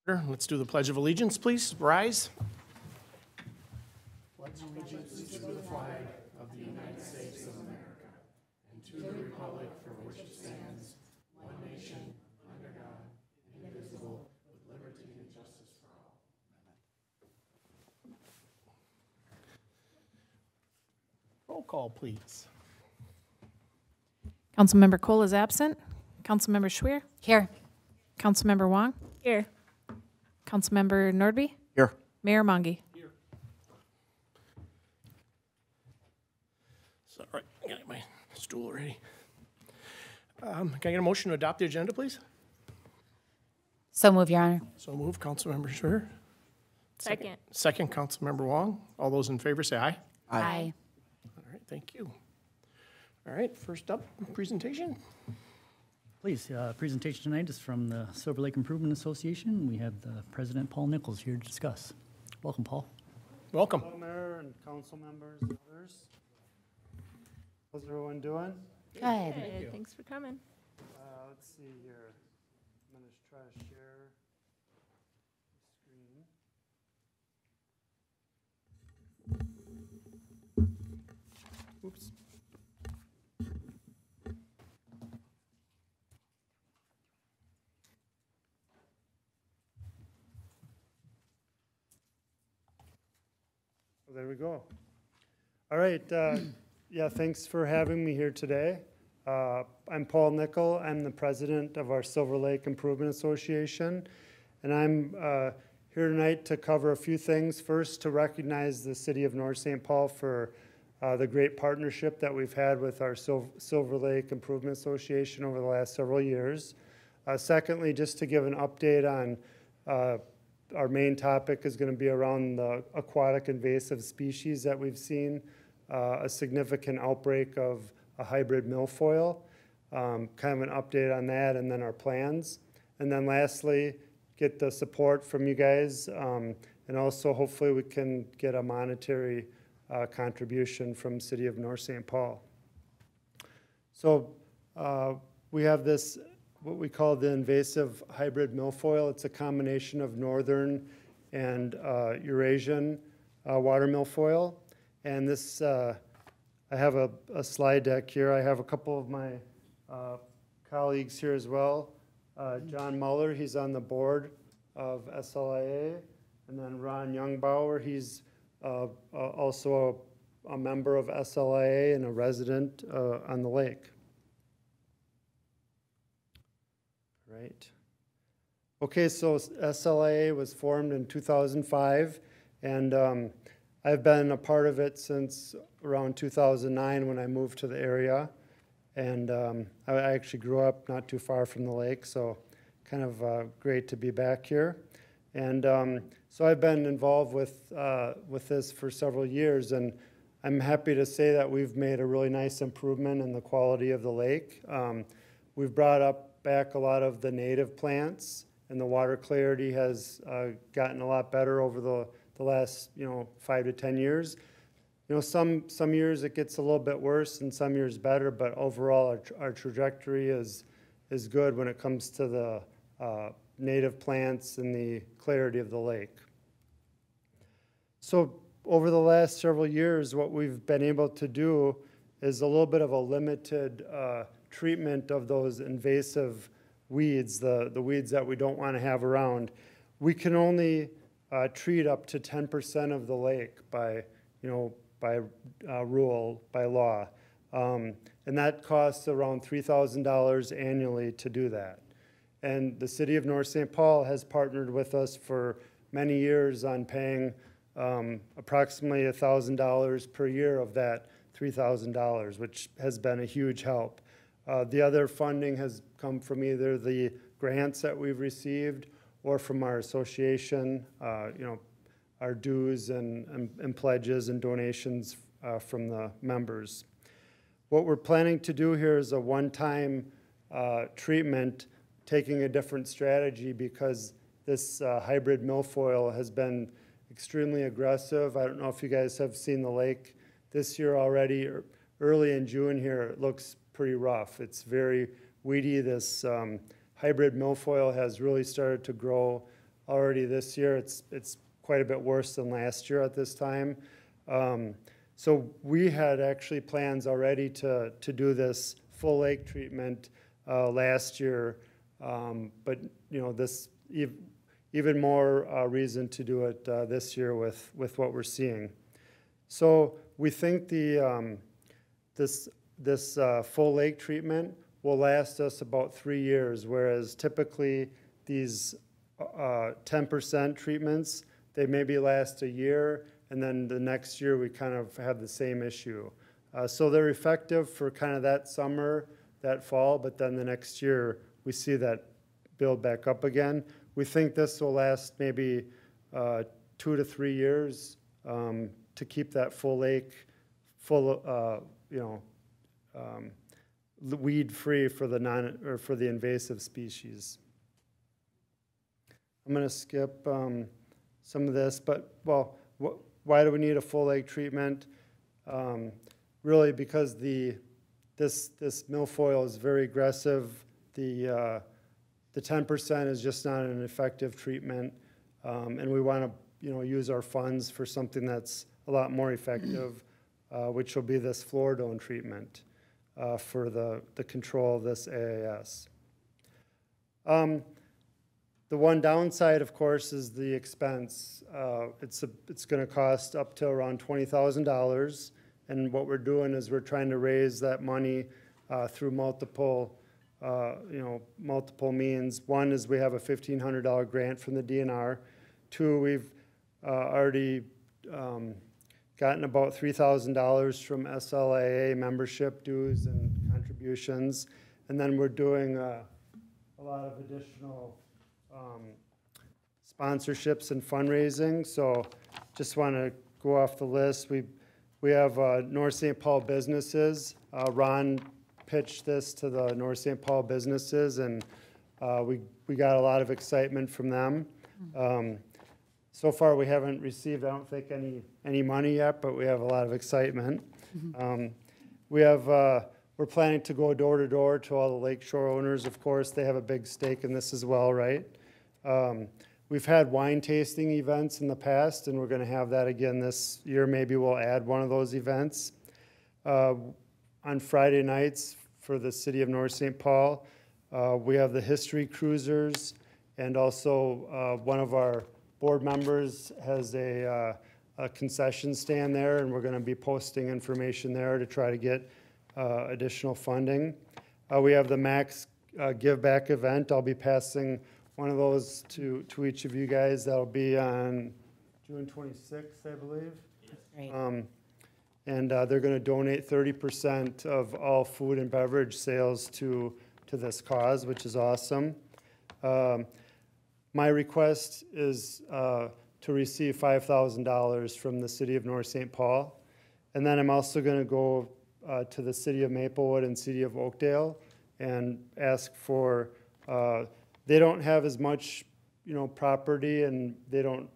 Let's do the Pledge of Allegiance, please. Rise. Roll call, please. Councilmember Cole is absent. Councilmember Schwer? Here. Councilmember Wong? Here. Councilmember Nordby? Here. Mayor Monge? So, all right, I got my stool ready. Can I get a motion to adopt the agenda, please? So move, Your Honor. So move, Councilmember Schwer. Second. Second, Councilmember Wong. All those in favor say aye. Aye. All right, thank you. All right, first up, presentation. Please, presentation tonight is from the Silver Lake Improvement Association. We have the President, Paul Nichols, here to discuss. Welcome, Paul. Welcome. Hello, Mayor and council members and others. How's everyone doing? Good. Good. Thanks for coming. Let's see here. I'm going to try to share the screen. Oops. There we go. All right. Yeah, thanks for having me here today. I'm Paul Nickel. I'm the president of our Silver Lake Improvement Association. And I'm here tonight to cover a few things. First, to recognize the city of North St. Paul for the great partnership that we've had with our Silver Lake Improvement Association over the last several years. Secondly, just to give an update on our main topic is going to be around the aquatic invasive species that we've seen, a significant outbreak of a hybrid milfoil, kind of an update on that, and then our plans. And then lastly, get the support from you guys, and also hopefully we can get a monetary contribution from City of North St. Paul. So we have this what we call the invasive hybrid milfoil. It's a combination of northern and Eurasian water milfoil. And this, I have a slide deck here. I have a couple of my colleagues here as well. John Muller, he's on the board of SLIA. And then Ron Youngbauer, he's also a member of SLIA and a resident on the lake. Right. Okay, so SLIA was formed in 2005, and I've been a part of it since around 2009 when I moved to the area. And I actually grew up not too far from the lake, so kind of great to be back here. And so I've been involved with this for several years, and I'm happy to say that we've made a really nice improvement in the quality of the lake. We've brought back a lot of the native plants, and the water clarity has gotten a lot better over the last 5 to 10 years. Some years it gets a little bit worse and some years better, but overall our trajectory is good when it comes to the native plants and the clarity of the lake. So over the last several years, what we've been able to do is a little bit of a limited treatment of those invasive weeds, the weeds that we don't want to have around. We can only treat up to 10% of the lake by rule, by law. And that costs around $3,000 annually to do that. And the city of North St. Paul has partnered with us for many years on paying approximately $1,000 per year of that $3,000, which has been a huge help. The other funding has come from either the grants that we've received or from our association, our dues and pledges and donations from the members. What we're planning to do here is a one-time treatment, taking a different strategy because this hybrid milfoil has been extremely aggressive. I don't know if you guys have seen the lake this year already. Early in June here, it looks pretty rough. It's very weedy. This hybrid milfoil has really started to grow already this year. It's quite a bit worse than last year at this time. So we had actually plans already to do this full lake treatment last year, but this even more reason to do it this year with what we're seeing. So we think this full lake treatment will last us about 3 years, whereas typically these 10% treatments, they maybe last a year, and then the next year we kind of have the same issue. So they're effective for kind of that summer, that fall, but then the next year we see that build back up again. We think this will last maybe 2 to 3 years to keep that full lake weed free for the invasive species. I'm going to skip some of this, but why do we need a full lake treatment? Really, because this milfoil is very aggressive. The 10% is just not an effective treatment, and we want to use our funds for something that's a lot more effective, which will be this fluoridone treatment for the control of this AIS. The one downside, of course, is the expense. It's going to cost up to around $20,000, and what we're doing is we're trying to raise that money through multiple means. One is we have a $1,500 grant from the DNR. Two, we've already gotten about $3,000 from SLAA membership dues and contributions, and then we're doing a lot of additional sponsorships and fundraising. So just want to go off the list. We have North St. Paul businesses. Ron pitched this to the North St. Paul businesses, and we got a lot of excitement from them. So far, we haven't received, I don't think, any money yet, but we have a lot of excitement. We're planning to go door to door to all the lakeshore owners. Of course, they have a big stake in this as well, right? We've had wine tasting events in the past, and we're going to have that again this year. Maybe we'll add one of those events. On Friday nights for the city of North St. Paul, we have the history cruisers, and also one of our board members has a concession stand there, and we're going to be posting information there to try to get additional funding. We have the Max Give Back event. I'll be passing one of those to each of you guys. That'll be on June 26th, I believe. Great. And they're going to donate 30% of all food and beverage sales to this cause, which is awesome. My request is to receive $5,000 from the city of North St. Paul. And then I'm also going to go to the city of Maplewood and city of Oakdale and ask for, they don't have as much, property, and they don't,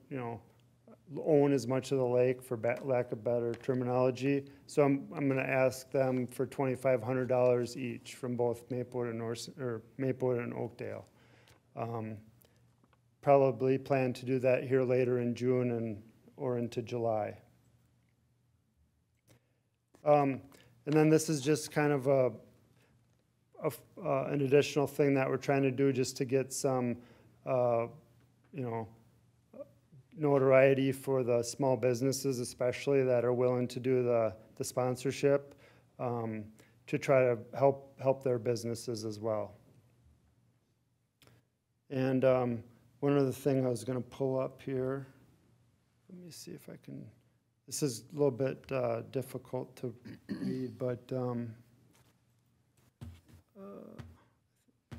own as much of the lake, for lack of better terminology. So I'm going to ask them for $2,500 each from both Maplewood and Oakdale. Probably plan to do that here later in June or into July. And then this is just kind of an additional thing that we're trying to do just to get some, notoriety for the small businesses, especially that are willing to do the sponsorship, to try to help their businesses as well. And one other thing I was going to pull up here. Let me see if I can. This is a little bit difficult to read, but how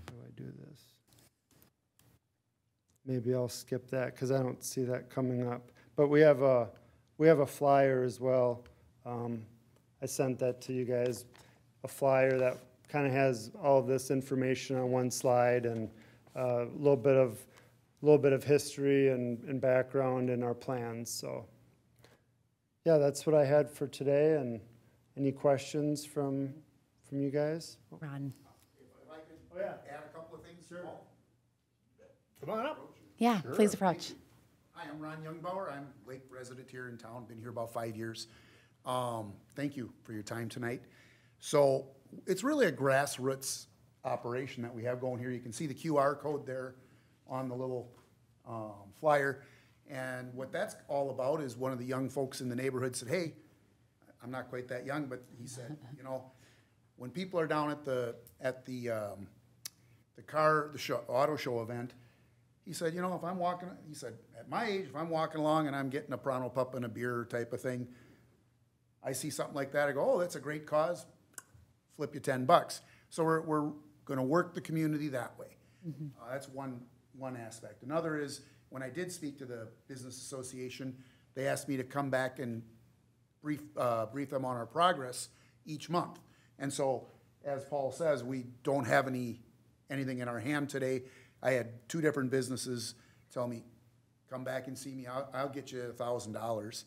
do I do this? Maybe I'll skip that because I don't see that coming up. But we have a flyer as well. I sent that to you guys, a flyer that kind of has all of this information on one slide, and a little bit of history and background in our plans. So yeah, that's what I had for today. And any questions from you guys? Ron. If I could add a couple of things. Sure. Come on up. Yeah, please approach. Hi, I'm Ron Youngbauer. I'm Lake resident here in town, been here about 5 years. Thank you for your time tonight. So it's really a grassroots operation that we have going here. You can see the QR code there on the little flyer. And what that's all about is one of the young folks in the neighborhood said, hey, I'm not quite that young, but he said, you know, when people are down at the auto show event, he said, you know, if I'm walking, he said, at my age, if I'm walking along and I'm getting a Pronto Pup and a beer type of thing, I see something like that, I go, oh, that's a great cause, flip you $10. So we're gonna work the community that way. That's one aspect. Another is, when I did speak to the business association, they asked me to come back and brief them on our progress each month. And so, as Paul says, we don't have anything in our hand today. I had 2 different businesses tell me, come back and see me, I'll get you $1,000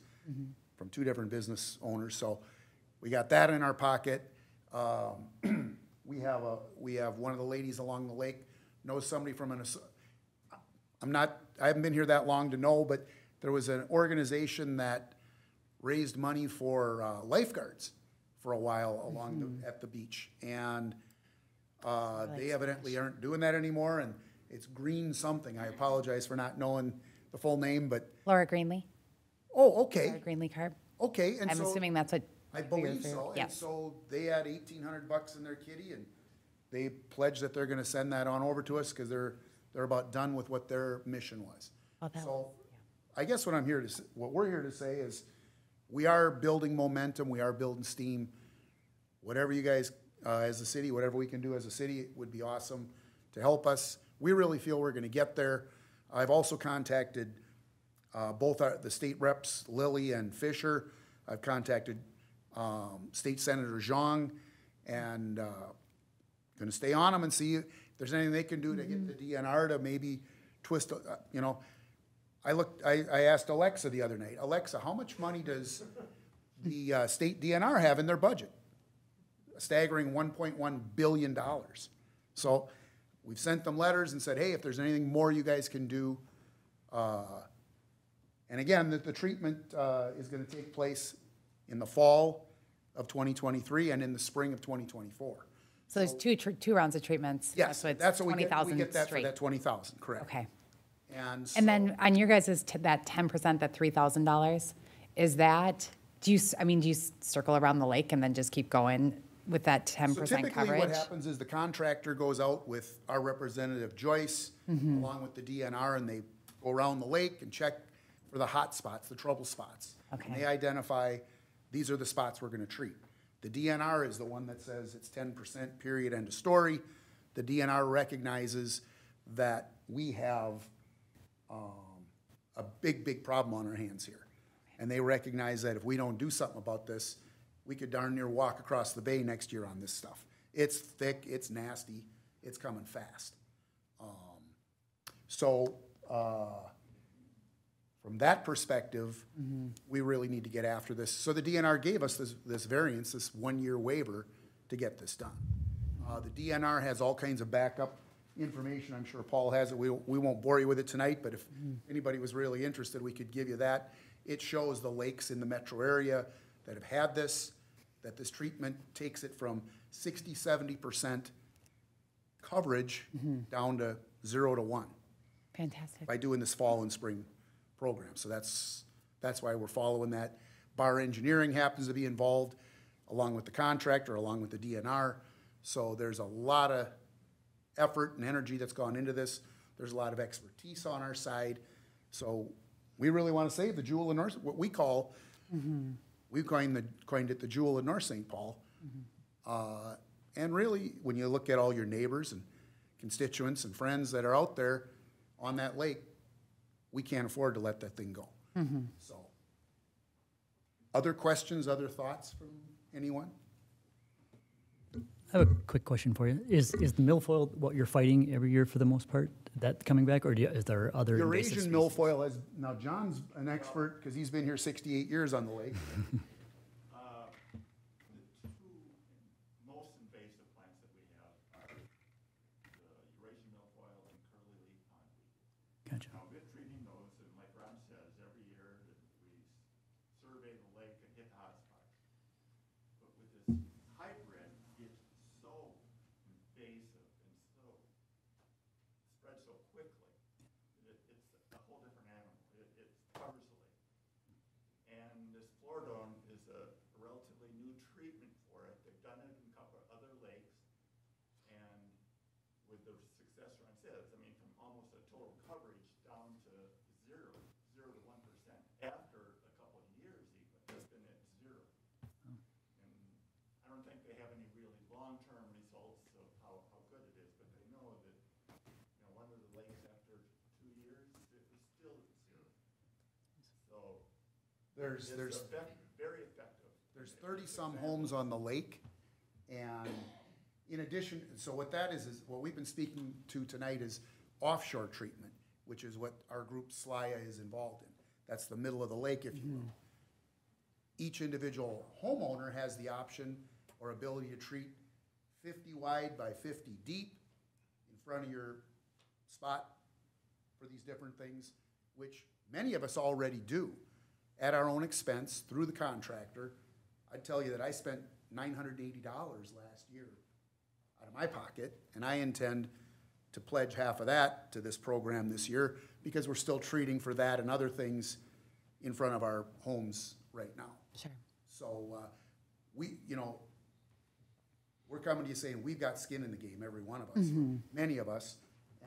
from 2 different business owners. So we got that in our pocket. We have one of the ladies along the lake knows somebody from I haven't been here that long to know, but there was an organization that raised money for lifeguards for a while along at the beach. And they evidently aren't doing that anymore, and it's Green something. I apologize for not knowing the full name, but. Laura Greenlee. Oh, okay. Laura Greenlee Carb. Okay, and I'm so. assuming that's what. I believe so, and Yes. so they had $1,800 in their kitty, and they pledged that they're gonna send that on over to us, because they're about done with what their mission was. Oh, that So, I guess what we're here to say is, we are building momentum, we are building steam. Whatever you guys, as a city, whatever we can do as a city would be awesome to help us. We really feel we're gonna get there. I've also contacted both the state reps, Lilly and Fisher. I've contacted State Senator Zhang, and gonna stay on them and see if there's anything they can do to get the DNR to maybe twist, you know. I asked Alexa the other night, Alexa, how much money does the state DNR have in their budget? A staggering $1.1 billion. So we've sent them letters and said, hey, if there's anything more you guys can do. And again, the treatment is gonna take place in the fall of 2023 and in the spring of 2024. So there's two rounds of treatments. Yes, that's what we get. We get that for straight. that 20,000, correct. Okay. And And then on your guys' that 10%, that $3,000, is that, do you circle around the lake and then just keep going with that 10% So typically coverage? what happens is the contractor goes out with our representative Joyce, along with the DNR, and they go around the lake and check for the hot spots, the trouble spots. Okay. And they identify, these are the spots we're gonna treat. The DNR is the one that says it's 10%, period, end of story. The DNR recognizes that we have a big problem on our hands here. And they recognize that if we don't do something about this, we could darn near walk across the bay next year on this stuff. It's thick, it's nasty, it's coming fast. From that perspective, we really need to get after this. So the DNR gave us this variance, this 1-year waiver to get this done. The DNR has all kinds of backup information. I'm sure Paul has it. We won't bore you with it tonight, but if anybody was really interested, we could give you that. It shows the lakes in the metro area that have had this, that this treatment takes it from 60, 70% coverage down to 0 to 1 Fantastic. by doing this fall and spring program. So that's why we're following that. Bar Engineering happens to be involved, along with the contractor, along with the DNR. So there's a lot of effort and energy that's gone into this. There's a lot of expertise on our side. So we really want to save the jewel of North, what we call, we coined it the jewel of North St. Paul. And really, when you look at all your neighbors and constituents and friends that are out there on that lake, we can't afford to let that thing go. So, other questions, other thoughts from anyone? I have a quick question for you. Is the milfoil what you're fighting every year for the most part? That coming back, or is there other invasive Eurasian species? milfoil has, now John's an expert because he's been here 68 years on the lake. The two most invasive plants that we have are the Eurasian milfoil and curly leaf pondweed. Gotcha. Now, we're treating those, and like Ron says, every year that we survey the lake and hit hotspots. But with this hybrid, it's so invasive and so spread so quickly. It's a whole different animal. It covers the lake. And this Floridone is a relatively new treatment for it. They've done it in a couple of other lakes. And with the success Ron says, I mean, from almost a total coverage down to 0 to 1%. After a couple of years even, it's been at 0. And I don't think they have any really long-term results of how good it is, but they know that, one of the lakes after 2 years, it was still at 0. So There's very effective. There's 30-some homes on the lake, and in addition, so what that is what we've been speaking to tonight is offshore treatment, which is what our group SLIA is involved in. That's the middle of the lake, if you will. Each individual homeowner has the option or ability to treat 50 wide by 50 deep in front of your spot for these different things, which many of us already do at our own expense through the contractor. I'd tell you that I spent $980 last year out of my pocket, and I intend to pledge half of that to this program this year because we're still treating for that and other things in front of our homes right now. Sure. So we're coming to you saying we've got skin in the game, every one of us, many of us,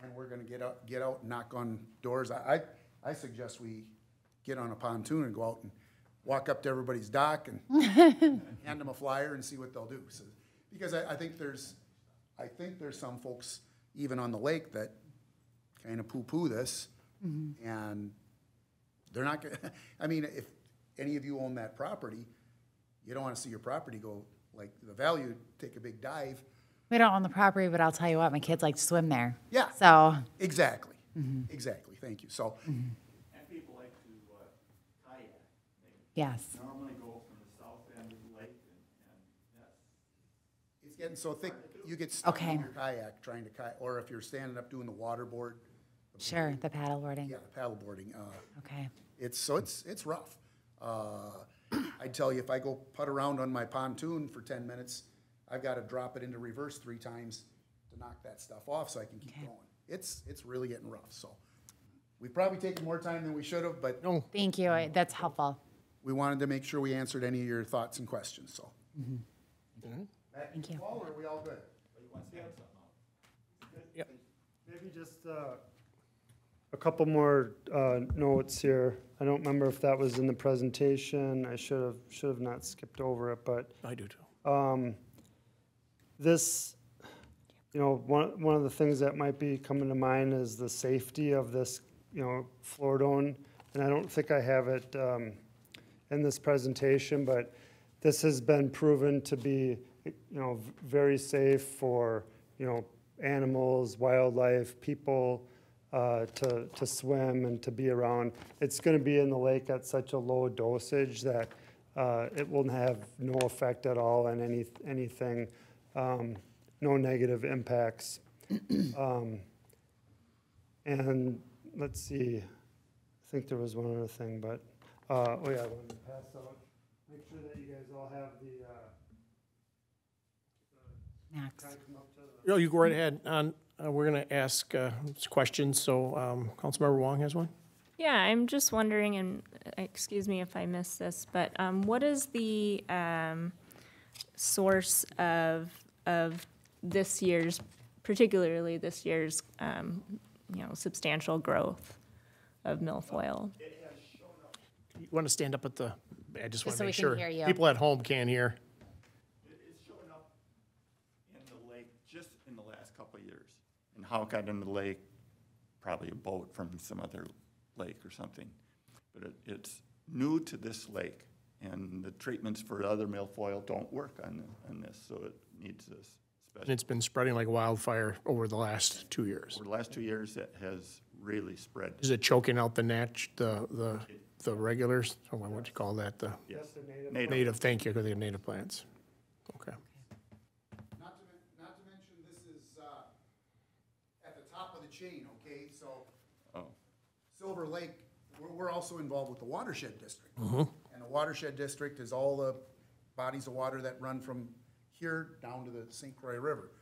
and we're going to get out and knock on doors. I suggest we get on a pontoon and go out and walk up to everybody's dock and hand them a flyer and see what they'll do. So, because I think there's some folks even on the lake that kind of poo-poo this, and they're not going to, I mean, if any of you own that property, you don't want to see your property go, like, the value take a big dive. We don't own the property, but I'll tell you what, my kids like to swim there. Yeah. So, Exactly. Exactly. Thank you. So, And people like to kayak. They yes. normally go from the south end of the lake, and yes. it's getting so thick, you get stuck in Okay. your kayak trying to kayak, or if you're standing up doing the water board. Sure, the paddle boarding. Yeah, the paddle boarding. Okay. It's rough. I'd tell you, if I go putt around on my pontoon for 10 minutes, I've got to drop it into reverse 3 times to knock that stuff off so I can keep Okay. going. It's really getting rough. So we've probably taken more time than we should have, but No, Thank you. That's helpful. we wanted to make sure we answered any of your thoughts and questions. So. Back Thank to you. Paul, or are we all good? Maybe just a couple more notes here. I don't remember if that was in the presentation. I should have not skipped over it, but I do too. this, one of the things that might be coming to mind is the safety of this, Floridone. And I don't think I have it in this presentation, but this has been proven to be, very safe for, animals, wildlife, people to swim and to be around. It's going to be in the lake at such a low dosage that it will have no effect at all on anything. No negative impacts. And let's see, I think there was one other thing, but, I wanted to pass out, make sure that you guys all have the, Max. kind of come up to the. Oh, you go right ahead. We're going to ask questions, so Councilmember Wong has one. Yeah, I'm just wondering, and excuse me if I missed this, but what is the source of this year's, particularly this year's, substantial growth of milfoil? You want to stand up at the, I just want so to we make can sure. hear you. People at home can't hear. It's showing up in the lake just in the last couple of years. And how it got in the lake, probably a boat from some other lake or something. But it's new to this lake, and the treatments for other milfoil don't work on this, so it needs this And special. it's been spreading like wildfire over the last 2 years. Over the last 2 years, it has really spread. Is it choking out the the regulars? Oh, what would you call that? The Yes. Just the native. native, thank you, because they have native plants. Okay. Not to mention, this is at the top of the chain, okay? So Oh, Silver Lake, we're also involved with the watershed district. And the watershed district is all the bodies of water that run from here down to the St. Croix River.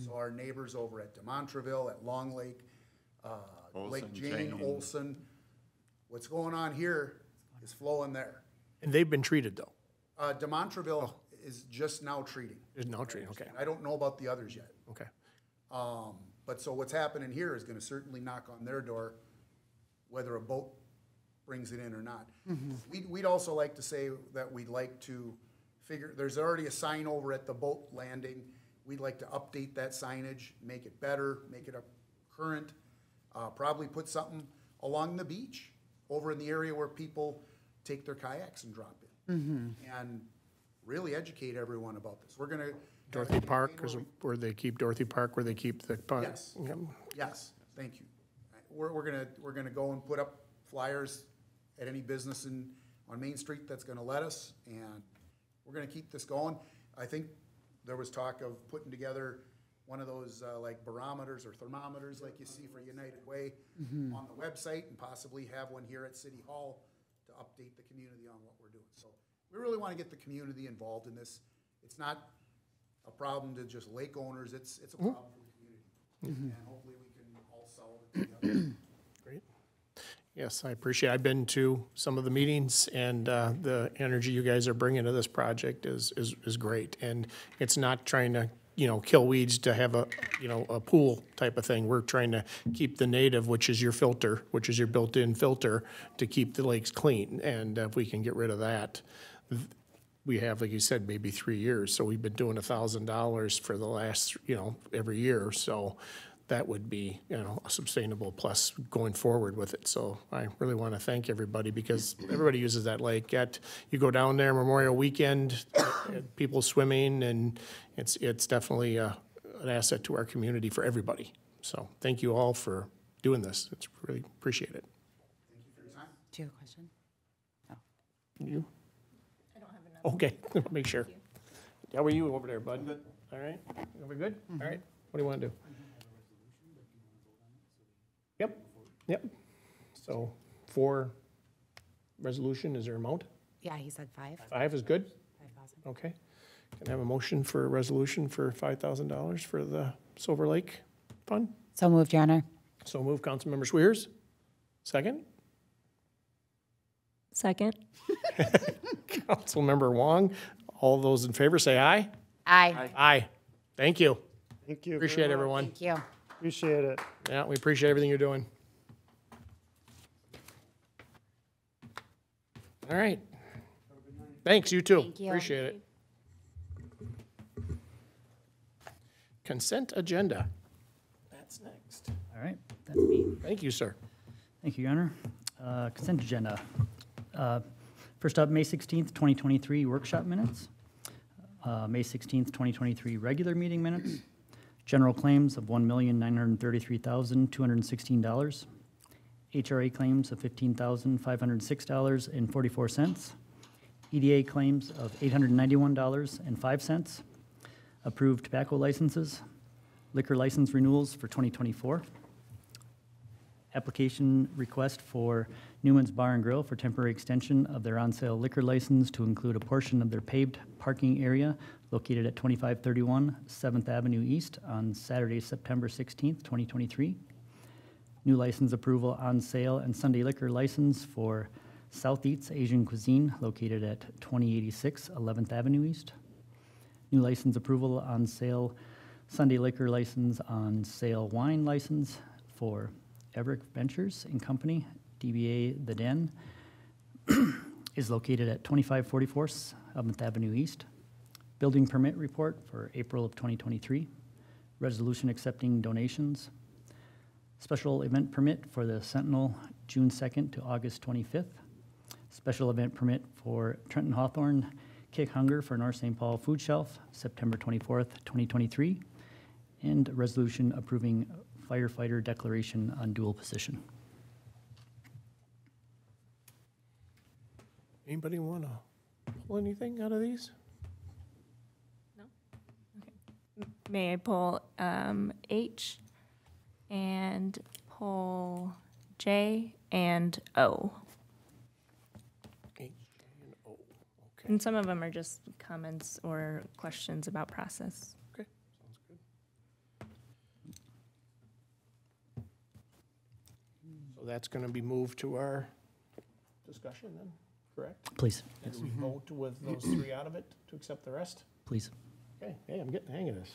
So our neighbors over at DeMontreville, at Long Lake, Lake Olson, Jane, Jane. Olson, what's going on here is flowing there. And they've been treated, though. DeMontreville is just now treating. Is now treated, okay, I don't know about the others yet. okay. But so what's happening here is gonna certainly knock on their door, whether a boat brings it in or not. We'd also like to say that we'd like to figure, there's already a sign over at the boat landing. We'd like to update that signage, make it better, make it a current, probably put something along the beach, over in the area where people take their kayaks and drop in. And really educate everyone about this. We're gonna. Dorothy Park is where they keep Dorothy Park, where they keep the. Yes. Yes, thank you. We're gonna go and put up flyers at any business on Main Street that's gonna let us, and we're gonna keep this going. I think there was talk of putting together one of those, like barometers or thermometers like you see for United Way on the website, and possibly have one here at City Hall to update the community on what we're doing. So we really wanna get the community involved in this. It's not a problem to just lake owners, it's a problem for the community. And hopefully we can all solve it together. Great. Yes, I appreciate, I've been to some of the meetings, and the energy you guys are bringing to this project is great. And it's not trying to, kill weeds to have a pool type of thing. We're trying to keep the native, which is your filter, which is your built-in filter, to keep the lakes clean. And if we can get rid of that, we have, like you said, maybe 3 years. So we've been doing $1,000 for the last, every year. So that would be, a sustainable plus going forward with it. So I really want to thank everybody, because everybody uses that lake. Yet you go down there Memorial Weekend, people swimming, and it's definitely an asset to our community for everybody. So thank you all for doing this. It's really appreciate it. Do you have a question? You? I don't have enough. Okay, make sure. How are you over there, bud? Good. All right, we good? All right, what do you want to do? Yep. So 4 resolution, is there an amount? Yeah, he said 5. 5 is good? 5,000. Okay. Can I have a motion for a resolution for $5,000 for the Silver Lake Fund? So moved, Your Honor. So move, Councilmember Sweers. Second? Second. Councilmember Wong. All those in favor say aye. Aye. Aye. Thank you. Thank you. very Appreciate it, much. everyone. Thank you. Appreciate it. Yeah, we appreciate everything you're doing. All right. Thanks, you too. Thank you. Appreciate it. Consent agenda. That's next. All right, that's me. Thank you, sir. Thank you, Your Honor. Consent agenda. First up, May 16th, 2023 workshop minutes. May 16th, 2023 regular meeting minutes. General claims of $1,933,216. HRA claims of $15,506.44. EDA claims of $891.05. Approved tobacco licenses. Liquor license renewals for 2024. Application request for Newman's Bar and Grill for temporary extension of their on-sale liquor license to include a portion of their paved parking area located at 2531 7th Avenue East on Saturday, September 16th, 2023. New license approval on sale and Sunday liquor license for South Eats Asian Cuisine located at 2086 11th Avenue East. New license approval on sale Sunday liquor license on sale wine license for Everett Ventures and Company, DBA The Den, is located at 2544 7th Avenue East. Building permit report for April of 2023. Resolution accepting donations. Special event permit for the Sentinel, June 2nd to August 25th. Special event permit for Trenton Hawthorne Kick Hunger for North St. Paul Food Shelf, September 24th, 2023. And a resolution approving firefighter declaration on dual position. Anybody want to pull anything out of these? May I pull H and pull J and O. H and O. Okay. And some of them are just comments or questions about process. Okay. Sounds good. So that's going to be moved to our discussion then, correct? Please, And we vote with those three out of it to accept the rest? please. Okay, hey, I'm getting the hang of this.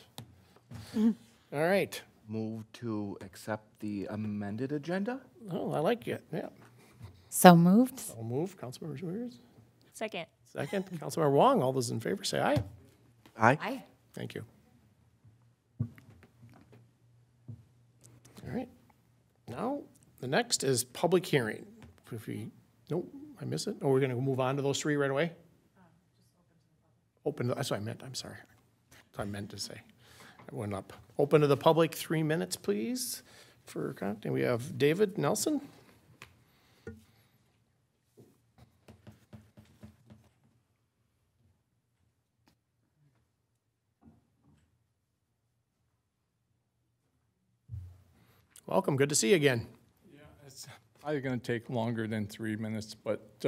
All right. Move to accept the amended agenda? Oh, I like it, yeah. So moved? I'll move. Councilmember Schwiers. Second. Second. Councilmember Wong. All those in favor say aye. Aye. Aye. Thank you. All right. Now, the next is public hearing. If we, nope, I miss it. Oh, we're going to move on to those three right away? Open, that's what I meant. I'm sorry. That's what I meant to say. I went up. Open to the public, 3 minutes, please, for content. We have David Nelson. Welcome, good to see you again. Yeah, it's probably going to take longer than 3 minutes, but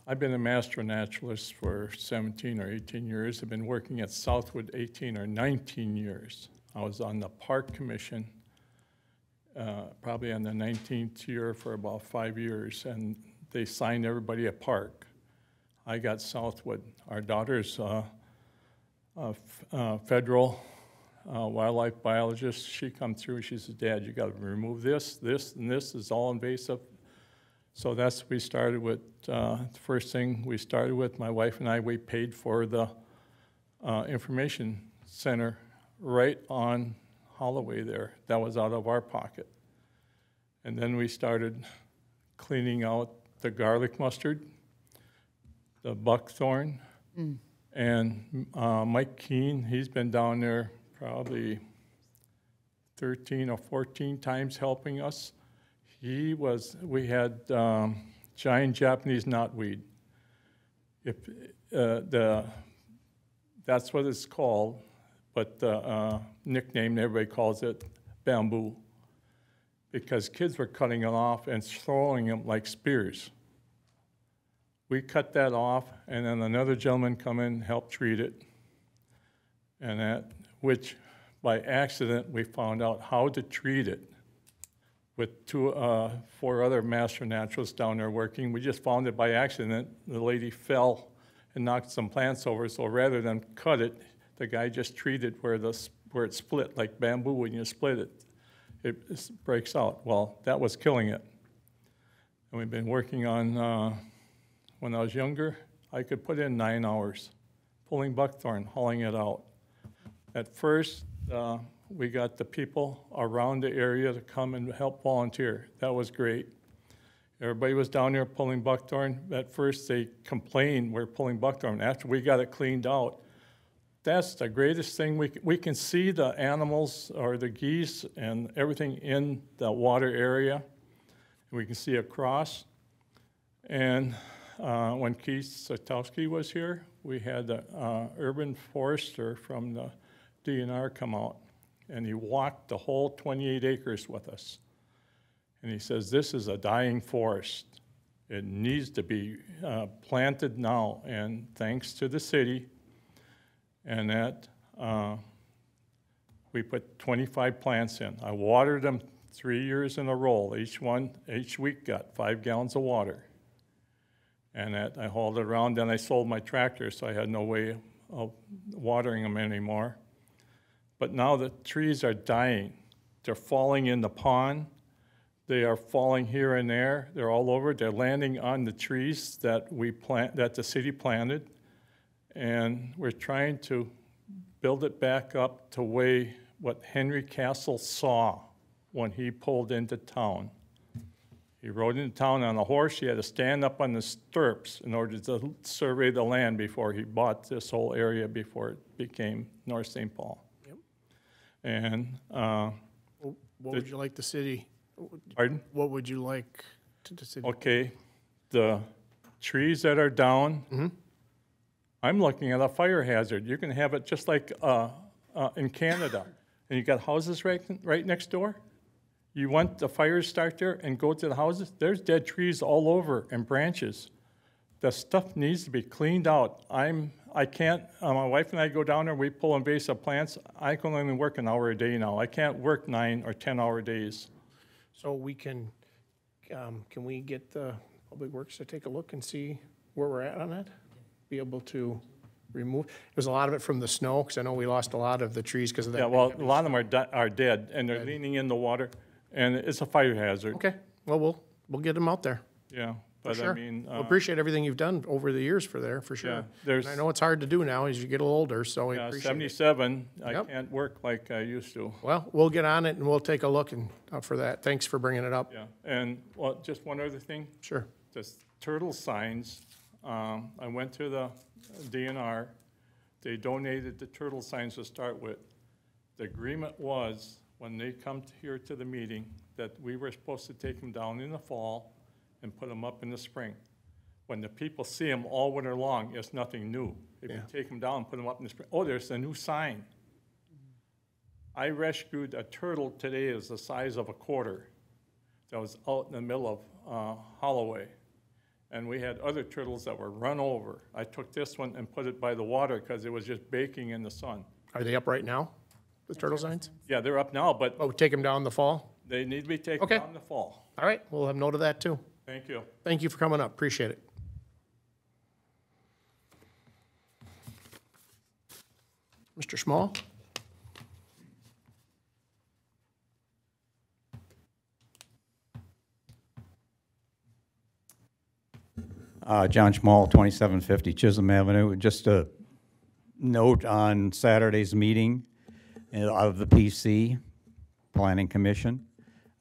I've been a master naturalist for 17 or 18 years. I've been working at Southwood 18 or 19 years. I was on the Park Commission, probably on the 19th year for about 5 years, and they signed everybody a park. I got Southwood. Our daughter's federal wildlife biologist. She come through, she says, Dad, you got to remove this, and this is all invasive. So that's what we started with. The first thing we started with, my wife and I, we paid for the information center right on Holloway there. That was out of our pocket. And then we started cleaning out the garlic mustard, the buckthorn, and Mike Keene, he's been down there probably 13 or 14 times helping us. We had giant Japanese knotweed. That's what it's called, but the nickname everybody calls it bamboo, because kids were cutting it off and throwing them like spears. We cut that off, and then another gentleman come in and help treat it, and which by accident we found out how to treat it with four other master naturalists down there working. We just found it by accident. The lady fell and knocked some plants over, so rather than cut it, the guy just treated where it split, like bamboo. When you split it, it breaks out. Well, that was killing it. And we've been working on, when I was younger, I could put in 9 hours pulling buckthorn, hauling it out. At first, we got the people around the area to come and help volunteer. That was great. Everybody was down there pulling buckthorn. At first, they complained we're pulling buckthorn. After we got it cleaned out, that's the greatest thing. We can see the animals or the geese and everything in the water area. We can see across. And when Keith Satowski was here, we had the urban forester from the DNR come out, and he walked the whole 28 acres with us. And he says, this is a dying forest. It needs to be planted now. And thanks to the city, and that we put 25 plants in. I watered them 3 years in a row. Each week got 5 gallons of water. And that I hauled it around. Then I sold my tractor, so I had no way of watering them anymore. But now the trees are dying. They're falling in the pond. They are falling here and there. They're all over. They're landing on the trees that that the city planted. And we're trying to build it back up to what Henry Castle saw when he pulled into town. He rode into town on a horse. He had to stand up on the stirrups in order to survey the land before he bought this whole area before it became North St. Paul. Yep. And What would you like the city, pardon? what would you like the city? Okay, the trees that are down, I'm looking at a fire hazard. You can have it just like in Canada, and you got houses right next door. You want the fire to start there and go to the houses, there's dead trees all over and branches. The stuff needs to be cleaned out. I can't, my wife and I go down there, we pull invasive plants. I can only work an hour a day now. I can't work 9 or 10-hour days. So we can we get the Public Works to take a look and see where we're at on that? Be able to remove, there's a lot of it from the snow, because I know we lost a lot of the trees because of that. Yeah, well, a lot of them are dead, and they're leaning in the water, and it's a fire hazard. Okay, well, we'll get them out there. Yeah, For but sure. I mean. We appreciate everything you've done over the years for there, for sure. Yeah, And there's- I know it's hard to do now as you get a little older, so we Yeah, appreciate it. 77, I Yep. can't work like I used to. Well, we'll get on it and we'll take a look and, for that. Thanks for bringing it up. Yeah, and, well, just one other thing. Sure. The turtle signs, I went to the DNR. They donated the turtle signs to start with. The agreement was, when they come here to the meeting, that we were supposed to take them down in the fall and put them up in the spring. When the people see them all winter long, it's nothing new. If you Yeah. take them down and put them up in the spring, oh, there's a new sign. I rescued a turtle today that's the size of a quarter that was out in the middle of Holloway. And we had other turtles that were run over. I took this one and put it by the water because it was just baking in the sun. Are they up right now, the turtle signs? Yeah, they're up now, but Oh, take them down in the fall? they need to be taken Okay. down in the fall. All right, we'll have note of that too. Thank you. Thank you for coming up, appreciate it. Mr. Small? John Schmall, 2750 Chisholm Avenue. Just a note on Saturday's meeting of the PC, Planning Commission.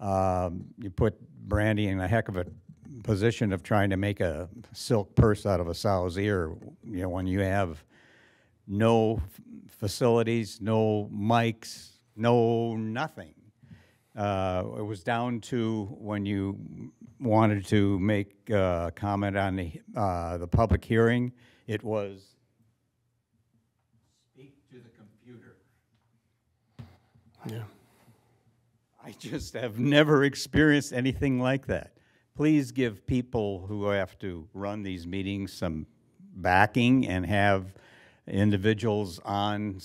You put Brandy in a heck of a position of trying to make a silk purse out of a sow's ear, you know, when you have no facilities, no mics, no nothing. It was down to when you wanted to make a comment on the public hearing, it was speak to the computer. Yeah. I just have never experienced anything like that. Please give people who have to run these meetings some backing and have individuals on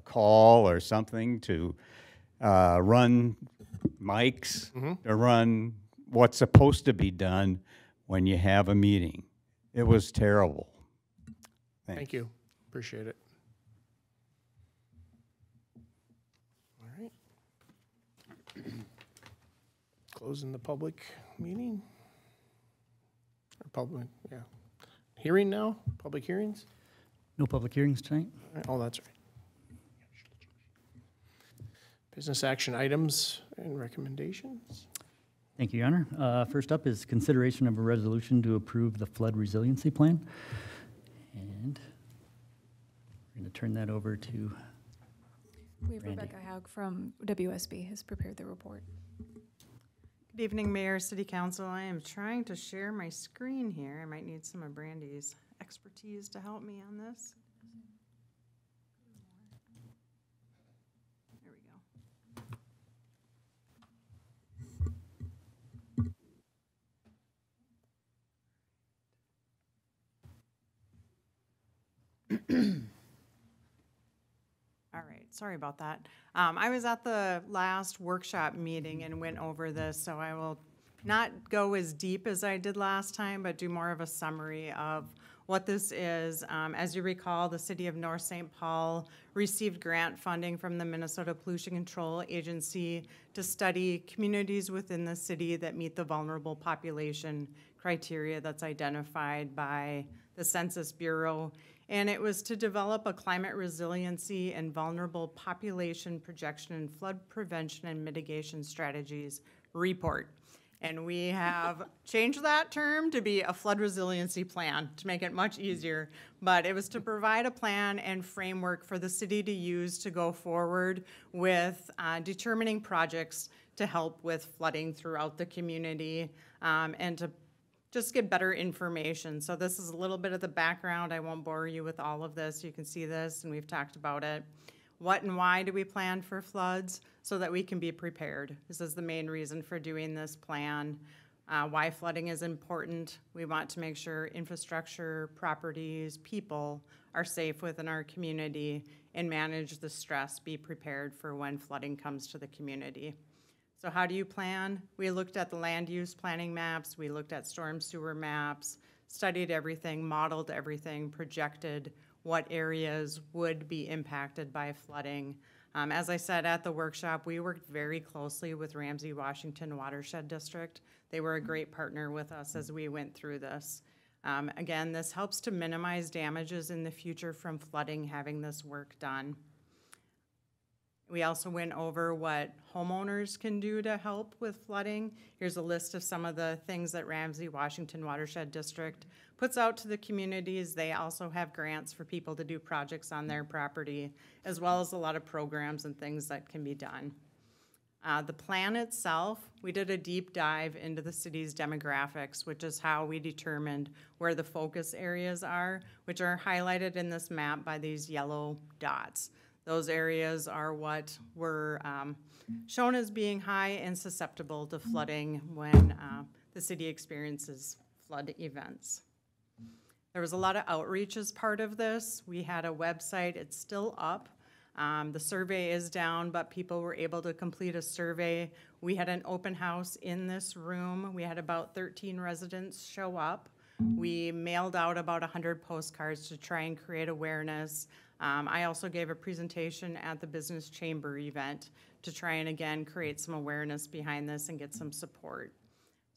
call or something to run mics, to run what's supposed to be done when you have a meeting. It was terrible. Thank you, appreciate it. All right. Closing the public meeting? Or public, yeah. Hearing now, public hearings? No public hearings tonight? All right, oh, that's right. Business action items and recommendations? Thank you, Your Honor. First up is consideration of a resolution to approve the flood resiliency plan. And we're going to turn that over to We have Randy. Rebecca Haug from WSB has prepared the report. Good evening, Mayor, City Council. I am trying to share my screen here. I might need some of Brandy's expertise to help me on this. There we go. All right, sorry about that. I was at the last workshop meeting and went over this, so I will not go as deep as I did last time, but do more of a summary of what this is. As you recall, the City of North St. Paul received grant funding from the Minnesota Pollution Control Agency to study communities within the city that meet the vulnerable population criteria that's identified by the Census Bureau. And it was to develop a climate resiliency and vulnerable population projection and flood prevention and mitigation strategies report. And we have changed that term to be a flood resiliency plan to make it much easier. But it was to provide a plan and framework for the city to use to go forward with determining projects to help with flooding throughout the community and to just get better information. So this is a little bit of the background. I won't bore you with all of this. You can see this, and we've talked about it. what and why do we plan for floods so that we can be prepared. This is the main reason for doing this plan. Why flooding is important. We want to make sure infrastructure, properties, people are safe within our community and manage the stress, be prepared for when flooding comes to the community. So how do you plan? We looked at the land use planning maps, we looked at storm sewer maps, studied everything, modeled everything, projected what areas would be impacted by flooding. As I said at the workshop, we worked very closely with Ramsey Washington Watershed District. They were a great partner with us as we went through this. Again, this helps to minimize damages in the future from flooding, having this work done. We also went over what homeowners can do to help with flooding. Here's a list of some of the things that Ramsey Washington Watershed District puts out to the communities. They also have grants for people to do projects on their property, as well as a lot of programs and things that can be done. The plan itself, we did a deep dive into the city's demographics, which is how we determined where the focus areas are, which are highlighted in this map by these yellow dots. Those areas are what were shown as being high and susceptible to flooding when the city experiences flood events. There was a lot of outreach as part of this. We had a website, it's still up. The survey is down, but people were able to complete a survey. We had an open house in this room. We had about 13 residents show up. We mailed out about 100 postcards to try and create awareness. I also gave a presentation at the Business Chamber event to try and, again, create some awareness behind this and get some support.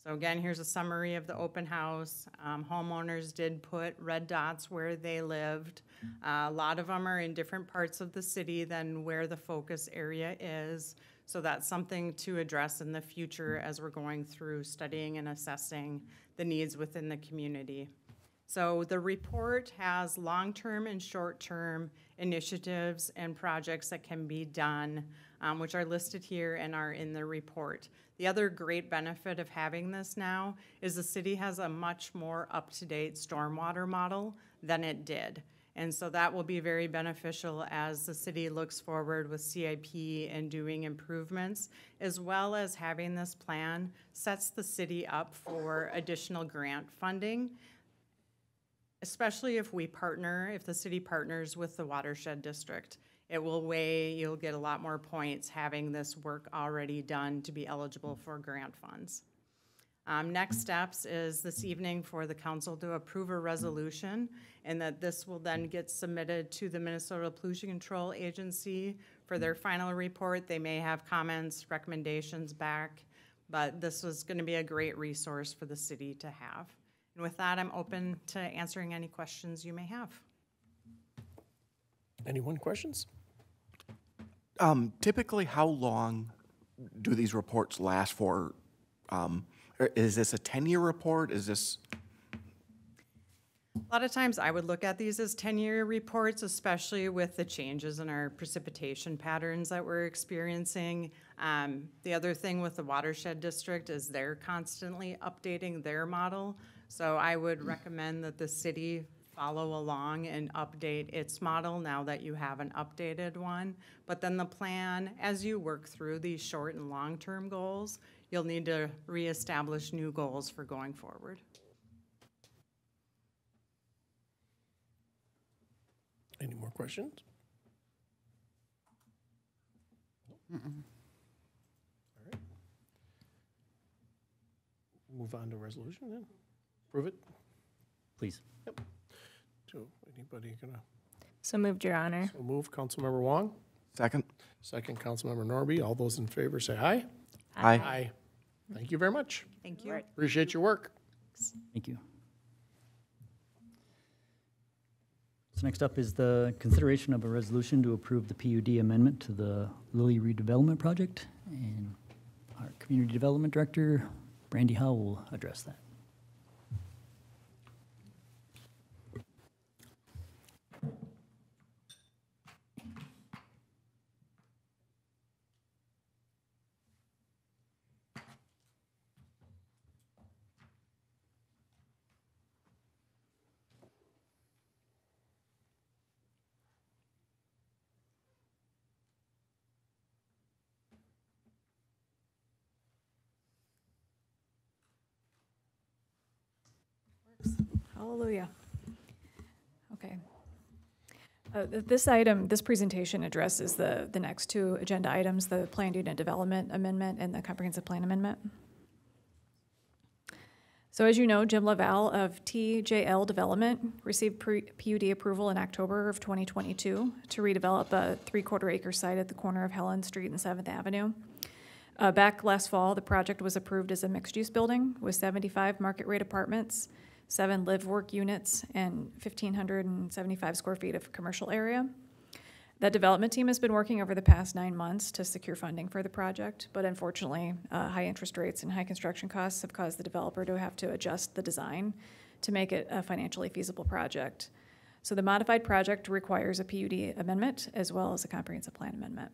So again, here's a summary of the open house. Homeowners did put red dots where they lived. A lot of them are in different parts of the city than where the focus area is. So that's something to address in the future as we're going through studying and assessing the needs within the community. So the report has long-term and short-term initiatives and projects that can be done, which are listed here and are in the report. The other great benefit of having this now is the city has a much more up-to-date stormwater model than it did. And so that will be very beneficial as the city looks forward with CIP and doing improvements, as well as having this plan sets the city up for additional grant funding, especially if we partner, if the city partners with the watershed district. It will weigh, you'll get a lot more points having this work already done to be eligible for grant funds. Next steps is this evening for the council to approve a resolution, and that this will then get submitted to the Minnesota Pollution Control Agency for their final report. They may have comments, recommendations back, but this was going to be a great resource for the city to have. And with that, I'm open to answering any questions you may have. Anyone questions? Typically, how long do these reports last for? Is this a 10-year report? Is this? A lot of times I would look at these as 10-year reports, especially with the changes in our precipitation patterns that we're experiencing. The other thing with the watershed district is they're constantly updating their model. So I would recommend that the city follow along and update its model now that you have an updated one. But then the plan, as you work through these short and long-term goals, you'll need to reestablish new goals for going forward. Any more questions? All right. Move on to resolution then. Prove it. Please. Yep. So anybody gonna? So moved, Your Honor. So move, Councilmember Wong. Second. Second, Councilmember Norby. All those in favor say aye. Aye. Aye. Thank you very much. Thank you. Appreciate your work. Thank you. So next up is the consideration of a resolution to approve the PUD amendment to the Lilly redevelopment project. And our Community Development Director, Brandy Howe, will address that. Hallelujah. Okay. This presentation addresses the next two agenda items, the planned unit development amendment and the comprehensive plan amendment. So as you know, Jim Laval of TJL Development received PUD approval in October of 2022 to redevelop a 3/4 acre site at the corner of Helen Street and 7th Avenue. Back last fall, the project was approved as a mixed-use building with 75 market-rate apartments, 7 live-work units, and 1,575 square feet of commercial area. That development team has been working over the past 9 months to secure funding for the project, but unfortunately, high interest rates and high construction costs have caused the developer to have to adjust the design to make it a financially feasible project. So the modified project requires a PUD amendment as well as a comprehensive plan amendment.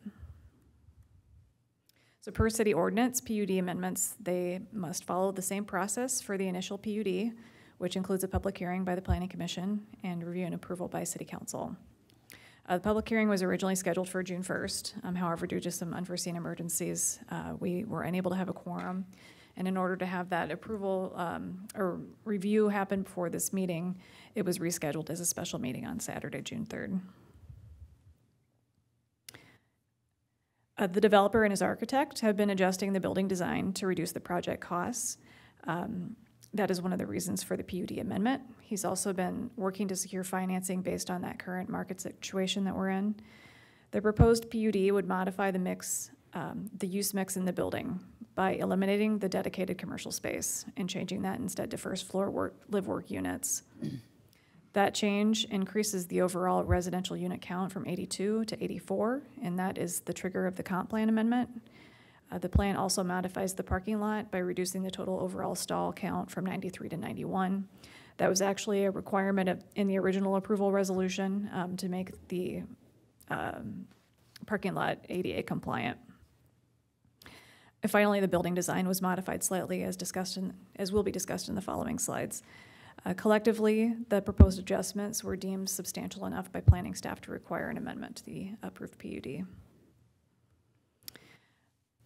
So per city ordinance, PUD amendments, they must follow the same process for the initial PUD, which includes a public hearing by the Planning Commission and review and approval by City Council. The public hearing was originally scheduled for June 1st. However, due to some unforeseen emergencies, we were unable to have a quorum. And in order to have that approval or review happen before this meeting, it was rescheduled as a special meeting on Saturday, June 3rd. The developer and his architect have been adjusting the building design to reduce the project costs. That is one of the reasons for the PUD amendment. He's also been working to secure financing based on that current market situation that we're in. The proposed PUD would modify the mix, the use mix in the building by eliminating the dedicated commercial space and changing that instead to first floor live-work units. That change increases the overall residential unit count from 82 to 84, and that is the trigger of the comp plan amendment. The plan also modifies the parking lot by reducing the total overall stall count from 93 to 91. That was actually a requirement in the original approval resolution to make the parking lot ADA compliant. And finally, the building design was modified slightly as will be discussed in the following slides. Collectively, the proposed adjustments were deemed substantial enough by planning staff to require an amendment to the approved PUD.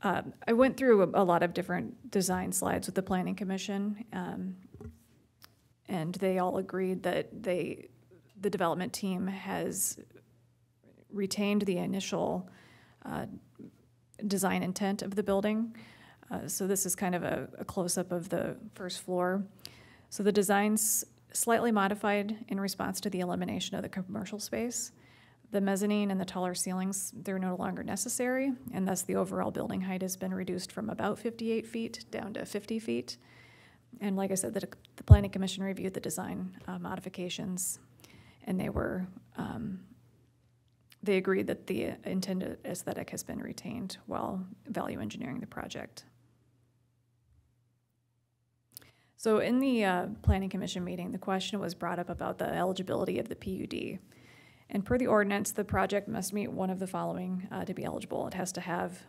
I went through a lot of different design slides with the Planning Commission, and they all agreed that the development team has retained the initial design intent of the building. So this is kind of a close-up of the first floor. So the design's slightly modified in response to the elimination of the commercial space. The mezzanine and the taller ceilings, they're no longer necessary, and thus the overall building height has been reduced from about 58 feet down to 50 feet. And like I said, the Planning Commission reviewed the design modifications, and they agreed that the intended aesthetic has been retained while value engineering the project. So in the Planning Commission meeting, the question was brought up about the eligibility of the PUD. And per the ordinance, the project must meet one of the following to be eligible. It has to have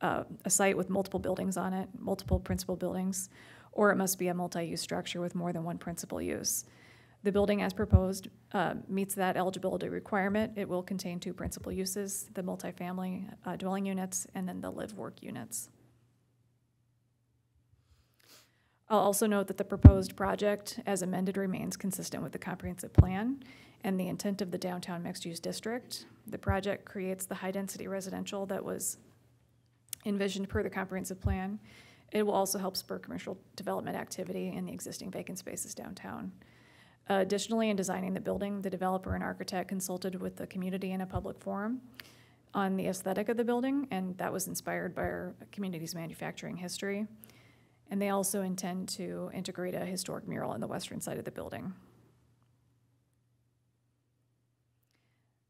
a site with multiple buildings on it, multiple principal buildings, or it must be a multi-use structure with more than one principal use. The building as proposed meets that eligibility requirement. It will contain 2 principal uses, the multifamily dwelling units and then the live-work units. I'll also note that the proposed project as amended remains consistent with the comprehensive plan and the intent of the downtown mixed-use district. The project creates the high-density residential that was envisioned per the comprehensive plan. It will also help spur commercial development activity in the existing vacant spaces downtown. Additionally, in designing the building, the developer and architect consulted with the community in a public forum on the aesthetic of the building, and that was inspired by our community's manufacturing history. And they also intend to integrate a historic mural on the western side of the building.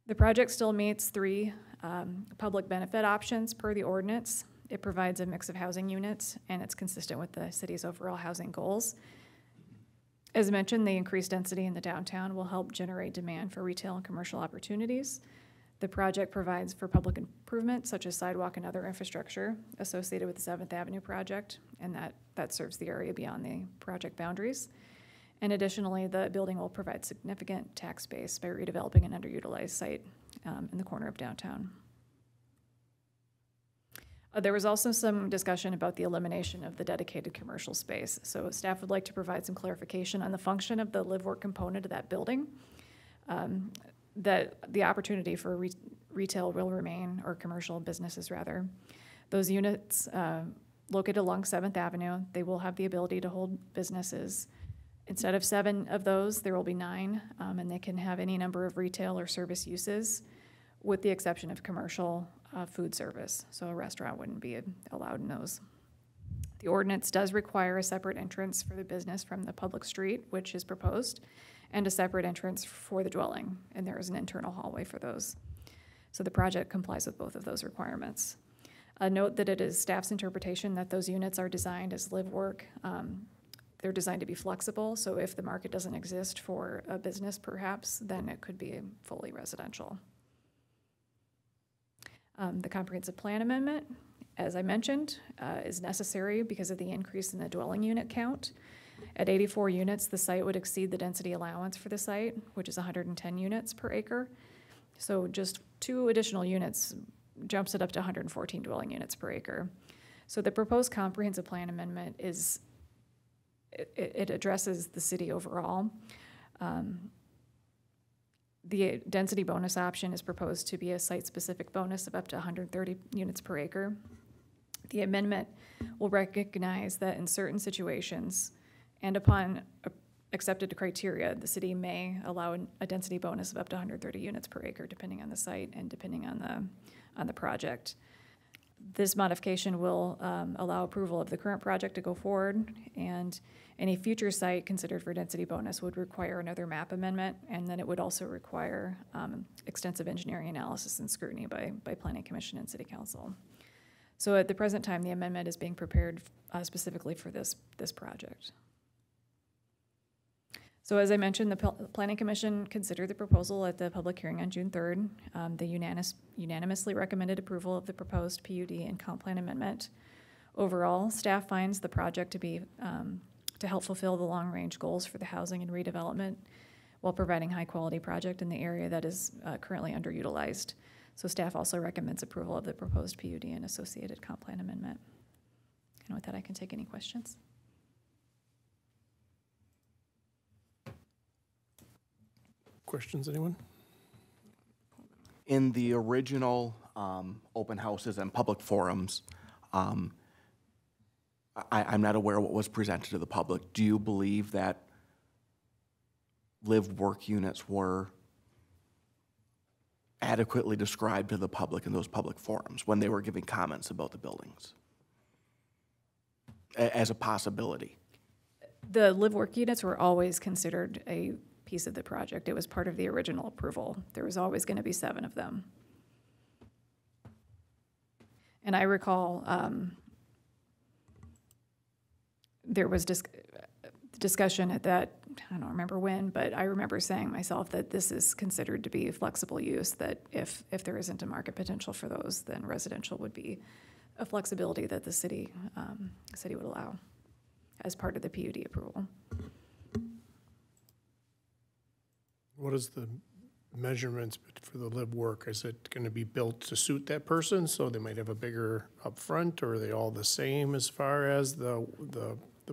The project still meets 3 public benefit options per the ordinance. It provides a mix of housing units, and it's consistent with the city's overall housing goals. As mentioned, the increased density in the downtown will help generate demand for retail and commercial opportunities. The project provides for public improvement, such as sidewalk and other infrastructure associated with the 7th Avenue project, and that serves the area beyond the project boundaries. And additionally, the building will provide significant tax space by redeveloping an underutilized site in the corner of downtown. There was also some discussion about the elimination of the dedicated commercial space. So staff would like to provide some clarification on the function of the live-work component of that building. That the opportunity for retail will remain, or commercial businesses rather. Those units located along 7th Avenue, they will have the ability to hold businesses. Instead of 7 of those, there will be 9, and they can have any number of retail or service uses, with the exception of commercial food service. So a restaurant wouldn't be allowed in those. The ordinance does require a separate entrance for the business from the public street, which is proposed, and a separate entrance for the dwelling, and there is an internal hallway for those. So the project complies with both of those requirements. Note that it is staff's interpretation that those units are designed as live-work. They're designed to be flexible, so if the market doesn't exist for a business perhaps, then it could be fully residential. The comprehensive plan amendment, as I mentioned, is necessary because of the increase in the dwelling unit count. At 84 units, the site would exceed the density allowance for the site, which is 110 units per acre. So just 2 additional units jumps it up to 114 dwelling units per acre. So the proposed comprehensive plan amendment is, it addresses the city overall. The density bonus option is proposed to be a site-specific bonus of up to 130 units per acre. The amendment will recognize that in certain situations and upon accepted criteria, the city may allow a density bonus of up to 130 units per acre, depending on the site and depending on the project. This modification will allow approval of the current project to go forward, and any future site considered for density bonus would require another map amendment, and then it would also require extensive engineering analysis and scrutiny by Planning Commission and City Council. So at the present time, the amendment is being prepared specifically for this project. So as I mentioned, the Planning Commission considered the proposal at the public hearing on June 3rd. They unanimously recommended approval of the proposed PUD and comp plan amendment. Overall, staff finds the project to be to help fulfill the long-range goals for the housing and redevelopment while providing high-quality project in the area that is currently underutilized. So staff also recommends approval of the proposed PUD and associated comp plan amendment. And with that, I can take any questions. Questions, anyone? In the original open houses and public forums, I'm not aware of what was presented to the public. Do you believe that live-work units were adequately described to the public in those public forums when they were giving comments about the buildings as a possibility? The live-work units were always considered a piece of the project. It was part of the original approval. There was always going to be 7 of them. And I recall there was discussion at that, I don't remember when, but I remember saying myself that this is considered to be flexible use, that if there isn't a market potential for those, then residential would be a flexibility that the city would allow as part of the PUD approval. What is the measurements for the live work? Is it going to be built to suit that person, so they might have a bigger upfront, or are they all the same as far as the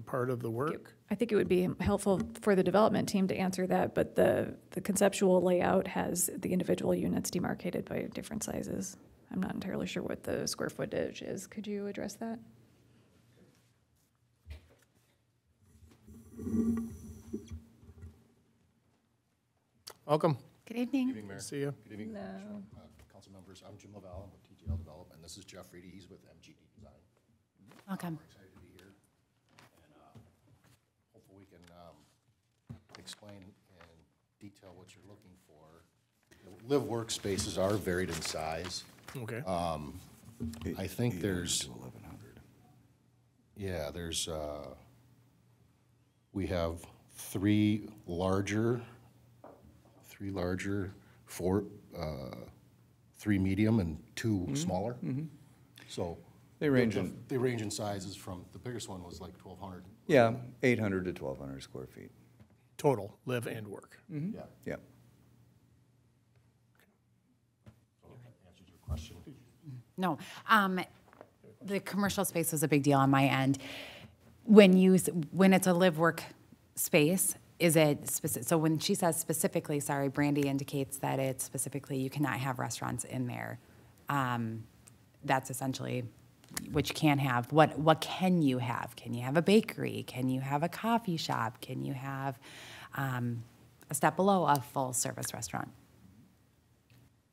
part of the work? I think it would be helpful for the development team to answer that, but the conceptual layout has the individual units demarcated by different sizes. I'm not entirely sure what the square footage is. Could you address that? Welcome. Good evening. Good evening, Mayor. See you. Good evening, No. council members. I'm Jim Lavelle. I'm with TGL Development. This is Jeff Reedy. He's with MGD Design. Welcome. We're excited to be here, and hopefully we can explain in detail what you're looking for. The live workspaces are varied in size. Okay. I think there's 1,100. Yeah, there's we have three larger, 3 medium and 2 smaller. So They range in sizes from, the biggest one was like 1,200. Yeah, 800 to 1,200 square feet. Total, live and work. Yeah. Yeah. So that answers your question. No. the commercial space was a big deal on my end. When it's a live work space, is it specific? So when she says specifically, sorry, Brandy indicates that it's specifically you cannot have restaurants in there. That's essentially what you can have. What can you have? Can you have a bakery? Can you have a coffee shop? Can you have a step below a full service restaurant?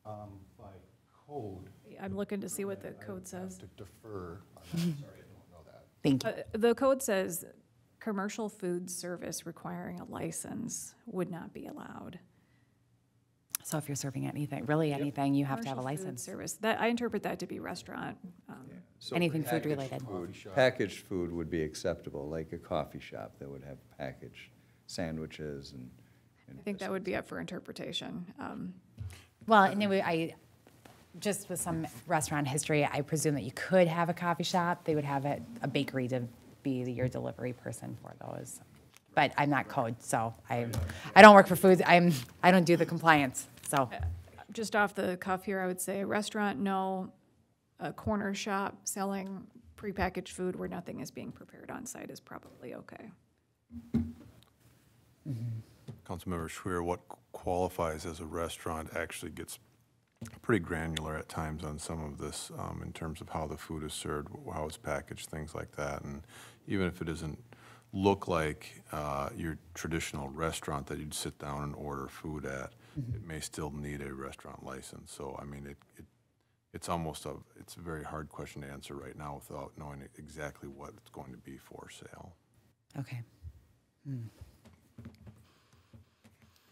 By code. I'm looking to see what the code says. To defer on that. Sorry, I don't know that. Thank you. The code says commercial food service requiring a license would not be allowed. So if you're serving anything, really anything, you have to have a Commercial food license. Service, I interpret that to be restaurant. So Anything food packaged related. Packaged food would be acceptable, like a coffee shop that would have packaged sandwiches and. I think that would be up for interpretation. Well, anyway, just with some restaurant history, I presume that you could have a coffee shop. They would have a bakery to be your delivery person for those. But I'm not code, so I don't work for foods. I don't do the compliance, so. Just off the cuff here, I would say restaurant, no. A corner shop selling prepackaged food where nothing is being prepared on site is probably okay. Councilmember Schwer, what qualifies as a restaurant actually gets pretty granular at times on some of this in terms of how the food is served, how it's packaged, things like that. And even if it doesn't look like your traditional restaurant that you'd sit down and order food at, it may still need a restaurant license. So, I mean, it's almost it's a very hard question to answer right now without knowing exactly what it's going to be for sale. Okay.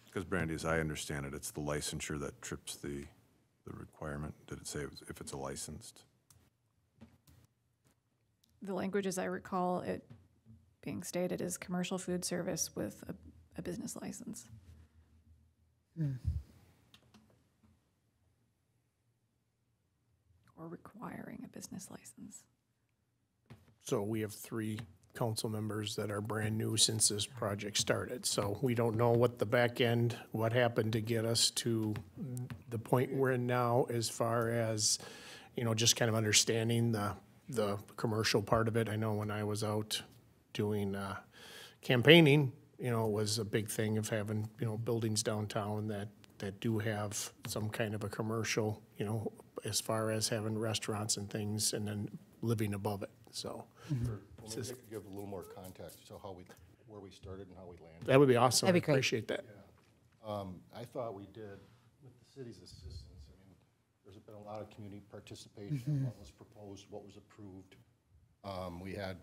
Because Brandy, as I understand it, it's the licensure that trips the requirement. Did it say if it's a licensed? The language, as I recall it being stated, is commercial food service with a business license. Or requiring a business license. So we have 3 council members that are brand new since this project started. So we don't know what the back end, what happened to get us to the point we're in now as far as, just kind of understanding the commercial part of it. I know when I was out doing campaigning, it was a big thing of having, buildings downtown that do have some kind of a commercial, as far as having restaurants and things and then living above it, so. Maybe I could give a little more context to where we started and how we landed. That would be awesome. That'd be great. I appreciate that. I thought we did, with the city's assistance, there's been a lot of community participation, what was proposed, what was approved. We had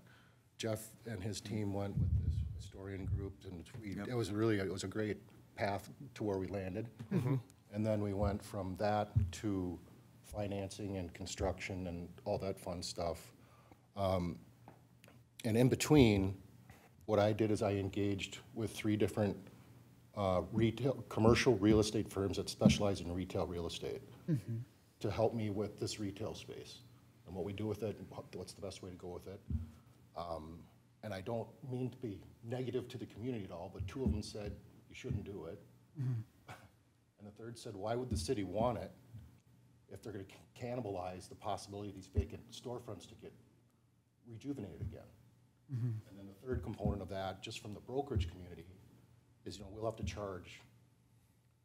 Jeff and his team went with this historian group, and it was a great path to where we landed. And then we went from that to financing and construction and all that fun stuff. And in between, what I did is I engaged with 3 different commercial real estate firms that specialize in retail real estate to help me with this retail space and what we do with it and what's the best way to go with it. And I don't mean to be negative to the community at all, but 2 of them said, you shouldn't do it. And the third said, why would the city want it if they're going to cannibalize the possibility of these vacant storefronts to get rejuvenated again? And then the third component of that, just from the brokerage community, is we'll have to charge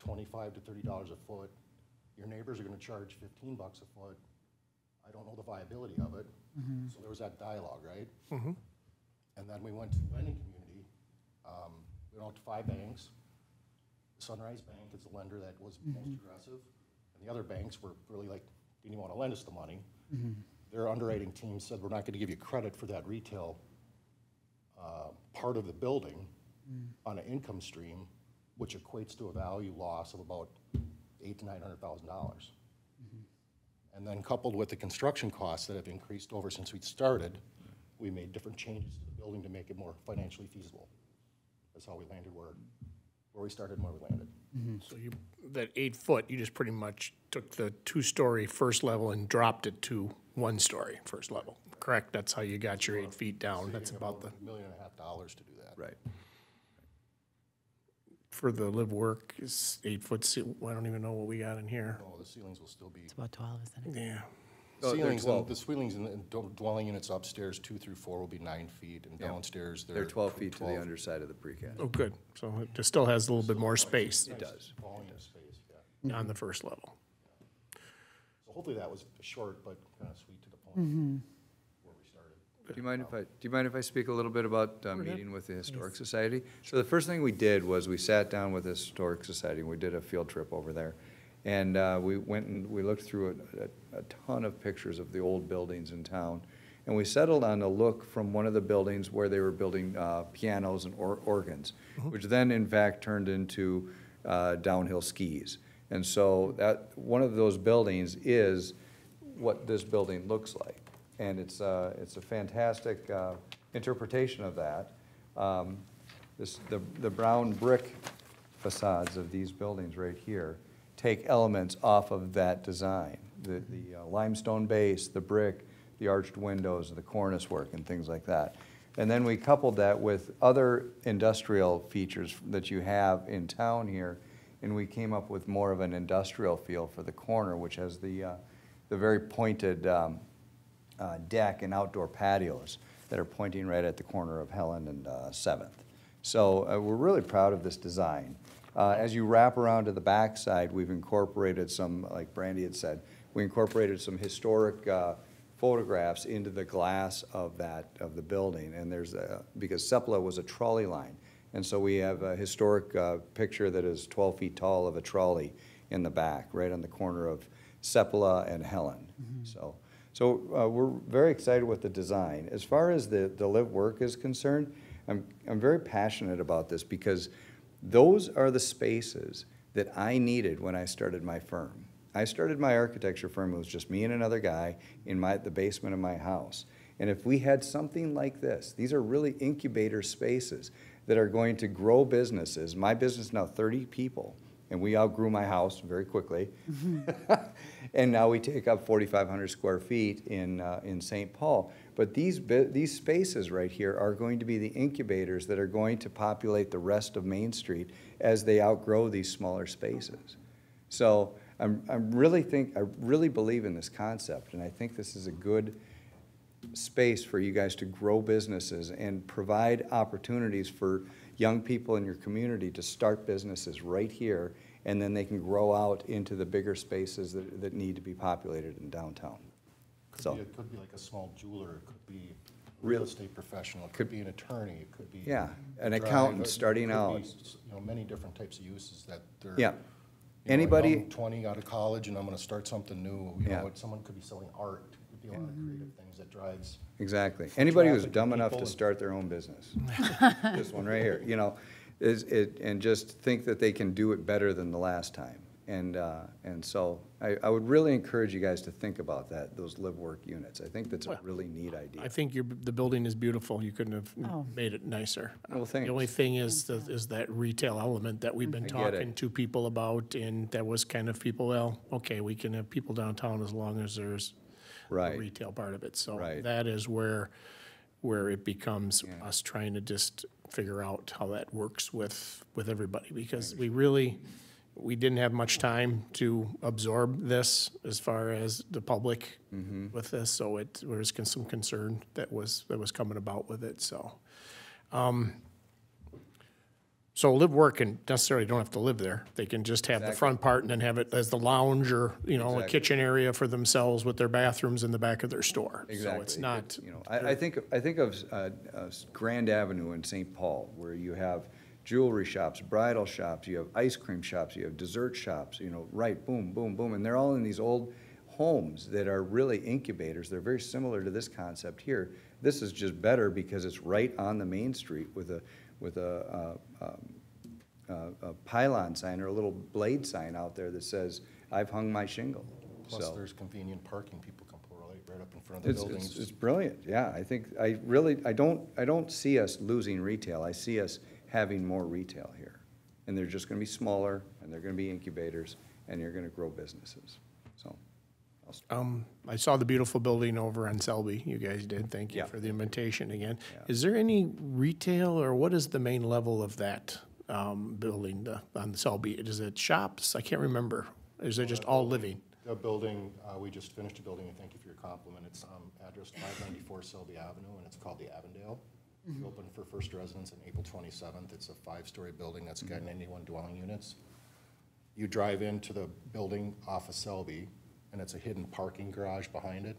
$25 to $30 a foot. Your neighbors are going to charge $15 a foot. I don't know the viability of it. So there was that dialogue, right? And then we went to the lending community. We went out to 5 banks. Sunrise Bank is the lender that was most aggressive, and the other banks were really didn't even want to lend us the money. Their underwriting team said, we're not going to give you credit for that retail part of the building on an income stream, which equates to a value loss of about $800,000 to $900,000. And then coupled with the construction costs that have increased over since we started, we made different changes to the building to make it more financially feasible. That's how we landed where we started and where we landed. So that 8 foot, you just pretty much took the 2-story first level and dropped it to 1-story first level, correct? That's how you got your 8 feet down. That's about the. $1.5 million to do that. Right. For the live work is 8 foot, I don't even know what we got in here. Oh, the ceilings will still be. It's about 12, isn't it? Yeah. Oh, they're Ceilings, 12. the ceilings in the dwelling units upstairs, 2 through 4 will be 9 feet, and Yeah. downstairs, They're 12 feet to the 12. underside of the precast. Oh, good. So it just still has a little bit more space It does. Volume space, yeah. on the first level. So hopefully that was short, but kind of sweet to the point. Where we started. Do you mind if I speak a little bit about meeting with the Historic Society? So the first thing we did was we sat down with the Historic Society, and we did a field trip over there. And we went and we looked through a ton of pictures of the old buildings in town. And we settled on a look from one of the buildings where they were building pianos and organs, which then in fact turned into downhill skis. And so that, one of those buildings is what this building looks like. And it's a fantastic interpretation of that. The brown brick facades of these buildings right here take elements off of that design. The limestone base, the brick, the arched windows, the cornice work and things like that. And then we coupled that with other industrial features that you have in town here, and we came up with more of an industrial feel for the corner, which has the very pointed deck and outdoor patios that are pointing right at the corner of Helen and 7th. So we're really proud of this design. As you wrap around to the backside, we've incorporated some, like Brandy had said, we incorporated some historic photographs into the glass of the building. And there's because Sepulveda was a trolley line. And so we have a historic picture that is 12 feet tall of a trolley in the back, right on the corner of Sepulveda and Helen. So we're very excited with the design. As far as the live work is concerned, I'm very passionate about this because those are the spaces that I needed when I started my firm. I started my architecture firm, it was just me and another guy in the basement of my house. And if we had something like this, these are really incubator spaces that are going to grow businesses. My business is now 30 people, and we outgrew my house very quickly. And now we take up 4,500 square feet in St. Paul. But these spaces right here are going to be the incubators that are going to populate the rest of Main Street as they outgrow these smaller spaces. So I really believe in this concept, and I think this is a good space for you guys to grow businesses and provide opportunities for young people in your community to start businesses right here, and then they can grow out into the bigger spaces that need to be populated in downtown. It could be like a small jeweler, it could be a real estate professional, it could be an attorney, it could be an accountant starting out. Many different types of uses that they're. Yeah. Anybody. I'm 20 out of college and I'm going to start something new. Someone could be selling art. It could be a lot of creative things that drives. Exactly. Anybody who's dumb enough to start their own business. This one right here, and just think that they can do it better than the last time. And so I would really encourage you guys to think about those live work units. I think that's a really neat idea. I think the building is beautiful. You couldn't have made it nicer. Well, thanks. The only thing is that retail element that we've been talking to people about, and that was kind of people, well, okay, we can have people downtown as long as there's a retail part of it. So that is where it becomes us trying to just figure out how that works with everybody, because we didn't have much time to absorb this as far as the public with this, so there was some concern that was coming about with it. So, so live work and necessarily don't have to live there. They can just have the front part and then have it as the lounge or a kitchen area for themselves with their bathrooms in the back of their store. Exactly. So it's not. I think of Grand Avenue in St. Paul, where you have jewelry shops, bridal shops, you have ice cream shops, you have dessert shops, boom, boom, boom. And they're all in these old homes that are really incubators. They're very similar to this concept here. This is just better because it's right on the main street with a pylon sign or a little blade sign out there that says, "I've hung my shingle." Plus there's convenient parking. People can pull right up in front of the buildings. It's brilliant, yeah. I think, I don't see us losing retail. I see us having more retail here. And they're just going to be smaller, and they're going to be incubators, and you're going to grow businesses. So, I saw the beautiful building over on Selby. You guys did. Thank you for the invitation again. Is there any retail, or what is the main level of that building on Selby? Is it shops? I can't remember. Is it just all living? a building, we just finished a building, and thank you for your compliment. It's addressed 594 Selby Avenue, and it's called the Avondale. We opened for first residents on April 27th. It's a 5-story building that's got 91 dwelling units. You drive into the building off of Selby, and it's a hidden parking garage behind it.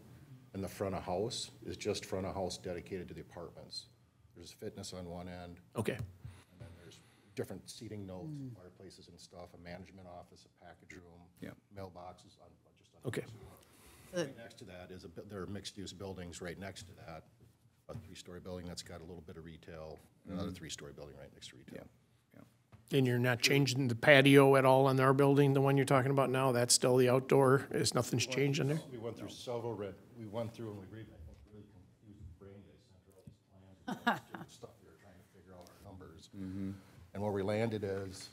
And the front of house is just front of house dedicated to the apartments. There's fitness on one end. Okay. And then there's different seating notes, fireplaces and stuff, a management office, a package room, mailboxes on just on. Okay. Right next to that is there are mixed-use buildings right next to that. A 3-story building that's got a little bit of retail, another 3-story building right next to retail. And you're not changing the patio at all in our building, the one you're talking about now? That's still the outdoor? Nothing's changed in there? We went through several we went through and we really, I think, really confused the brain. They sent her all these plans, and stuff. We were trying to figure out our numbers. And where we landed is,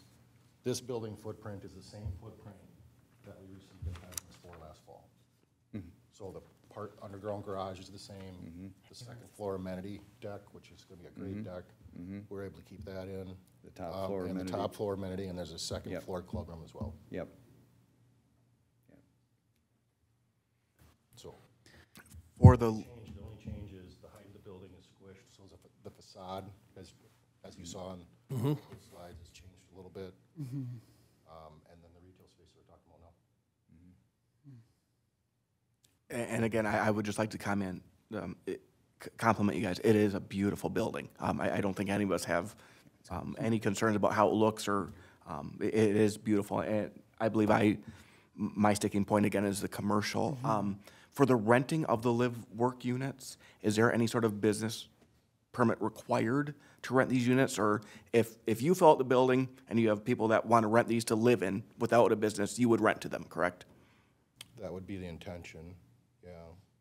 this building footprint is the same footprint that we received entitlements for last fall. So the underground garage is the same. The second floor amenity deck, which is gonna be a great deck, we're able to keep that in. The top floor and amenity. the top floor amenity, and there's a second floor club room as well. Yep. So. For the, The only change is the height of the building is squished, so the facade, as you saw in the slides, has changed a little bit. And then the retail space we're talking about now. and again, I would just like to compliment you guys. It is a beautiful building. I don't think any of us have any concerns about how it looks, or it is beautiful. And I believe my sticking point again is the commercial. For the renting of the live-work units, is there any sort of business permit required to rent these units? Or if you fill out the building and you have people that want to rent these to live in without a business, you would rent to them, correct? That would be the intention, yeah.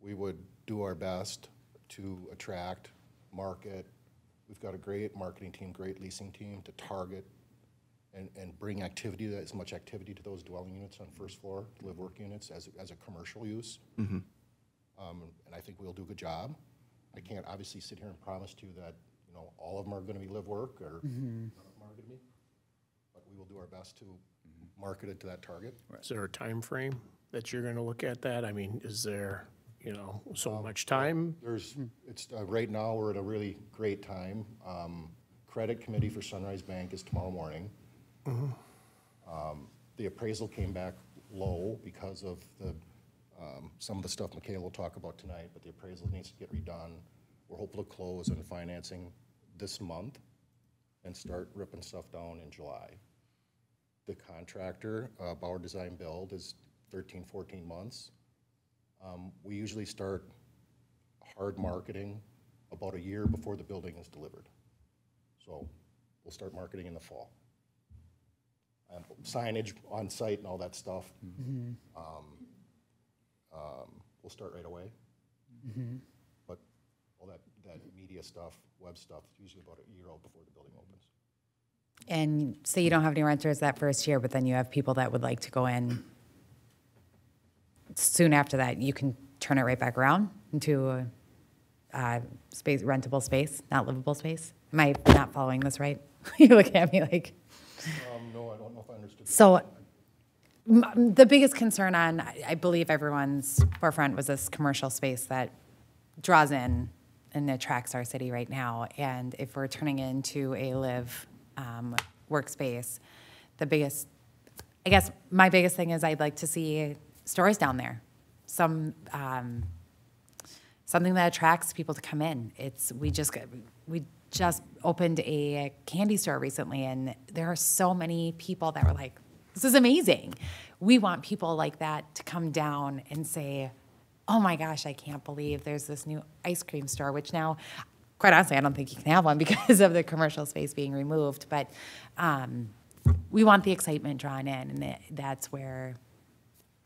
We would do our best to attract, market. We've got a great marketing team, great leasing team to target and bring activity, as much activity to those dwelling units on first floor, live-work units as a commercial use. And I think we'll do a good job. I can't obviously sit here and promise to you that, all of them are gonna be live-work, or none of them are gonna be. But we will do our best to market it to that target. Is there a time frame that you're gonna look at that? I mean, is there, so much time? Right now, we're at a really great time. Credit committee for Sunrise Bank is tomorrow morning. The appraisal came back low because of some of the stuff Michaela will talk about tonight, but the appraisal needs to get redone. We're hopeful to close on financing this month and start ripping stuff down in July. The contractor, Bauer Design Build, is 13, 14 months. We usually start hard marketing about a year before the building is delivered. So we'll start marketing in the fall. Signage on site and all that stuff. We'll start right away. But all that media stuff, web stuff, is usually about a year out before the building opens. And say you don't have any renters that first year, but then you have people that would like to go in soon after that, you can turn it right back around into a space, rentable space, not livable space. Am I not following this right? You look at me like. No, I don't know if I understood. So the biggest concern on, I believe, everyone's forefront was this commercial space that draws in and attracts our city right now. And if we're turning it into a live workspace, I guess my biggest thing is I'd like to see stores down there. Something that attracts people to come in. We just opened a candy store recently, and there are so many people that were like, this is amazing. We want people like that to come down and say, oh my gosh, I can't believe there's this new ice cream store, which now, quite honestly, I don't think you can have one because of the commercial space being removed. But we want the excitement drawn in, and that's where,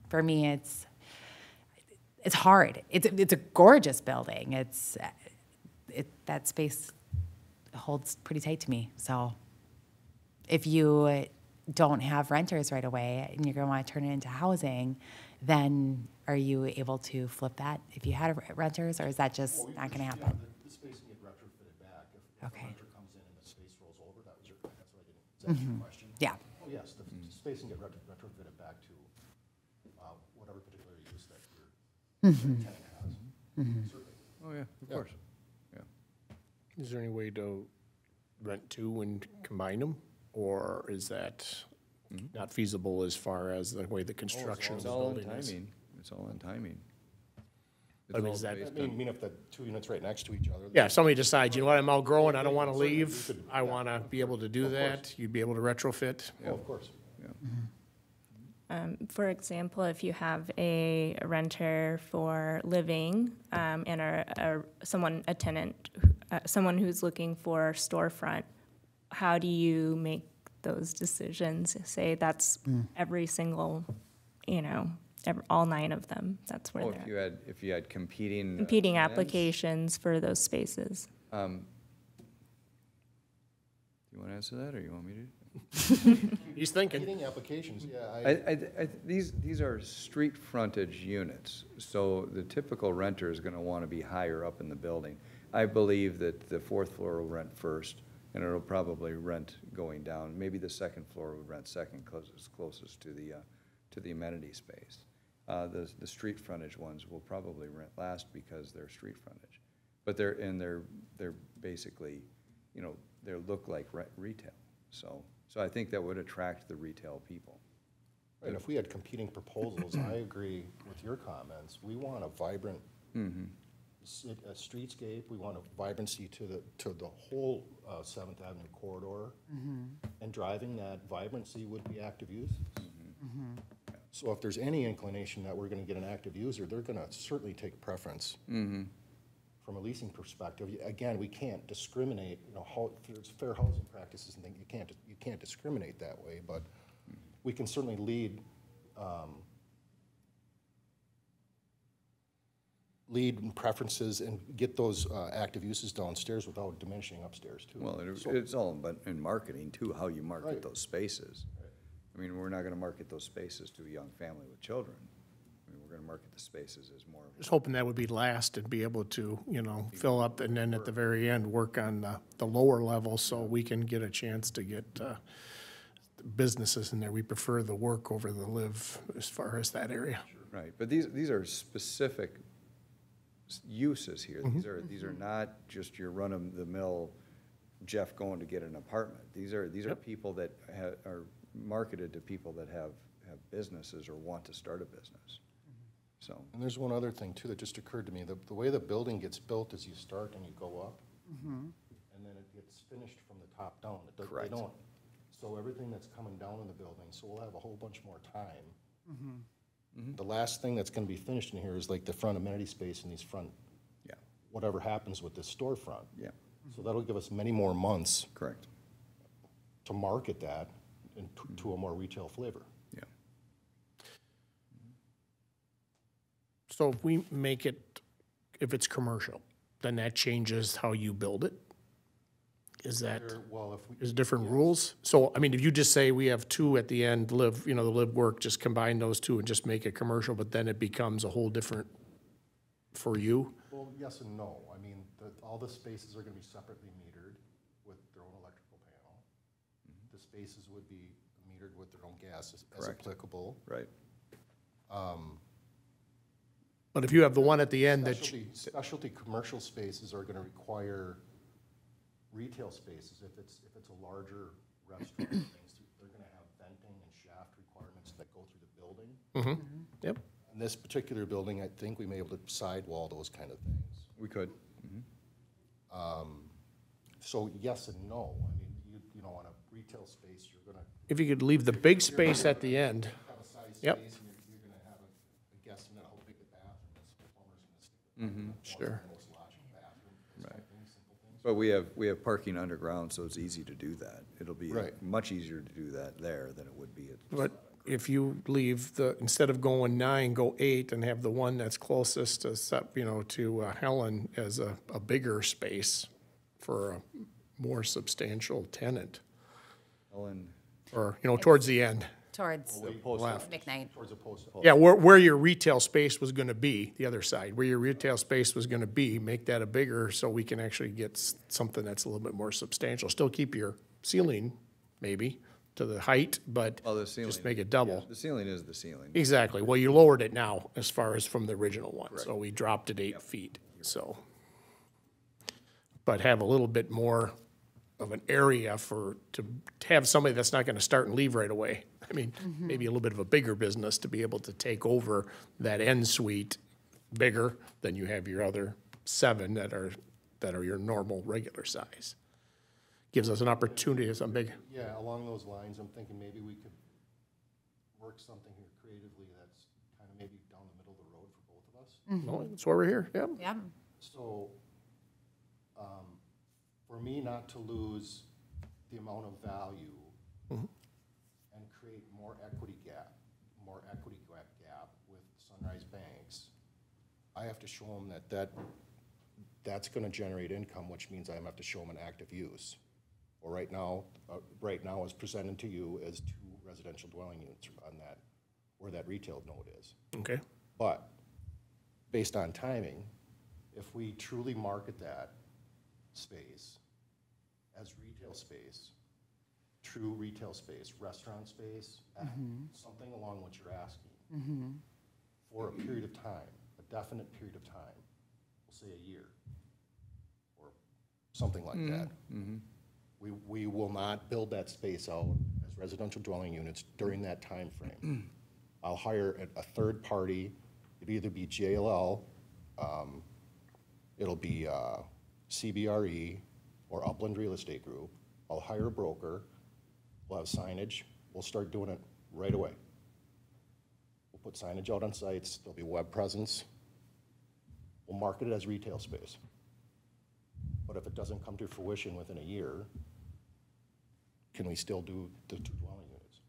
for me, it's hard. It's a gorgeous building. That space holds pretty tight to me. So if you don't have renters right away and you're going to want to turn it into housing, then are you able to flip that if you had renters, or is that just not going to happen? Yeah, the space can get retrofitted back. If a renter comes in and the space rolls over, that's what I didn't. Is that your question? Yeah. Oh, yes, the space can get retrofitted back to whatever tenant has. Oh, yeah, of course. Yeah. Is there any way to rent two and combine them? Or is that not feasible as far as the way the construction of It's the all in building is? timing. It's all in timing. I mean, It's is all that- based I on- mean, if the 2 units right next to each other. Yeah, if somebody decides, you know what, I'm outgrowing, I don't want to leave, I want to be able to do that, you'd be able to retrofit? Oh, of course. For example, if you have a renter for living and a tenant, someone who's looking for storefront, how do you make those decisions? Say that's every single, all 9 of them. That's where Oh, they're if you had competing. competing tenants, applications for those spaces. Do you want to answer that, or you want me to? He's thinking. Competing applications, yeah. These are street frontage units, so the typical renter is going to want to be higher up in the building. I believe that the 4th floor will rent first, and it'll probably rent going down. Maybe the 2nd floor will rent second, closest to the amenity space. The street frontage ones will probably rent last because they're street frontage, but they're basically, they look like retail. So I think that would attract the retail people. And if we had competing proposals, I agree with your comments. We want a vibrant a streetscape. We want a vibrancy to the whole 7th Avenue corridor. And driving that vibrancy would be active uses. So if there's any inclination that we're going to get an active user, they're going to certainly take preference. From a leasing perspective, again, we can't discriminate. There's fair housing practices and things. You can't discriminate that way, but we can certainly lead preferences and get those active uses downstairs without diminishing upstairs too. Well, it's all in marketing too, how you market those spaces. I mean, we're not going to market those spaces to a young family with children. I mean, we're going to market the spaces as more. Just hoping that would be last and be able to, fill up and then at the very end, work on the lower level so we can get a chance to get businesses in there. We prefer the work over the live as far as that area. Right, but these are specific uses here. These are not just your run-of-the-mill Jeff going to get an apartment. These are people that are marketed to people that have businesses or want to start a business. So. And there's one other thing too that just occurred to me. The way the building gets built is you start and you go up, and then it gets finished from the top down. Correct. They don't. So everything that's coming down in the building, so we'll have a whole bunch more time. The last thing that's going to be finished in here is like the front amenity space and these front. Yeah. Whatever happens with this storefront. Yeah. So that'll give us many more months. Correct. To market that to a more retail flavor. Yeah. So if we make it, if it's commercial, then that changes how you build it? Is that, Well, is different rules? So, I mean, if you just say we have 2 at the end, the live work, just combine those 2 and just make it commercial, but then it becomes a whole different for you? Well, yes and no. I mean, all the spaces are going to be separately metered with their own electrical panel. The spaces would be metered with their own gas as applicable. Right. But if you have the one at the end that, Specialty commercial spaces are going to require retail spaces. If it's a larger restaurant, they're going to have venting and shaft requirements that go through the building. Yep. In this particular building, I think we may be able to sidewall those kind of things. We could. So yes and no. I mean, on a retail space, you're going to if you could leave the big space at the end. have a size Yep. space, and you're going to have a guesstimate how big the bathroom is. The plumber's going to stick Sure. the most logical bathroom. Right. Simple things. But we have parking underground, so it's easy to do that. It'll be much easier to do that there than it would be at. But if you leave instead of going 9, go 8 and have the one that's closest to Helen as a bigger space for a more substantial tenant. Helen. Or, towards the end. Towards left. McKnight. Towards a post. Yeah, where your retail space was gonna be, the other side, where your retail space was gonna be, make that a bigger so we can actually get something that's a little bit more substantial. Still keep your ceiling, maybe, to the height, but Well, the ceiling. just make it yeah, double. The ceiling is the ceiling. Exactly. Well, you lowered it now as far as from the original one, so we dropped it 8 feet, so. But have a little bit more of an area to have somebody that's not gonna start and leave right away. I mean, maybe a little bit of a bigger business to be able to take over that end suite bigger than you have your other 7 that are your normal, regular size. Gives us an opportunity to something big. Yeah, along those lines, I'm thinking maybe we could work something here creatively that's kind of maybe down the middle of the road for both of us. Well, that's why we're here, yeah. Yeah. So, for me not to lose the amount of value and create more equity gap with Sunrise Banks, I have to show them that's gonna generate income, which means I have to show them an active use. Well, right now, as presented to you, is 2 residential dwelling units on that, where that retail node is. Okay. But, based on timing, if we truly market that space as retail space, true retail space, restaurant space, something along what you're asking, for a period of time, a definite period of time, we'll say a year, or something like that. We will not build that space out as residential dwelling units during that time frame. I'll hire a third party. It'll either be JLL, it'll be CBRE, or Upland Real Estate Group. I'll hire a broker. We'll have signage. We'll start doing it right away. We'll put signage out on sites. There'll be web presence. We'll market it as retail space. But if it doesn't come to fruition within a year, can we still do the 2 dwelling units?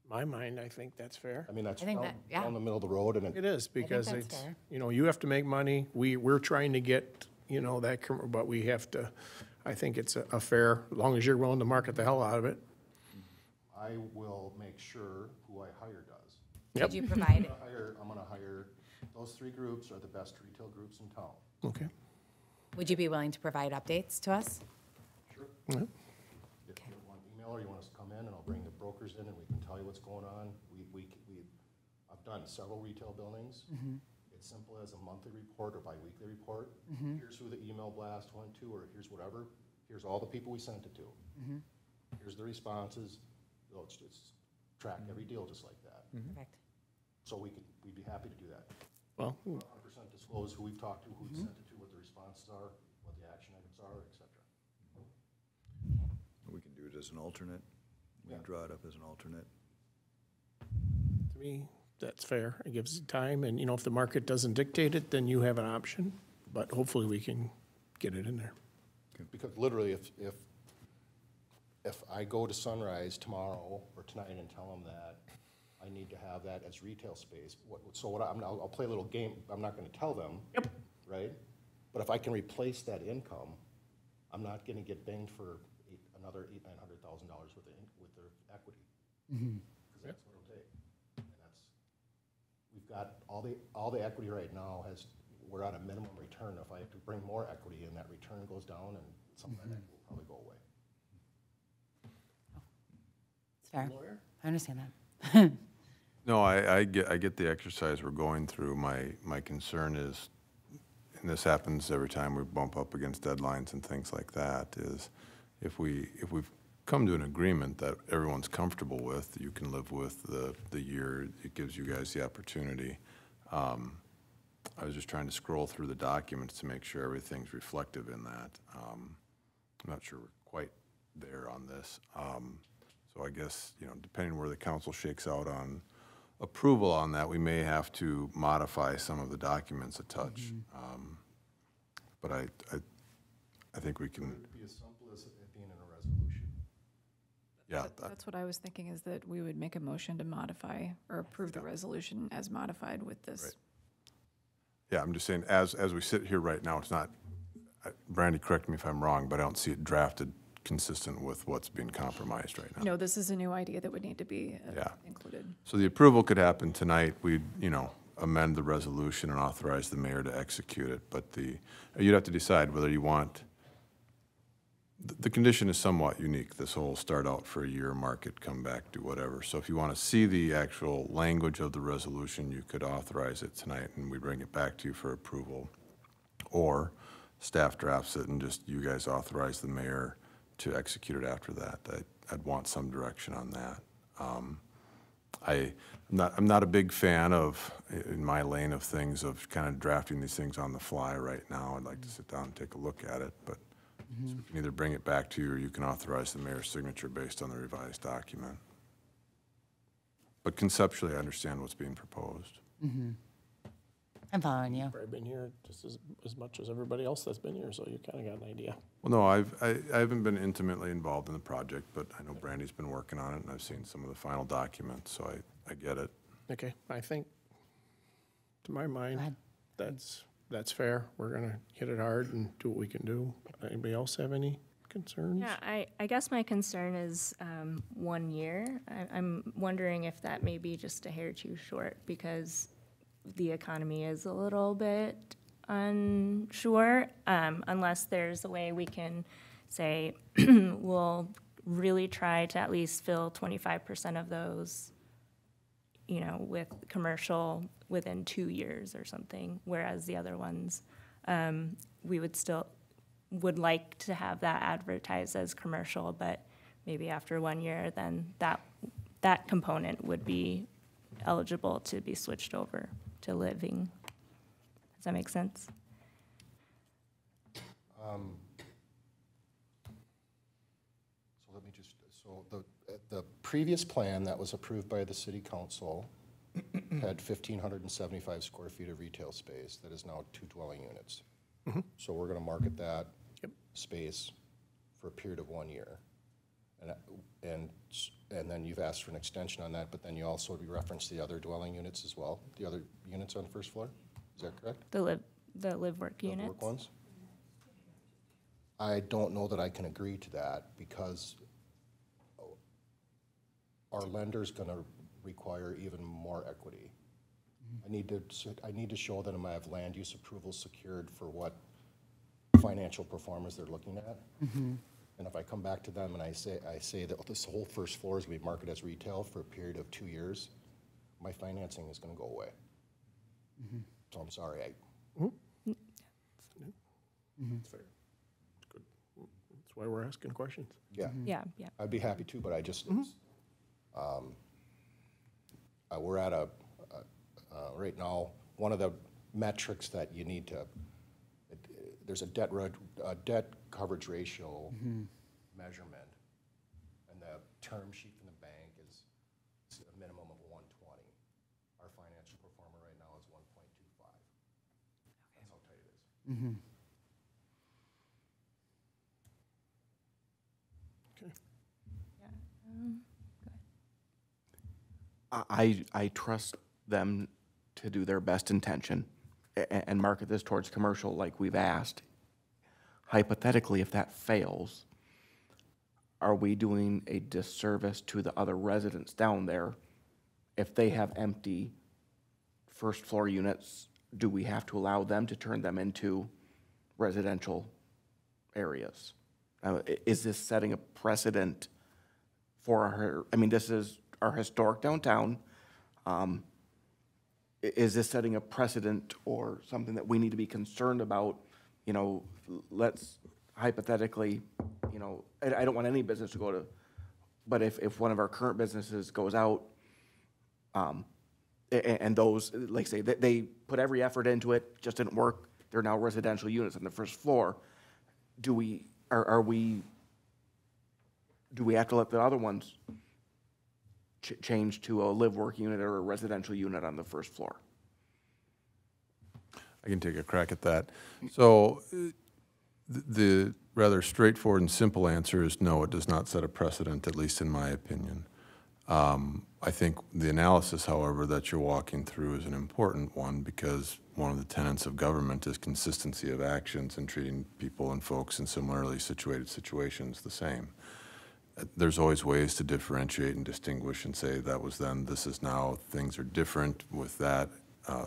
My mind, I think that's fair. I mean, that's I think down, that- yeah. down the middle of the road, and It is, because that's it's, fair. you have to make money. We're trying to get, but we have to, I think it's a fair, as long as you're willing to market the hell out of it. I will make sure who I hire does. Did you provide, I'm gonna hire, those 3 groups are the best retail groups in town. Okay. would you be willing to provide updates to us? Sure. Yeah. If you want email or you want us to come in, and I'll bring the brokers in and we can tell you what's going on. I've done several retail buildings. It's simple as a monthly report or bi-weekly report. Here's who the email blast went to, or here's whatever. Here's all the people we sent it to. Here's the responses. So it's track every deal just like that. Perfect. So we'd be happy to do that. Well, 100% disclose who we've talked to, who we sent it to, what the responses are, what the action items are, et cetera. We can do it as an alternate. We can draw it up as an alternate. to me, that's fair. It gives you time, and, if the market doesn't dictate it, then you have an option, but hopefully we can get it in there. Because literally, if I go to Sunrise tomorrow or tonight and tell them that I need to have that as retail space, I'll play a little game. I'm not gonna tell them. Yep. Right? But if I can replace that income, I'm not gonna get banged for another $800,000-900,000 with their equity. Because that's what it'll take. And we've got all the equity right now we're at a minimum return. If I have to bring more equity in, that return goes down, and some of that equity will probably go away. It's fair. I understand that. No, I get the exercise we're going through. My concern is, and this happens every time we bump up against deadlines and things like that, is if we've come to an agreement that everyone's comfortable with, you can live with the year, it gives you guys the opportunity. I was just trying to scroll through the documents to make sure everything's reflective in that. I'm not sure we're quite there on this. So I guess, depending where the council shakes out on approval on that, we may have to modify some of the documents a touch. But I think we can, It would be as simple as it being in a resolution. yeah. That's what I was thinking, is that we would make a motion to modify or approve the resolution as modified with this. Right. Yeah, I'm just saying, as we sit here right now, it's not, Brandy, correct me if I'm wrong, but I don't see it drafted consistent with what's being compromised right now. No, this is a new idea that would need to be Yeah. included. So the approval could happen tonight. We'd, amend the resolution and authorize the mayor to execute it. But you'd have to decide whether you want The condition is somewhat unique. This whole start out for a year, market, come back, do whatever. So if you want to see the actual language of the resolution, you could authorize it tonight and we bring it back to you for approval. Or staff drafts it and just you guys authorize the mayor to execute it after that. I'd want some direction on that. I'm not a big fan of, in my lane of things, of kind of drafting these things on the fly right now. I'd like to sit down and take a look at it, but so we can either bring it back to you or you can authorize the mayor's signature based on the revised document. But conceptually, I understand what's being proposed. I'm following you. I've been here just as much as everybody else that's been here, so you kind of got an idea. Well, no, I haven't been intimately involved in the project, but I know Brandy's been working on it, and I've seen some of the final documents, so I get it. Okay, I think, to my mind, that's fair. We're gonna hit it hard and do what we can do. Anybody else have any concerns? Yeah, I guess my concern is 1 year. I'm wondering if that may be just a hair too short because the economy is a little bit unsure, unless there's a way we can say we'll really try to at least fill 25% of those, with commercial within 2 years or something, whereas the other ones, we would like to have that advertised as commercial, but maybe after 1 year, then that component would be eligible to be switched over to living. Does that make sense? So let me just, the previous plan that was approved by the city council had 1,575 square feet of retail space. That is now 2 dwelling units. So we're gonna market that space for a period of 1 year. And then you've asked for an extension on that, but then you also referenced the other dwelling units as well, the other units on the first floor? Is that correct? The live work units? Live work ones? I don't know that I can agree to that because our lender's gonna require even more equity. I need to show them I have land use approval secured for what financial performance they're looking at. And if I come back to them and I say that this whole first floor is gonna be marketed as retail for a period of 2 years, my financing is gonna go away. So I'm sorry, It's fair. Good. That's why we're asking questions. Yeah. Yeah. I'd be happy to, but I just, we're at right now, one of the metrics that you need to, there's a debt coverage ratio measurement, and the term sheet from the bank is a minimum of 120. Our financial performer right now is 1.25. That's how tight it is. I trust them to do their best intention and market this towards commercial like we've asked. Hypothetically, if that fails, are we doing a disservice to the other residents down there? If they have empty first floor units, do we have to allow them to turn them into residential areas? Is this setting a precedent for this is our historic downtown. Is this setting a precedent or something that we need to be concerned about? Let's hypothetically, I don't want any business to go to, but if one of our current businesses goes out, and those, like say, they put every effort into it, just didn't work, they're now residential units on the first floor, do we have to let the other ones change to a live-work unit or a residential unit on the first floor? I can take a crack at that. So the rather straightforward and simple answer is no, it does not set a precedent, at least in my opinion. I think the analysis, however, that you're walking through is an important one because one of the tenets of government is consistency of actions and treating people and folks in similarly situated situations the same. There's always ways to differentiate and distinguish and say that was then, this is now, things are different with that,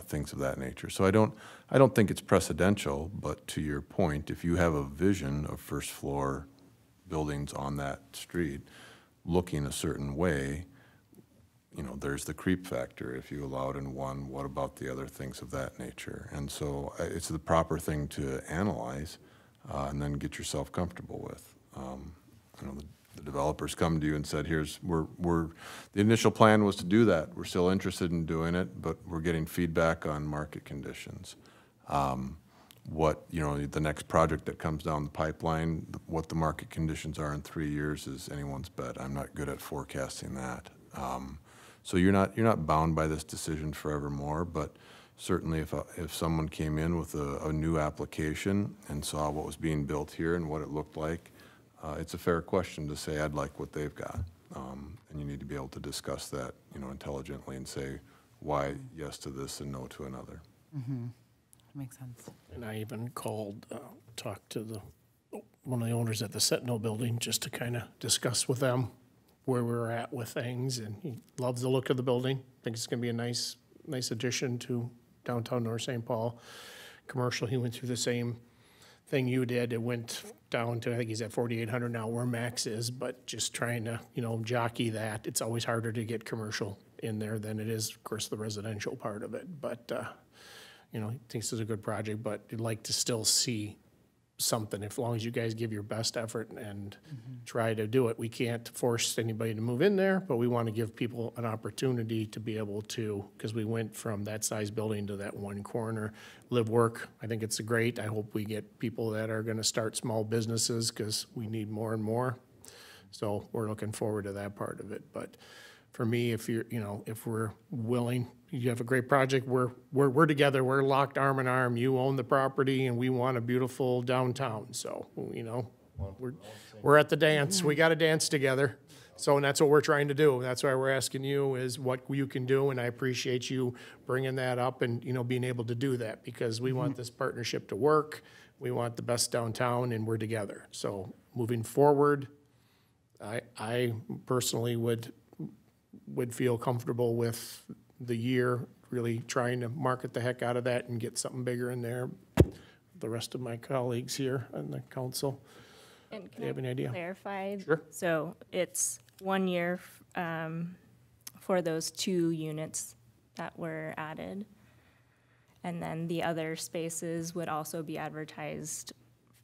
things of that nature. So I don't think it's precedential, but to your point, if you have a vision of first floor buildings on that street looking a certain way, you know, there's the creep factor. If you allow it in one, what about the other things of that nature? And so it's the proper thing to analyze and then get yourself comfortable with. You know, the developers come to you and said, here's, the initial plan was to do that. We're still interested in doing it, but we're getting feedback on market conditions. What, you know, the next project that comes down the pipeline, what the market conditions are in 3 years is anyone's bet. I'm not good at forecasting that. So you're not bound by this decision forevermore, but certainly if someone came in with a new application and saw what was being built here and what it looked like, it's a fair question to say, I'd like what they've got. And you need to be able to discuss that, you know, intelligently and say why yes to this and no to another. Mm-hmm. Makes sense. And I even called, talked to one of the owners at the Sentinel building just to kind of discuss with them where we were at with things, and he loves the look of the building. Thinks it's going to be a nice addition to downtown North St. Paul. Commercial, he went through the same thing you did. It went down to, I think he's at 4,800 now where Max is, but just trying to, you know, jockey that. It's always harder to get commercial in there than it is, of course, the residential part of it. But, you know, he thinks it's a good project, but he'd like to still see something, as long as you guys give your best effort and try to do it. We can't force anybody to move in there, but we want to give people an opportunity to be able to, because we went from that size building to that one corner. Live, work, I think it's great. I hope we get people that are going to start small businesses, because we need more and more. So we're looking forward to that part of it. But for me, if you're, you know, if we're willing, you have a great project, we're together, we're locked arm in arm. You own the property and we want a beautiful downtown. So, you know, we're at the dance. We got to dance together. So, and that's what we're trying to do. That's why we're asking you is what you can do. And I appreciate you bringing that up and, you know, being able to do that, because we want this partnership to work. We want the best downtown and we're together. So moving forward, I personally would feel comfortable with the year, really trying to market the heck out of that and get something bigger in there. The rest of my colleagues here on the council, And do you have any idea? Clarify? Sure. So it's 1 year for those 2 units that were added. And then the other spaces would also be advertised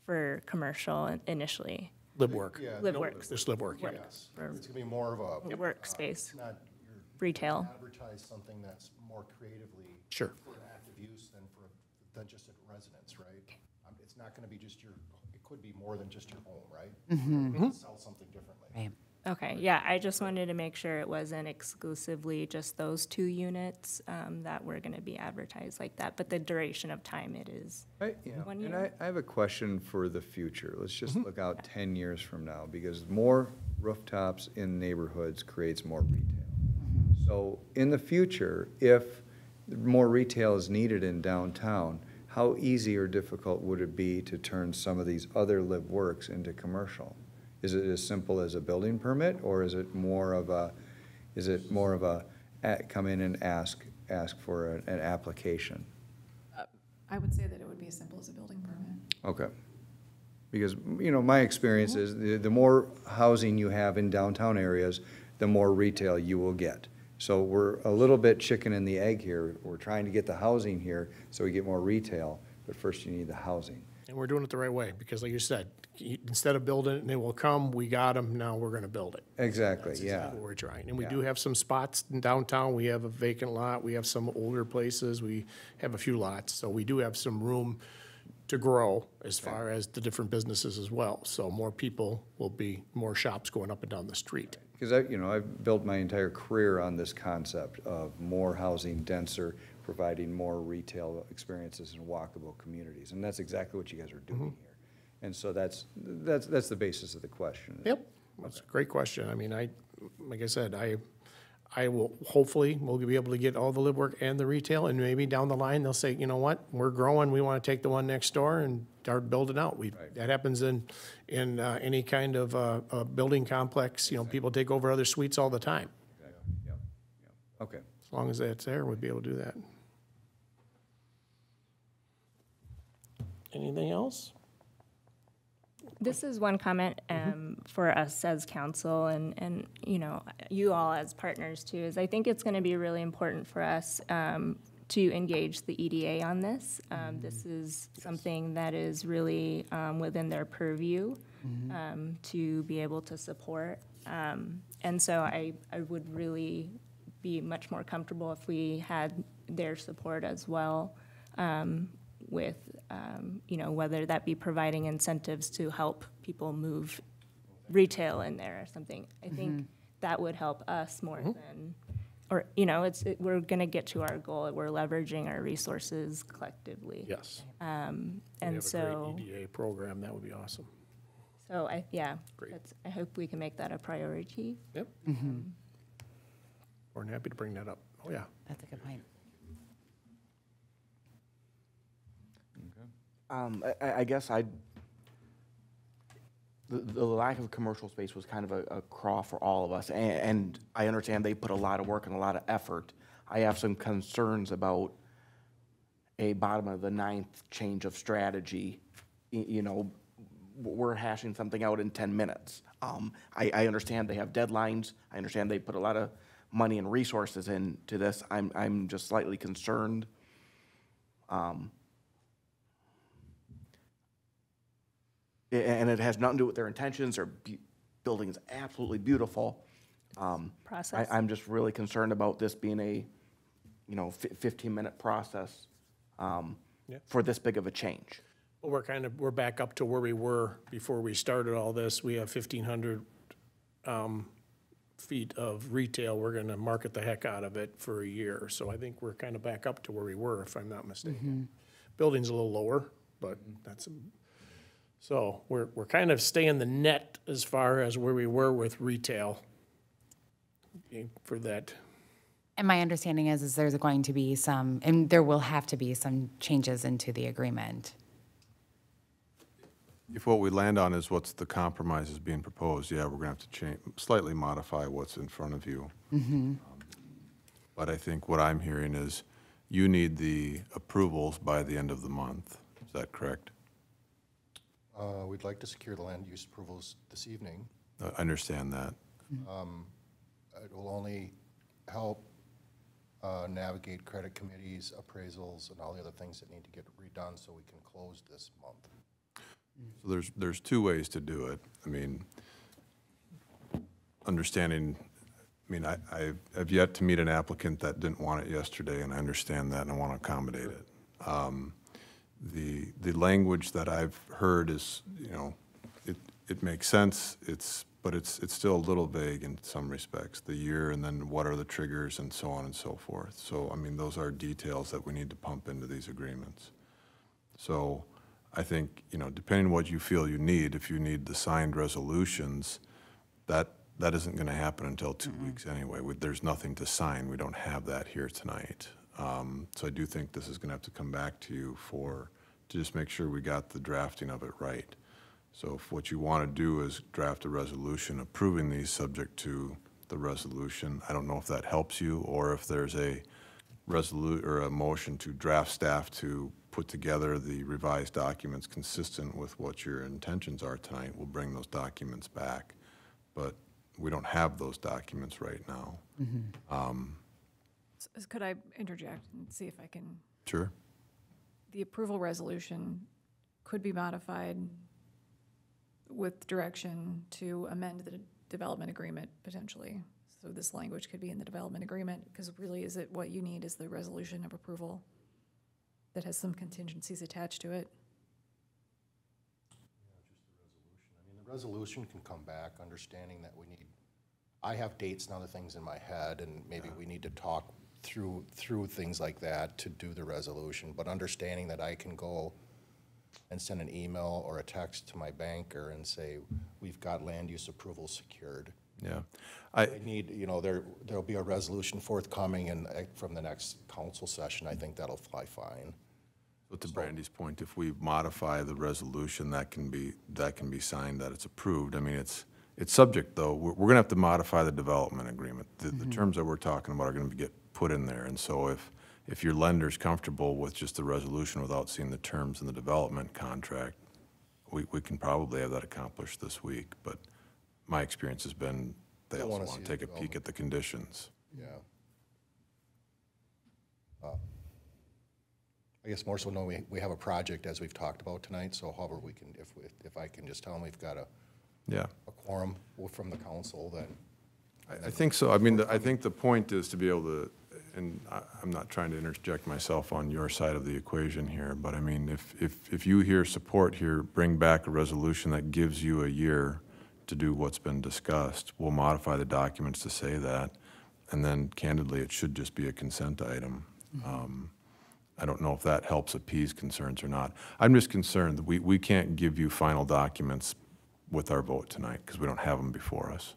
for commercial initially. Live work. Yeah, Live no, work. Just live work, yeah. Yes, it's gonna be more of a. Workspace. Not, Retail. advertise something that's more creatively. Sure. For an active use than just a residence, right? It's not gonna be just your, it could be more than just your home, right? Mm-hmm. Sell something differently. Right. Okay, yeah, I just wanted to make sure it wasn't exclusively just those 2 units that were gonna be advertised like that, but the duration of time it is. Yeah, 1 and year. I have a question for the future. Let's just look out 10 years from now, because more rooftops in neighborhoods creates more retail. So in the future, if more retail is needed in downtown, how easy or difficult would it be to turn some of these other live works into commercial? Is it as simple as a building permit, or is it more of a, come in and ask for an application? I would say that it would be as simple as a building permit. Okay. Because, you know, my experience is the more housing you have in downtown areas, the more retail you will get. So we're a little bit chicken and the egg here. We're trying to get the housing here so we get more retail, but first you need the housing. And we're doing it the right way, because like you said, instead of building it and they will come, we got them, now we're going to build it. Exactly, That's yeah. exactly what we're trying. And we Yeah. do have some spots in downtown. We have a vacant lot. We have some older places. We have a few lots. So we do have some room to grow as far as the different businesses as well. So more people will be, more shops going up and down the street. Because I've built my entire career on this concept of more housing, denser, providing more retail experiences in walkable communities. And that's exactly what you guys are doing here. And so that's the basis of the question. Yep, that's a great question. I mean, like I said, I will, hopefully, we'll be able to get all the live work and the retail, and maybe down the line, they'll say, you know what, we're growing, we want to take the one next door and start building out. That happens in any kind of a building complex. You know, people take over other suites all the time. Yep. Okay. As long as that's there, we'd be able to do that. Anything else? This is one comment for us as council and, you know, you all as partners too, is I think it's going to be really important for us to engage the EDA on this. This is something that is really within their purview to be able to support. And so I would really be much more comfortable if we had their support as well with, you know, whether that be providing incentives to help people move retail in there or something. I think that would help us more than, or, you know, we're going to get to our goal. We're leveraging our resources collectively. Yes. And so. We have a great EDA program. That would be awesome. So Great. I hope we can make that a priority. Yep. More than happy to bring that up. Oh, yeah. That's a good point. I guess the lack of commercial space was kind of a craw for all of us, and I understand they put a lot of work and a lot of effort. I have some concerns about a bottom of the ninth change of strategy. You know, we're hashing something out in 10 minutes. I understand they have deadlines. I understand they put a lot of money and resources into this. I'm just slightly concerned. And it has nothing to do with their intentions. Their building is absolutely beautiful. Process. I'm just really concerned about this being a, you know, 15-minute process for this big of a change. Well, we're back up to where we were before we started all this. We have 1,500 feet of retail. We're going to market the heck out of it for a year. So I think we're kind of back up to where we were, if I'm not mistaken. Building's a little lower, but that's so we're kind of staying the net as far as where we were with retail for that. And my understanding is there's going to be some, and there will have to be some changes into the agreement. If what we land on is what's the compromise is being proposed, yeah, we're gonna have to change, slightly modify what's in front of you. But I think what I'm hearing is you need the approvals by the end of the month. Is that correct? We'd like to secure the land use approvals this evening. I understand that. It will only help navigate credit committees, appraisals, and all the other things that need to get redone so we can close this month. So there's two ways to do it. I mean, understanding, I mean, I have yet to meet an applicant that didn't want it yesterday, and I understand that and I want to accommodate it. The language that I've heard is, you know, it makes sense, but it's still a little vague in some respects, the year and then what are the triggers and so on and so forth. So, I mean, those are details that we need to pump into these agreements. So I think, you know, depending on what you feel you need, if you need the signed resolutions, that isn't going to happen until 2 weeks anyway. There's nothing to sign. We don't have that here tonight. So I do think this is going to have to come back to you to just make sure we got the drafting of it right. So if what you want to do is draft a resolution approving these subject to the resolution, I don't know if that helps you or if there's a a motion to draft staff to put together the revised documents consistent with what your intentions are tonight. We'll bring those documents back, but we don't have those documents right now. Could I interject and see if I can? Sure. The approval resolution could be modified with direction to amend the development agreement potentially. So this language could be in the development agreement, because really is it what you need is the resolution of approval that has some contingencies attached to it? I mean, the resolution can come back, understanding that I have dates and other things in my head, and maybe we need to talk through things like that to do the resolution, but understanding that I can go and send an email or a text to my banker and say, we've got land use approval secured. Yeah. I need, you know, there'll be a resolution forthcoming and from the next council session. I think that'll fly fine. But to Brandy's point, if we modify the resolution, that can be signed, that it's approved. I mean, it's subject, though. We're going to have to modify the development agreement. The terms that we're talking about are going to get put in there. And so if your lender's comfortable with just the resolution without seeing the terms in the development contract, we can probably have that accomplished this week, but my experience has been they Don't also wanna want see to take it a peek at the conditions. Yeah. I guess more so knowing we have a project as we've talked about tonight, so however we can, if I can just tell them we've got Yeah. a quorum from the council, then. I think so. I mean, I think the point is to be able to, and I'm not trying to interject myself on your side of the equation here, but I mean, if you hear support here, bring back a resolution that gives you a year to do what's been discussed. We'll modify the documents to say that, and then candidly, it should just be a consent item. I don't know if that helps appease concerns or not. I'm just concerned that we can't give you final documents with our vote tonight because we don't have them before us.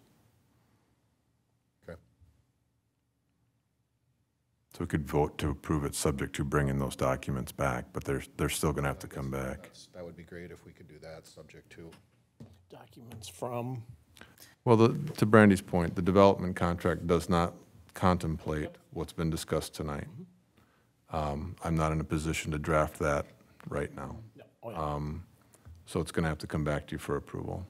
Okay. So we could vote to approve it subject to bringing those documents back, but they're still going to have to come back. That would be great if we could do that, subject to. Documents from, Well, to Brandy's point, the development contract does not contemplate what's been discussed tonight. I'm not in a position to draft that right now. So it's going to have to come back to you for approval.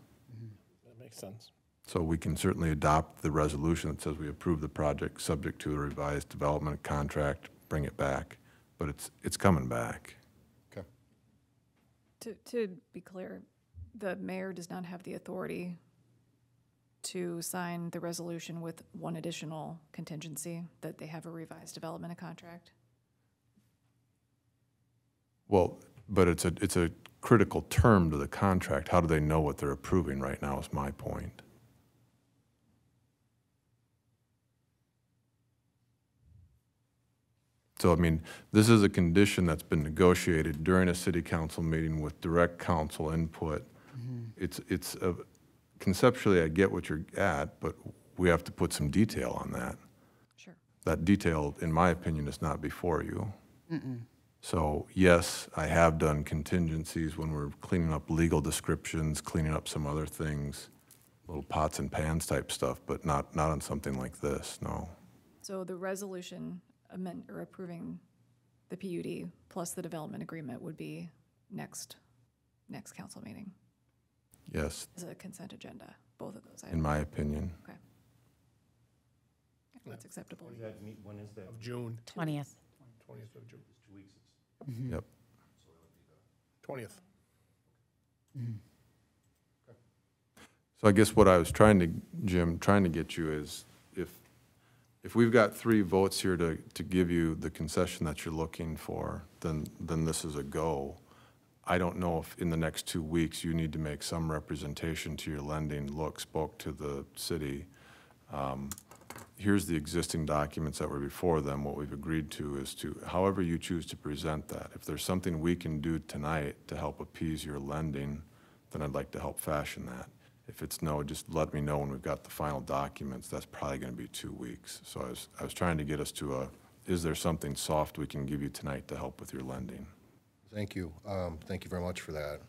that makes sense. So we can certainly adopt the resolution that says we approve the project subject to a revised development contract, bring it back, but it's coming back. Okay. To be clear, the mayor does not have the authority to sign the resolution with one additional contingency, that they have a revised development contract. Well, but it's a critical term to the contract. How do they know what they're approving right now is my point. So, I mean, this is a condition that's been negotiated during a city council meeting with direct council input. It's conceptually, I get what you're at, but we have to put some detail on that. Sure. That detail, in my opinion, is not before you. So, yes, I have done contingencies when we're cleaning up legal descriptions, cleaning up some other things, little pots and pans type stuff, but not on something like this, no. So the resolution approving the PUD plus the development agreement would be next council meeting Yes, as a consent agenda, both of those items. in my opinion. Okay. That's acceptable. When is that? Of June, 20th. 20th of June. 2 weeks. Yep. 20th. So I guess what I was trying to get you is, if we've got 3 votes here to give you the concession that you're looking for, then this is a go. I don't know if in the next 2 weeks you need to make some representation to your lending. Look, spoke to the city. Here's the existing documents that were before them. What we've agreed to is to, however you choose to present that. If there's something we can do tonight to help appease your lending, then I'd like to help fashion that. If it's no, just let me know when we've got the final documents. That's probably going to be 2 weeks. So I was trying to get us to is there something soft we can give you tonight to help with your lending? Thank you. Thank you very much for that.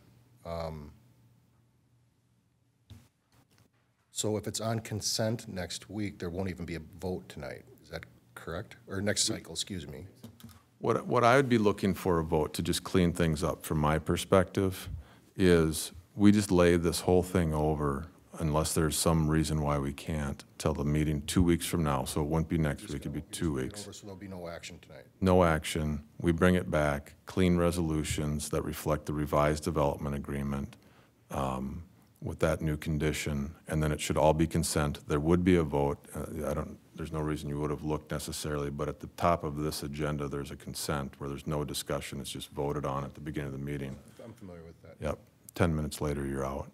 So if it's on consent next week, there won't even be a vote tonight. Is that correct? Or next cycle, excuse me. What I would be looking for a vote to just clean things up from my perspective is we just lay this whole thing over unless there's some reason why we can't till the meeting 2 weeks from now. So it wouldn't be next week, it'd be 2 weeks. So there'll be no action tonight. No action. We bring it back, clean resolutions that reflect the revised development agreement with that new condition, and then it should all be consent. There would be a vote. There's no reason you would have looked necessarily, but at the top of this agenda, there's a consent where there's no discussion. It's just voted on at the beginning of the meeting. I'm familiar with that. Yep. 10 minutes later, you're out.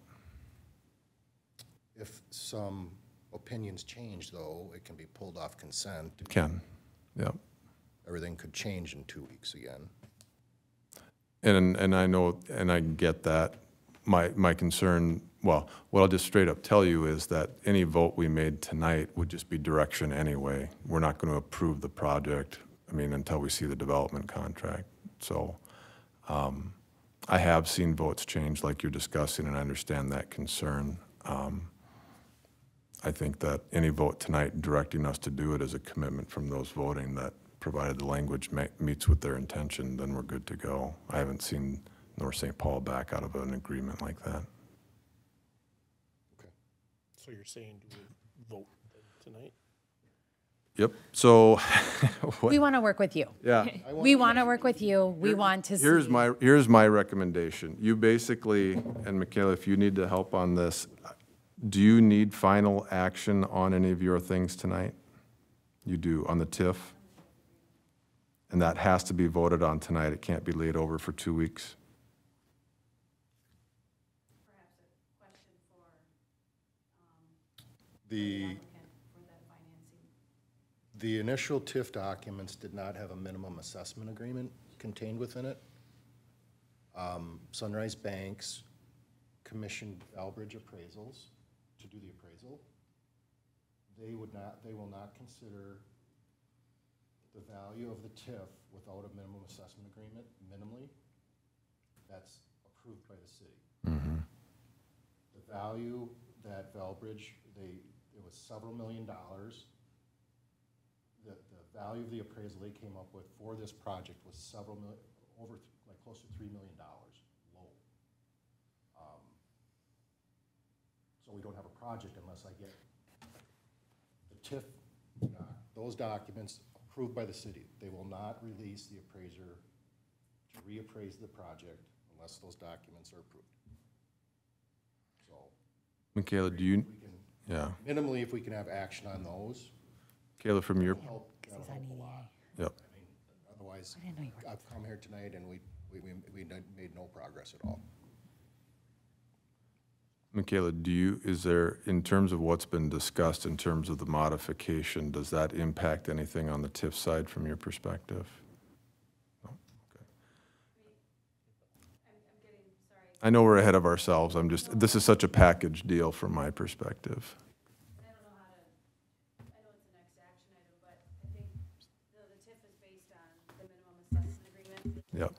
If some opinions change, though, it can be pulled off consent. It can. Yep. Everything could change in 2 weeks again. And I know, and I get that. My concern, well, what I'll just straight up tell you is that any vote we made tonight would just be direction anyway. We're not going to approve the project, until we see the development contract. So I have seen votes change like you're discussing, and I understand that concern. I think that any vote tonight directing us to do it is a commitment from those voting that provided the language meets with their intention, then we're good to go. I haven't seen North St. Paul back out of an agreement like that. So you're saying do we vote tonight? Yep, so. We want to work with you. Yeah. We want to work with you. We want to see. Here's my recommendation. You basically, and Michaela, if you need to help on this, do you need final action on any of your things tonight? You do, on the TIF? And that has to be voted on tonight. It can't be laid over for 2 weeks? The initial TIF documents did not have a minimum assessment agreement contained within it. Sunrise Banks commissioned Albridge appraisals to do the appraisal. They will not consider the value of the TIF without a minimum assessment agreement, minimally. That's approved by the city. Mm-hmm. The value that Valbridge, it was several $1 million. The value of the appraisal they came up with for this project was several million, like close to $3 million low. So we don't have a project unless I get the TIF, those documents approved by the city. They will not release the appraiser to reappraise the project unless those documents are approved. So, Michaela, do you, yeah. Minimally, if we can have action on those. Kayla, from your, That'll help a lot. yep. I mean, otherwise, I've come here tonight and we made no progress at all. Michaela, is there, in terms of what's been discussed in terms of the modification, does that impact anything on the TIF side from your perspective? No? Okay. I know we're ahead of ourselves. This is such a package deal from my perspective. Yep.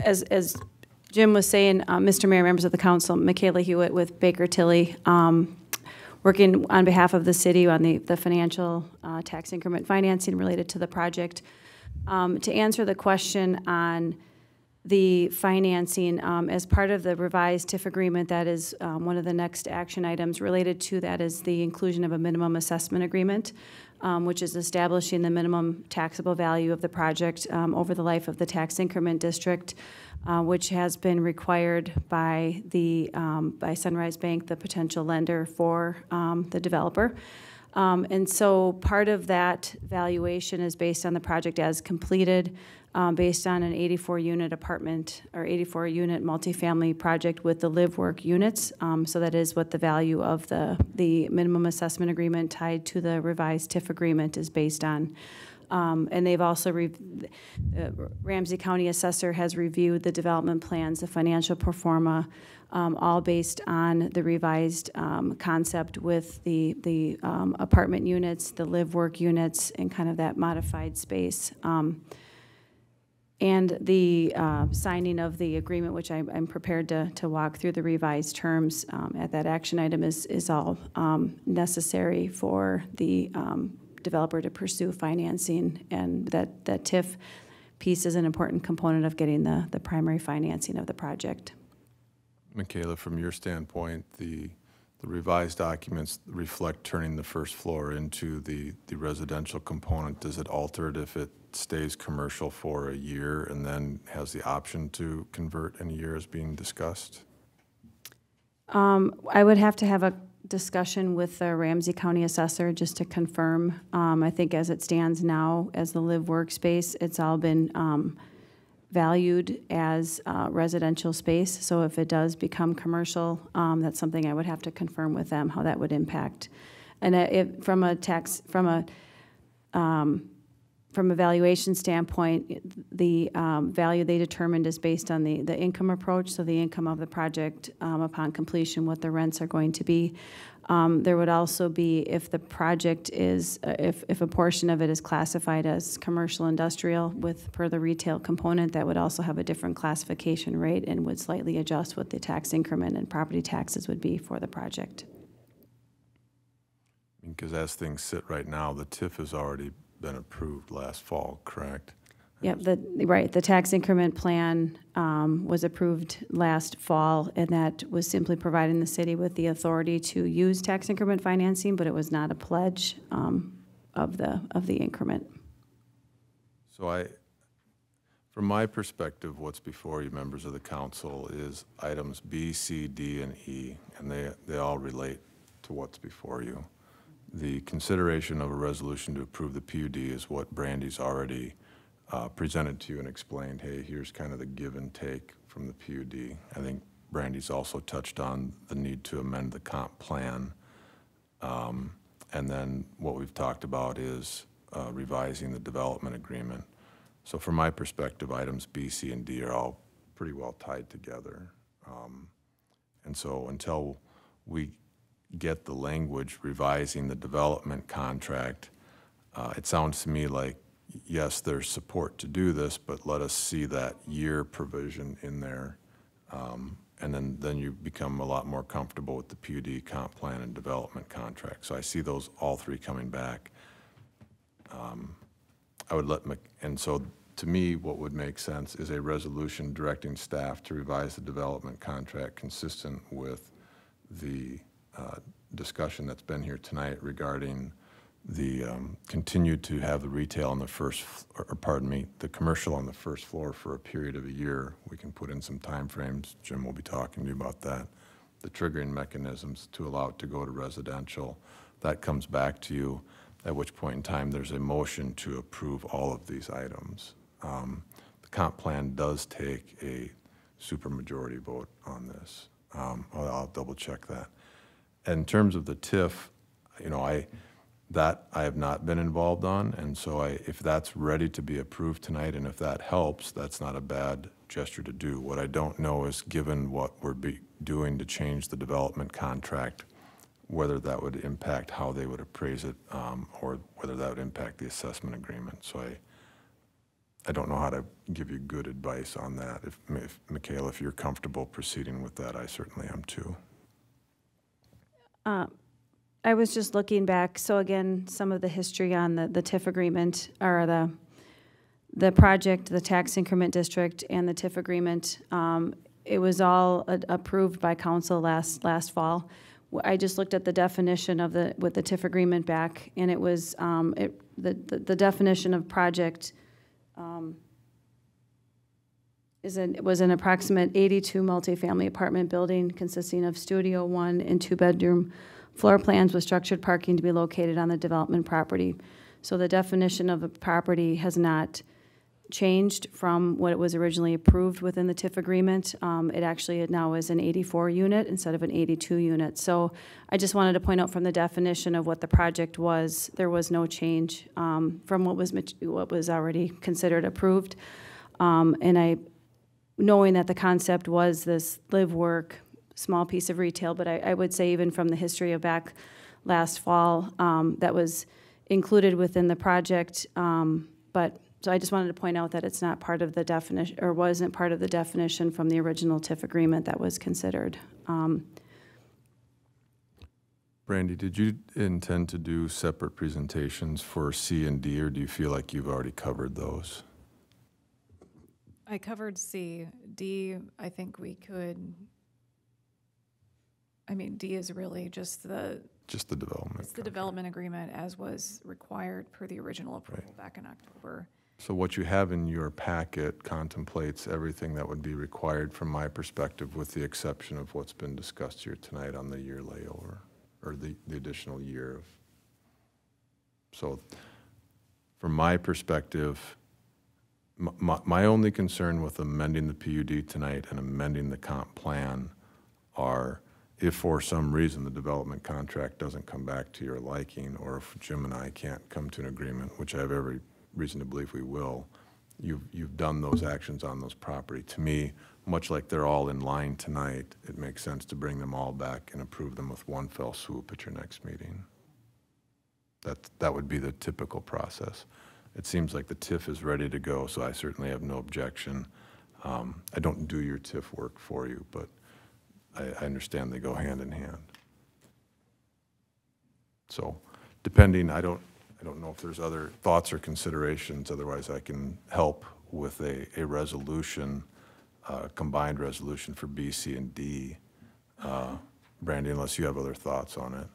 As Jim was saying, Mr. Mayor, members of the council, Michaela Hewitt with Baker Tilly, working on behalf of the city on the financial tax increment financing related to the project. To answer the question on the financing, as part of the revised TIF agreement, that is one of the next action items related to that is the inclusion of a minimum assessment agreement, which is establishing the minimum taxable value of the project over the life of the tax increment district, which has been required by by Sunrise Bank, the potential lender for the developer. And so part of that valuation is based on the project as completed, based on an 84-unit apartment or 84-unit multifamily project with the live-work units. So that is what the value of the minimum assessment agreement tied to the revised TIF agreement is based on. And they've also, Ramsey County Assessor has reviewed the development plans, the financial pro forma, all based on the revised concept with the apartment units, the live-work units, and kind of that modified space. And the signing of the agreement, which I'm prepared to walk through the revised terms at that action item, is all necessary for the developer to pursue financing, and that TIF piece is an important component of getting the primary financing of the project. Michaela, from your standpoint, the revised documents reflect turning the first floor into the residential component. Does it alter it if it stays commercial for a year and then has the option to convert in a year as being discussed? I would have to have a discussion with the Ramsey County Assessor just to confirm. I think as it stands now, as the live workspace, it's all been valued as residential space. So if it does become commercial, that's something I would have to confirm with them how that would impact. And from a valuation standpoint, the value they determined is based on the income approach, so the income of the project upon completion, what the rents are going to be. There would also be, if the project is, if a portion of it is classified as commercial industrial with per the retail component, that would also have a different classification rate and would slightly adjust what the tax increment and property taxes would be for the project. Because as things sit right now, the TIF has already been approved last fall, correct? Yep, the tax increment plan was approved last fall, and that was simply providing the city with the authority to use tax increment financing, but it was not a pledge of the increment. So from my perspective, what's before you, members of the council, is items B, C, D, and E, and they all relate to what's before you. The consideration of a resolution to approve the PUD is what Brandy's already presented to you and explained, hey, here's kind of the give and take from the PUD. I think Brandy's also touched on the need to amend the comp plan. And then what we've talked about is revising the development agreement. So from my perspective, items B, C, and D are all pretty well tied together. And so until we get the language revising the development contract, it sounds to me like, yes, there's support to do this, but let us see that year provision in there. And then you become a lot more comfortable with the PUD, comp plan, and development contract. So I see those all three coming back. And so to me, what would make sense is a resolution directing staff to revise the development contract consistent with the discussion that's been here tonight regarding the continue to have the retail on the first, or pardon me, the commercial on the first floor for a period of a year. We can put in some timeframes. Jim will be talking to you about that. The triggering mechanisms to allow it to go to residential. That comes back to you, at which point in time there's a motion to approve all of these items. The comp plan does take a supermajority vote on this. I'll double check that. In terms of the TIF, that I have not been involved on, and so if that's ready to be approved tonight, and if that helps, that's not a bad gesture to do. What I don't know is, given what we're doing to change the development contract, whether that would impact how they would appraise it, or whether that would impact the assessment agreement. So I don't know how to give you good advice on that. If Michaela, if you're comfortable proceeding with that, I certainly am too. I was just looking back, so again, some of the history on the TIF agreement, or the project, the tax increment district, and the TIF agreement. It was all approved by council last fall. I just looked at the definition with the TIF agreement back, and it was the definition of project was an approximate 82 multifamily apartment building consisting of studio, 1 and 2 bedroom floor plans with structured parking to be located on the development property. So the definition of a property has not changed from what it was originally approved within the TIF agreement. It actually now is an 84 unit instead of an 82 unit. So I just wanted to point out from the definition of what the project was, there was no change from what was already considered approved. Knowing that the concept was this live, work, small piece of retail, but I would say even from the history of back last fall, that was included within the project. So I just wanted to point out that it's not part of the definition, or wasn't part of the definition from the original TIF agreement that was considered. Brandy, did you intend to do separate presentations for C and D, or do you feel like you've already covered those? I covered C. D, I think we could. I mean, D is really just the development. It's the development agreement as was required per the original approval back in October. So what you have in your packet contemplates everything that would be required from my perspective, with the exception of what's been discussed here tonight on the year layover, or the additional year of. So from my perspective, my only concern with amending the PUD tonight and amending the comp plan are, if for some reason the development contract doesn't come back to your liking, or if Jim and I can't come to an agreement, which I have every reason to believe we will, you've done those actions on those property. To me, much like they're all in line tonight, it makes sense to bring them all back and approve them with one fell swoop at your next meeting. That would be the typical process. It seems like the TIF is ready to go, so I certainly have no objection. I don't do your TIF work for you, but I understand they go hand in hand. So depending, I don't know if there's other thoughts or considerations, otherwise I can help with a resolution, combined resolution for B, C, and D. Brandy, unless you have other thoughts on it.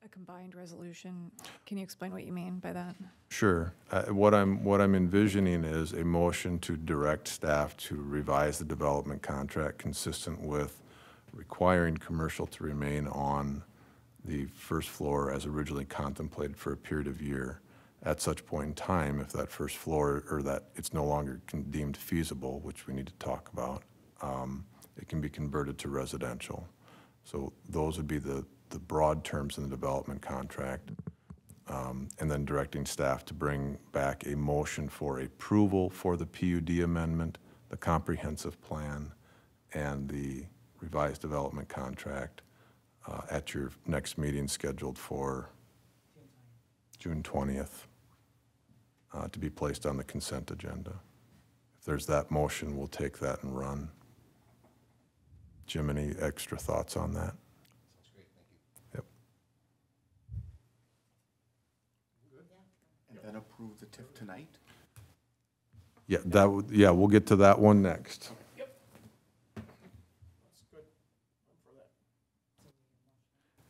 A combined resolution, can you explain what you mean by that? Sure. What I'm envisioning is a motion to direct staff to revise the development contract consistent with requiring commercial to remain on the first floor as originally contemplated for a period of year. At such point in time, if that first floor, or that it's no longer deemed feasible, which we need to talk about, it can be converted to residential. So those would be the broad terms in the development contract. And then directing staff to bring back a motion for approval for the PUD amendment, the comprehensive plan, and the revised development contract at your next meeting scheduled for June 20th to be placed on the consent agenda. If there's that motion, we'll take that and run. Jim, any extra thoughts on that? Sounds great, thank you. Yep. And then approve the TIF tonight? Yeah, that would, yeah, we'll get to that one next.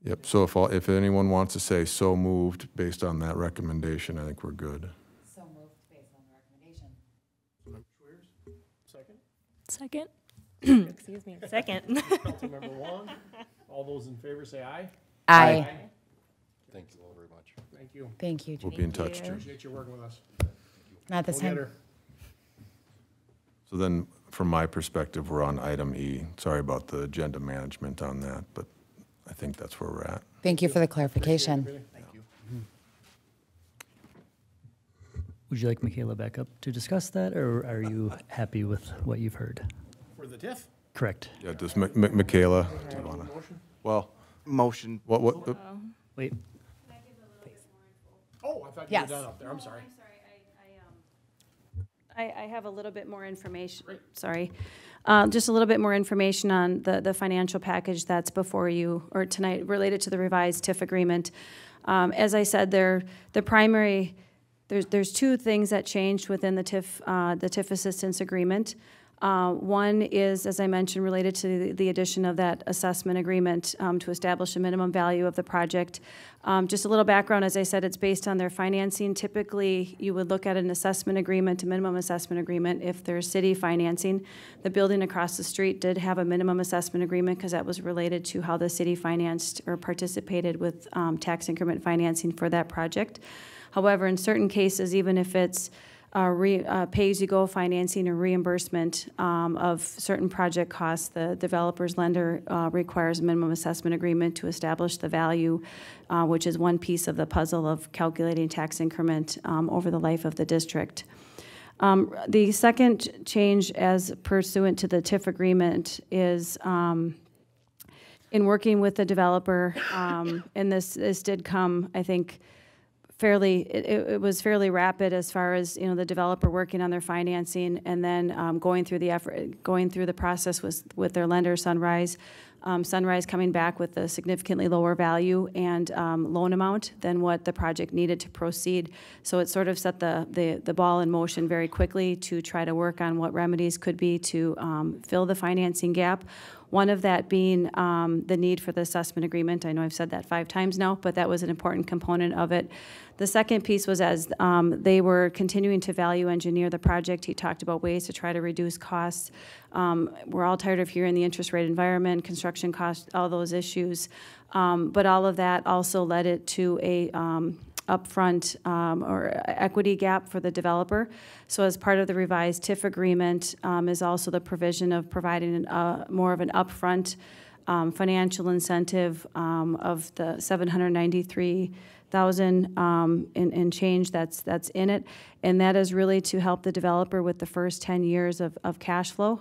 Yep, so if anyone wants to say so moved based on that recommendation, I think we're good. So moved based on the recommendation. Second? Second. Excuse me, second. Councilmember Wong, all those in favor say aye. Aye. Thank you all very much. Thank you. Thank you, We'll Jim. be in touch, Jim. Appreciate you working with us. Not this Go get time. her. So then, from my perspective, we're on item E. Sorry about the agenda management on that, but I think that's where we're at. Thank you for the clarification. Thank you. Would you like Michaela back up to discuss that, or are you happy with what you've heard? For the TIF? Correct. Yeah, does Michaela, do you wanna? Well, Motion. what, Wait, Oh, I thought you were Yes. done up there, I'm sorry. I have a little bit more information, sorry. Just a little bit more information on the financial package that's before you, or tonight, related to the revised TIF agreement. As I said, the primary, there's two things that changed within the TIF assistance agreement. One is, as I mentioned, related to the addition of that assessment agreement to establish a minimum value of the project. Just a little background, as I said, it's based on their financing. Typically, you would look at an assessment agreement, a minimum assessment agreement, if there's city financing. The building across the street did have a minimum assessment agreement because that was related to how the city financed or participated with tax increment financing for that project. However, in certain cases, even if it's pay-as-you-go financing or reimbursement of certain project costs, the developer's lender requires a minimum assessment agreement to establish the value, which is one piece of the puzzle of calculating tax increment over the life of the district. The second change, as pursuant to the TIF agreement, is in working with the developer, and this did come, I think, it was fairly rapid as far as, the developer working on their financing and then going through the process with their lender, Sunrise. Sunrise coming back with a significantly lower value and loan amount than what the project needed to proceed. So it sort of set the ball in motion very quickly to try to work on what remedies could be to fill the financing gap. One of that being the need for the assessment agreement. I know I've said that 5 times now, but that was an important component of it. The second piece was as they were continuing to value engineer the project, he talked about ways to try to reduce costs. We're all tired of hearing the interest rate environment, construction costs, all those issues. But all of that also led it to a upfront or equity gap for the developer. So as part of the revised TIF agreement is also the provision of providing more of an upfront financial incentive of the $793,000 in change that's in it, and that is really to help the developer with the first 10 years of cash flow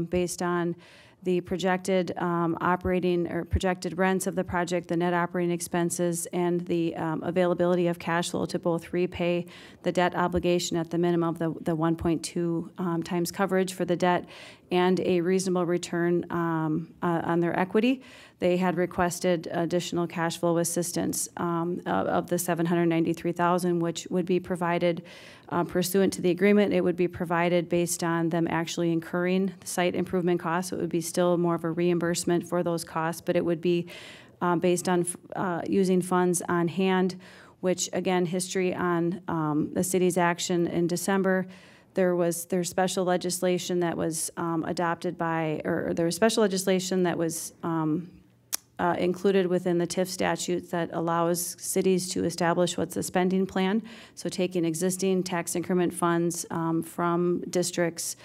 based on the projected operating or projected rents of the project, the net operating expenses, and the availability of cash flow to both repay the debt obligation at the minimum of the 1.2 times coverage for the debt and a reasonable return on their equity. They had requested additional cash flow assistance of the $793,000, which would be provided pursuant to the agreement. It would be provided based on them actually incurring the site improvement costs. It would be still more of a reimbursement for those costs, but it would be based on using funds on hand, which, again, history on the city's action in December. There's special legislation that was adopted by, or there was special legislation that was included within the TIF statutes that allows cities to establish what's a spending plan. So taking existing tax increment funds from districts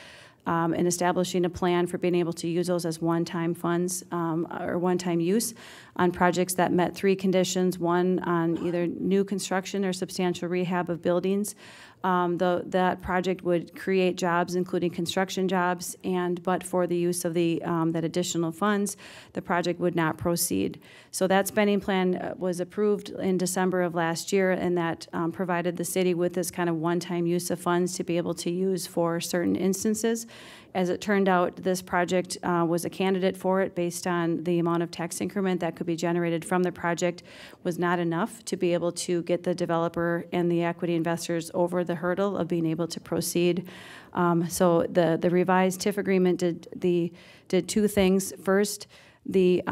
and establishing a plan for being able to use those as one-time funds or one-time use on projects that met 3 conditions: one, on either new construction or substantial rehab of buildings. That project would create jobs, including construction jobs, but for the use of that additional funds, the project would not proceed. So that spending plan was approved in December of last year, and that provided the city with this kind of one-time use of funds to be able to use for certain instances. As it turned out, this project was a candidate for it based on the amount of tax increment that could be generated from the project was not enough to be able to get the developer and the equity investors over the hurdle of being able to proceed. So the revised TIF agreement did 2 things. First, the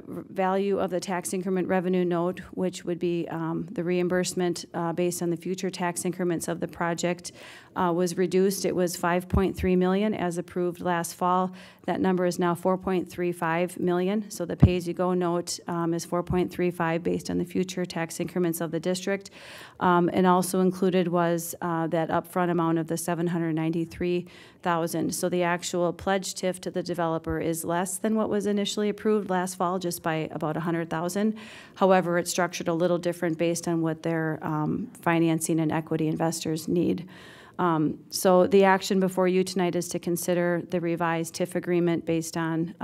value of the tax increment revenue note, which would be the reimbursement based on the future tax increments of the project, was reduced. It was $5.3 million as approved last fall. That number is now $4.35 million. So the pay-as-you-go note is $4.35 based on the future tax increments of the district. And also included was that upfront amount of the $793,000. So the actual pledge TIF to the developer is less than what was initially approved last fall, just by about $100,000. However, it's structured a little different based on what their financing and equity investors need. So the action before you tonight is to consider the revised TIF agreement based on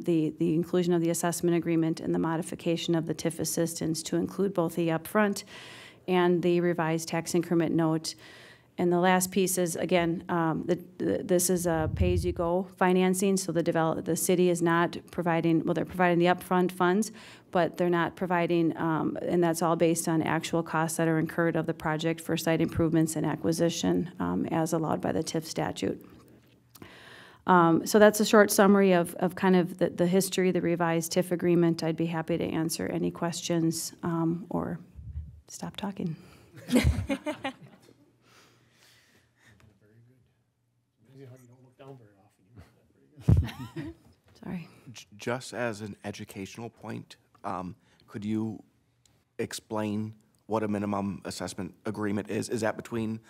the inclusion of the assessment agreement and the modification of the TIF assistance to include both the upfront and the revised tax increment note. And the last piece is, again, this is a pay-as-you-go financing, so the city is not providing, well, they're providing the upfront funds, but they're not providing, and that's all based on actual costs that are incurred of the project for site improvements and acquisition as allowed by the TIF statute. So that's a short summary of kind of the history, the revised TIF agreement. I'd be happy to answer any questions or stop talking. Sorry. Just as an educational point, could you explain what a minimum assessment agreement is? Is that between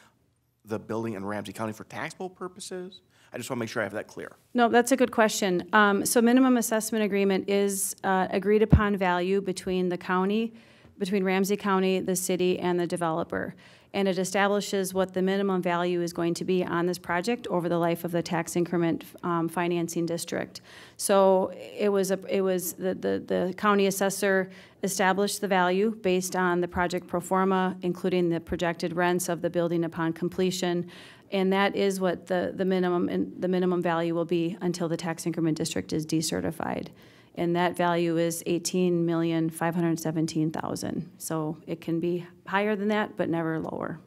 the building and Ramsey County for taxable purposes? I just want to make sure I have that clear. No, that's a good question. So minimum assessment agreement is agreed upon value between the county, between Ramsey County, the city, and the developer. And it establishes what the minimum value is going to be on this project over the life of the tax increment financing district. So the county assessor established the value based on the project pro forma, including the projected rents of the building upon completion, and that is what the minimum value will be until the tax increment district is decertified. And that value is $18,517,000. So it can be higher than that, but never lower.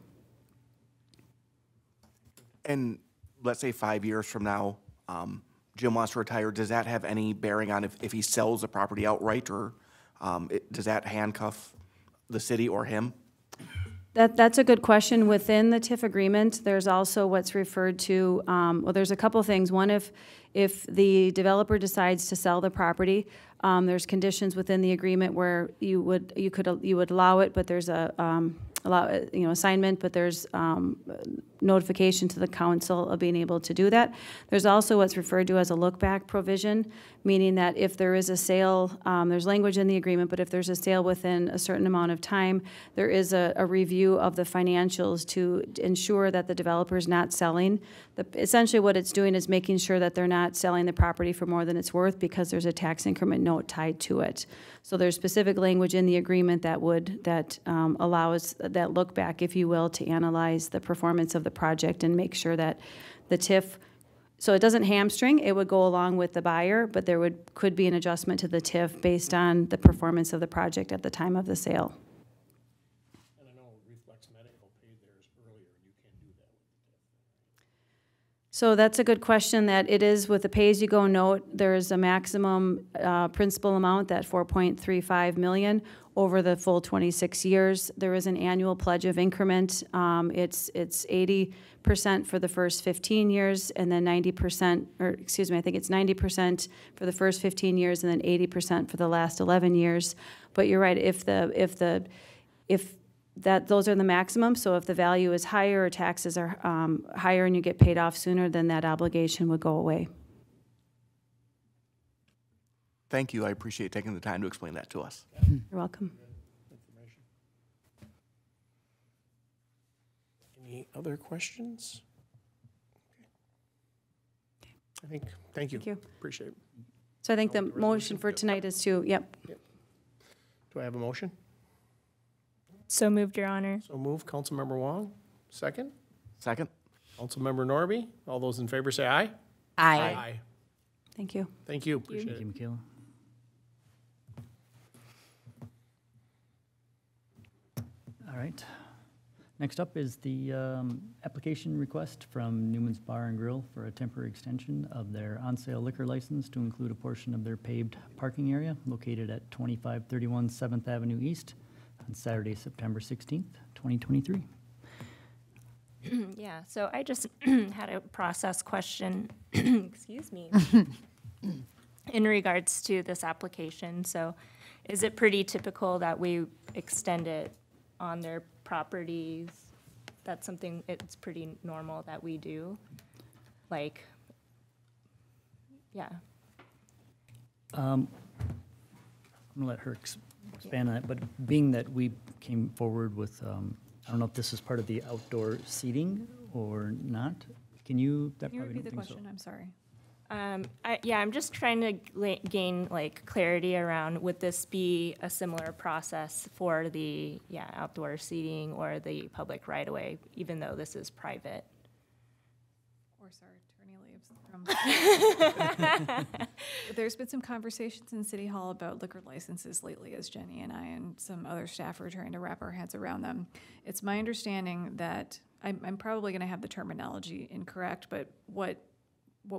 And let's say 5 years from now, Jim wants to retire. Does that have any bearing on if he sells the property outright, or does that handcuff the city or him? That's a good question. Within the TIF agreement, there's also what's referred to, well, there's a couple things. One, if the developer decides to sell the property, there's conditions within the agreement where you would allow it, but there's a assignment, but there's notification to the council of being able to do that. There's also what's referred to as a look-back provision, meaning that if there is a sale, there's language in the agreement, but if there's a sale within a certain amount of time, there is a review of the financials to ensure that the developer is not selling. Essentially what it's doing is making sure that they're not selling the property for more than it's worth because there's a tax increment note tied to it. So there's specific language in the agreement that allows that look back, if you will, to analyze the performance of the project and make sure that the TIF, so it doesn't hamstring, it would go along with the buyer, but there could be an adjustment to the TIF based on the performance of the project at the time of the sale. And I know Reflex Medical paid theirs earlier, you can do that with the TIF. So that's a good question, that it is with the pay-as-you-go note, there is a maximum principal amount, that $4.35 million over the full 26 years. There is an annual pledge of increment. It's 80% for the first 15 years, and then 90%, or excuse me, I think it's 90% for the first 15 years, and then 80% for the last 11 years. But you're right, if those are the maximum, so if the value is higher or taxes are higher and you get paid off sooner, then that obligation would go away. Thank you. I appreciate taking the time to explain that to us. You're welcome. Any other questions? Thank you. Thank you. Appreciate it. So I think the motion for tonight is to, yep. Do I have a motion? So moved, Your Honor. So move, Councilmember Wong. Second? Second. Councilmember Norby. All those in favor say aye. Aye. Thank you. Thank you. Appreciate Thank you, it. Michaela. All right. Next up is the application request from Newman's Bar and Grill for a temporary extension of their on-sale liquor license to include a portion of their paved parking area located at 2531 7th Avenue East on Saturday, September 16th, 2023. Yeah, so I just had a process question, excuse me, in regards to this application. So is it pretty typical that we extend it on their properties? That's something, it's pretty normal that we do? Like, yeah. I'm gonna let her expand on it, but being that we came forward with, I don't know if this is part of the outdoor seating or not. Can you? Can you repeat the question? I'm sorry. Yeah, I'm just trying to gain like clarity around, would this be a similar process for the outdoor seating or the public right-of-way, even though this is private? Of course, our attorney leaves. There's been some conversations in City Hall about liquor licenses lately, as Jenny and I and some other staff are trying to wrap our heads around them. It's my understanding that, I'm probably going to have the terminology incorrect, but what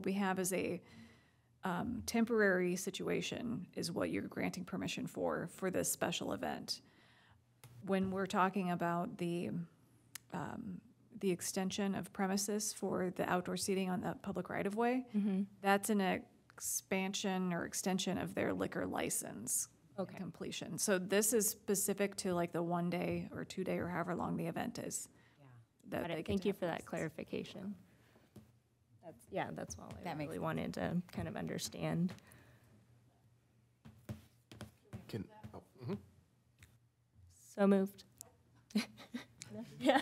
we have is a temporary situation is what you're granting permission for this special event. When we're talking about the extension of premises for the outdoor seating on the public right-of-way, that's an expansion or extension of their liquor license completion. So this is specific to like the 1 day or 2 day or however long the event is. Yeah. Thank you for that clarification. That's all I really wanted to kind of understand. So moved. Yeah.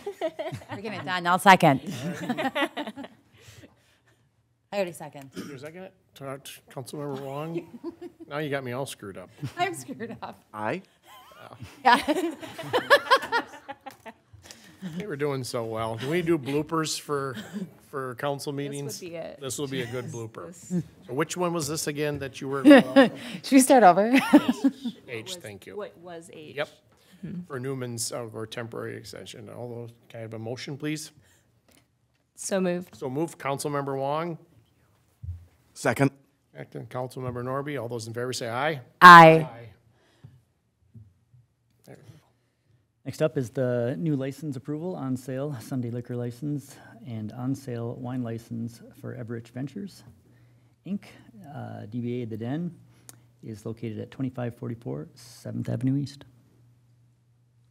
We're getting it done. I'll second. I already second. You're second it? Councilmember Wong? Now you got me all screwed up. I'm screwed up. Aye? Yeah. They were doing so well. Do we do bloopers for council meetings? This would be it. This will be a good blooper. So which one was this again that you were? Should we start over? H, thank you. What was H? Yep. For Newman's or temporary extension. All those, can I have a motion, please? So moved. So move, Councilmember Wong. Second. Acting Councilmember Norby. All those in favor say aye. Aye. Next up is the new license approval, on sale Sunday liquor license and on sale wine license for Everett Ventures, Inc. DBA The Den is located at 2544 7th Avenue East.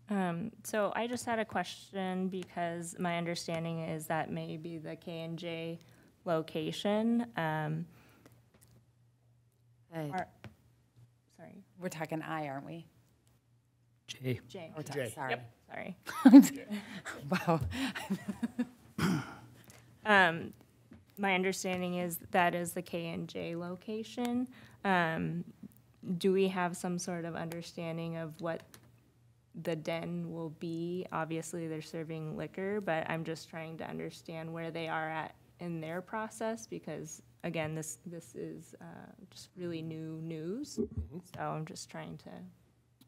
So I just had a question because my understanding is that maybe the K&J location, sorry. We're talking I, aren't we? J. J. We're talking, J. sorry. Yep, sorry. Wow. My understanding is that is the K&J location. Do we have some sort of understanding of what the den will be? Obviously, they're serving liquor, but I'm just trying to understand where they are at in their process because, again, this is just really new news. So I'm just trying to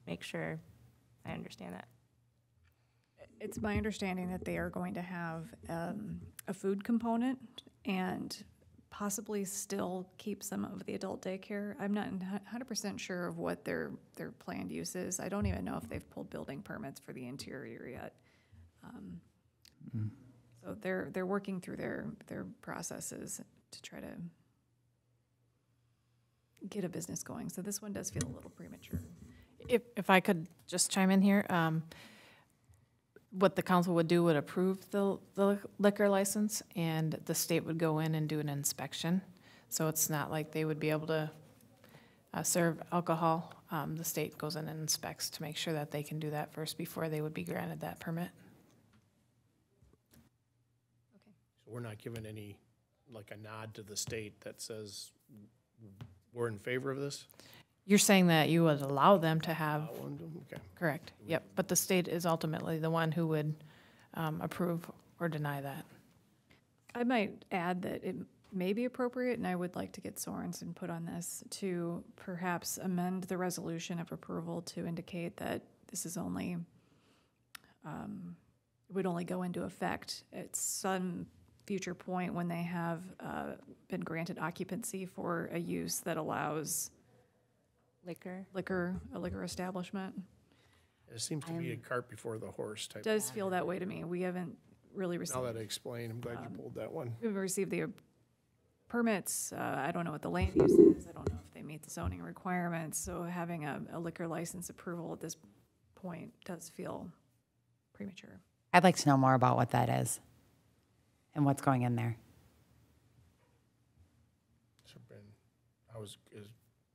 make sure I understand that. It's my understanding that they are going to have a food component and possibly still keep some of the adult daycare. I'm not 100% sure of what their planned use is. I don't even know if they've pulled building permits for the interior yet. So they're working through their processes to try to get a business going. So this one does feel a little premature. If I could just chime in here, what the council would do would approve the liquor license, and the state would go in and do an inspection. So it's not like they would be able to serve alcohol. The state goes in and inspects to make sure that they can do that first before they would be granted that permit. So we're not giving any, like, a nod to the state that says we're in favor of this? You're saying that you would allow them to have, Okay. correct, yep, but the state is ultimately the one who would approve or deny that. I might add that it may be appropriate, and I would like to get Soren's input on this, to perhaps amend the resolution of approval to indicate that this is only, would only go into effect at some future point when they have been granted occupancy for a use that allows a liquor establishment. It seems to be a cart before the horse type. Does feel that way to me. We haven't really received. Now that I explained, I'm glad you pulled that one. We haven't received the permits. I don't know what the land use is. I don't know if they meet the zoning requirements. So having a liquor license approval at this point does feel premature. I'd like to know more about what that is and what's going in there. Is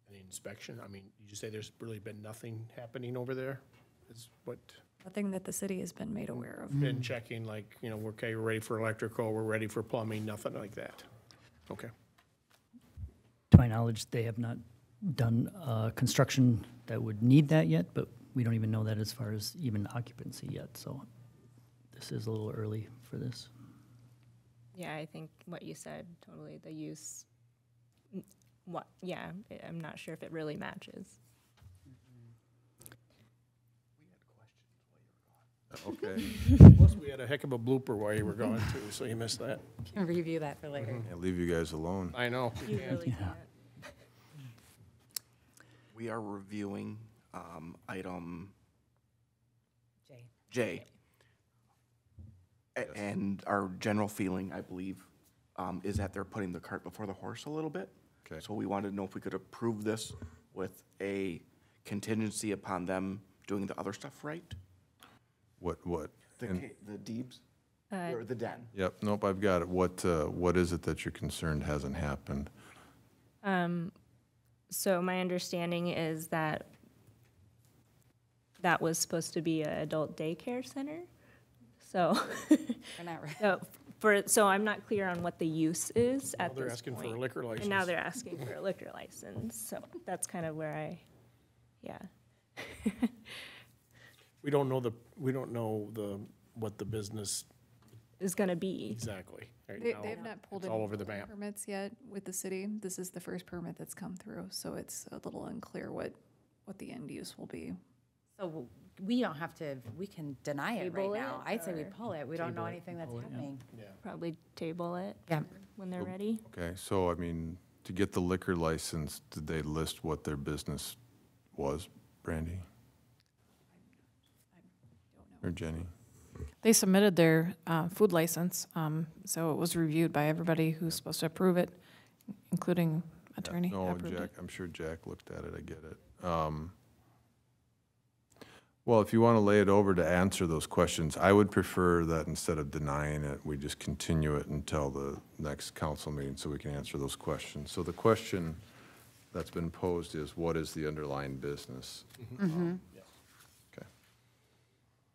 any inspection? I mean, you just say there's really been nothing happening over there? Is what? Nothing that the city has been made aware of. Been checking, like, you know, we're okay, we're ready for electrical, we're ready for plumbing, nothing like that? Okay. To my knowledge, they have not done construction that would need that yet, but we don't even know that as far as even occupancy yet, so this is a little early for this. Yeah, I think what you said, totally, the use, I'm not sure if it really matches. Okay. Plus, we had a heck of a blooper while you were gone too, so you missed that. Can review that for later. Can't leave you guys alone. I know. You really can't. We are reviewing item Jay. J. And our general feeling, I believe, is that they're putting the cart before the horse a little bit. Okay. So we wanted to know if we could approve this with a contingency upon them doing the other stuff right. What? And- The deeds, or the den. Yep, nope, I've got it. What is it that you're concerned hasn't happened? So my understanding is that that was supposed to be an adult daycare center. So, We're not right. so I'm not clear on what the use is at this point. They're asking for a liquor license. And now they're asking for a liquor license. So that's kind of where We don't know what the business is going to be. exactly. Right They now, have not pulled it's any all over the building map. permits yet with the city. This is the first permit that's come through, so it's a little unclear what the end use will be. So we don't have to, we can deny it right Table now. it, I'd say we or- pull it. We don't know anything that's happening. Probably table it Yeah. when they're ready. Okay, so I mean, to get the liquor license, did they list what their business was, Brandy? Or Jenny? They submitted their food license, so it was reviewed by everybody who's supposed to approve it, including attorney. No, approved Jack, it. I'm sure Jack looked at it, I get it. Well, if you want to lay it over to answer those questions, I would prefer that instead of denying it, we just continue it until the next council meeting so we can answer those questions. So the question that's been posed is, what is the underlying business? Mm-hmm. Okay.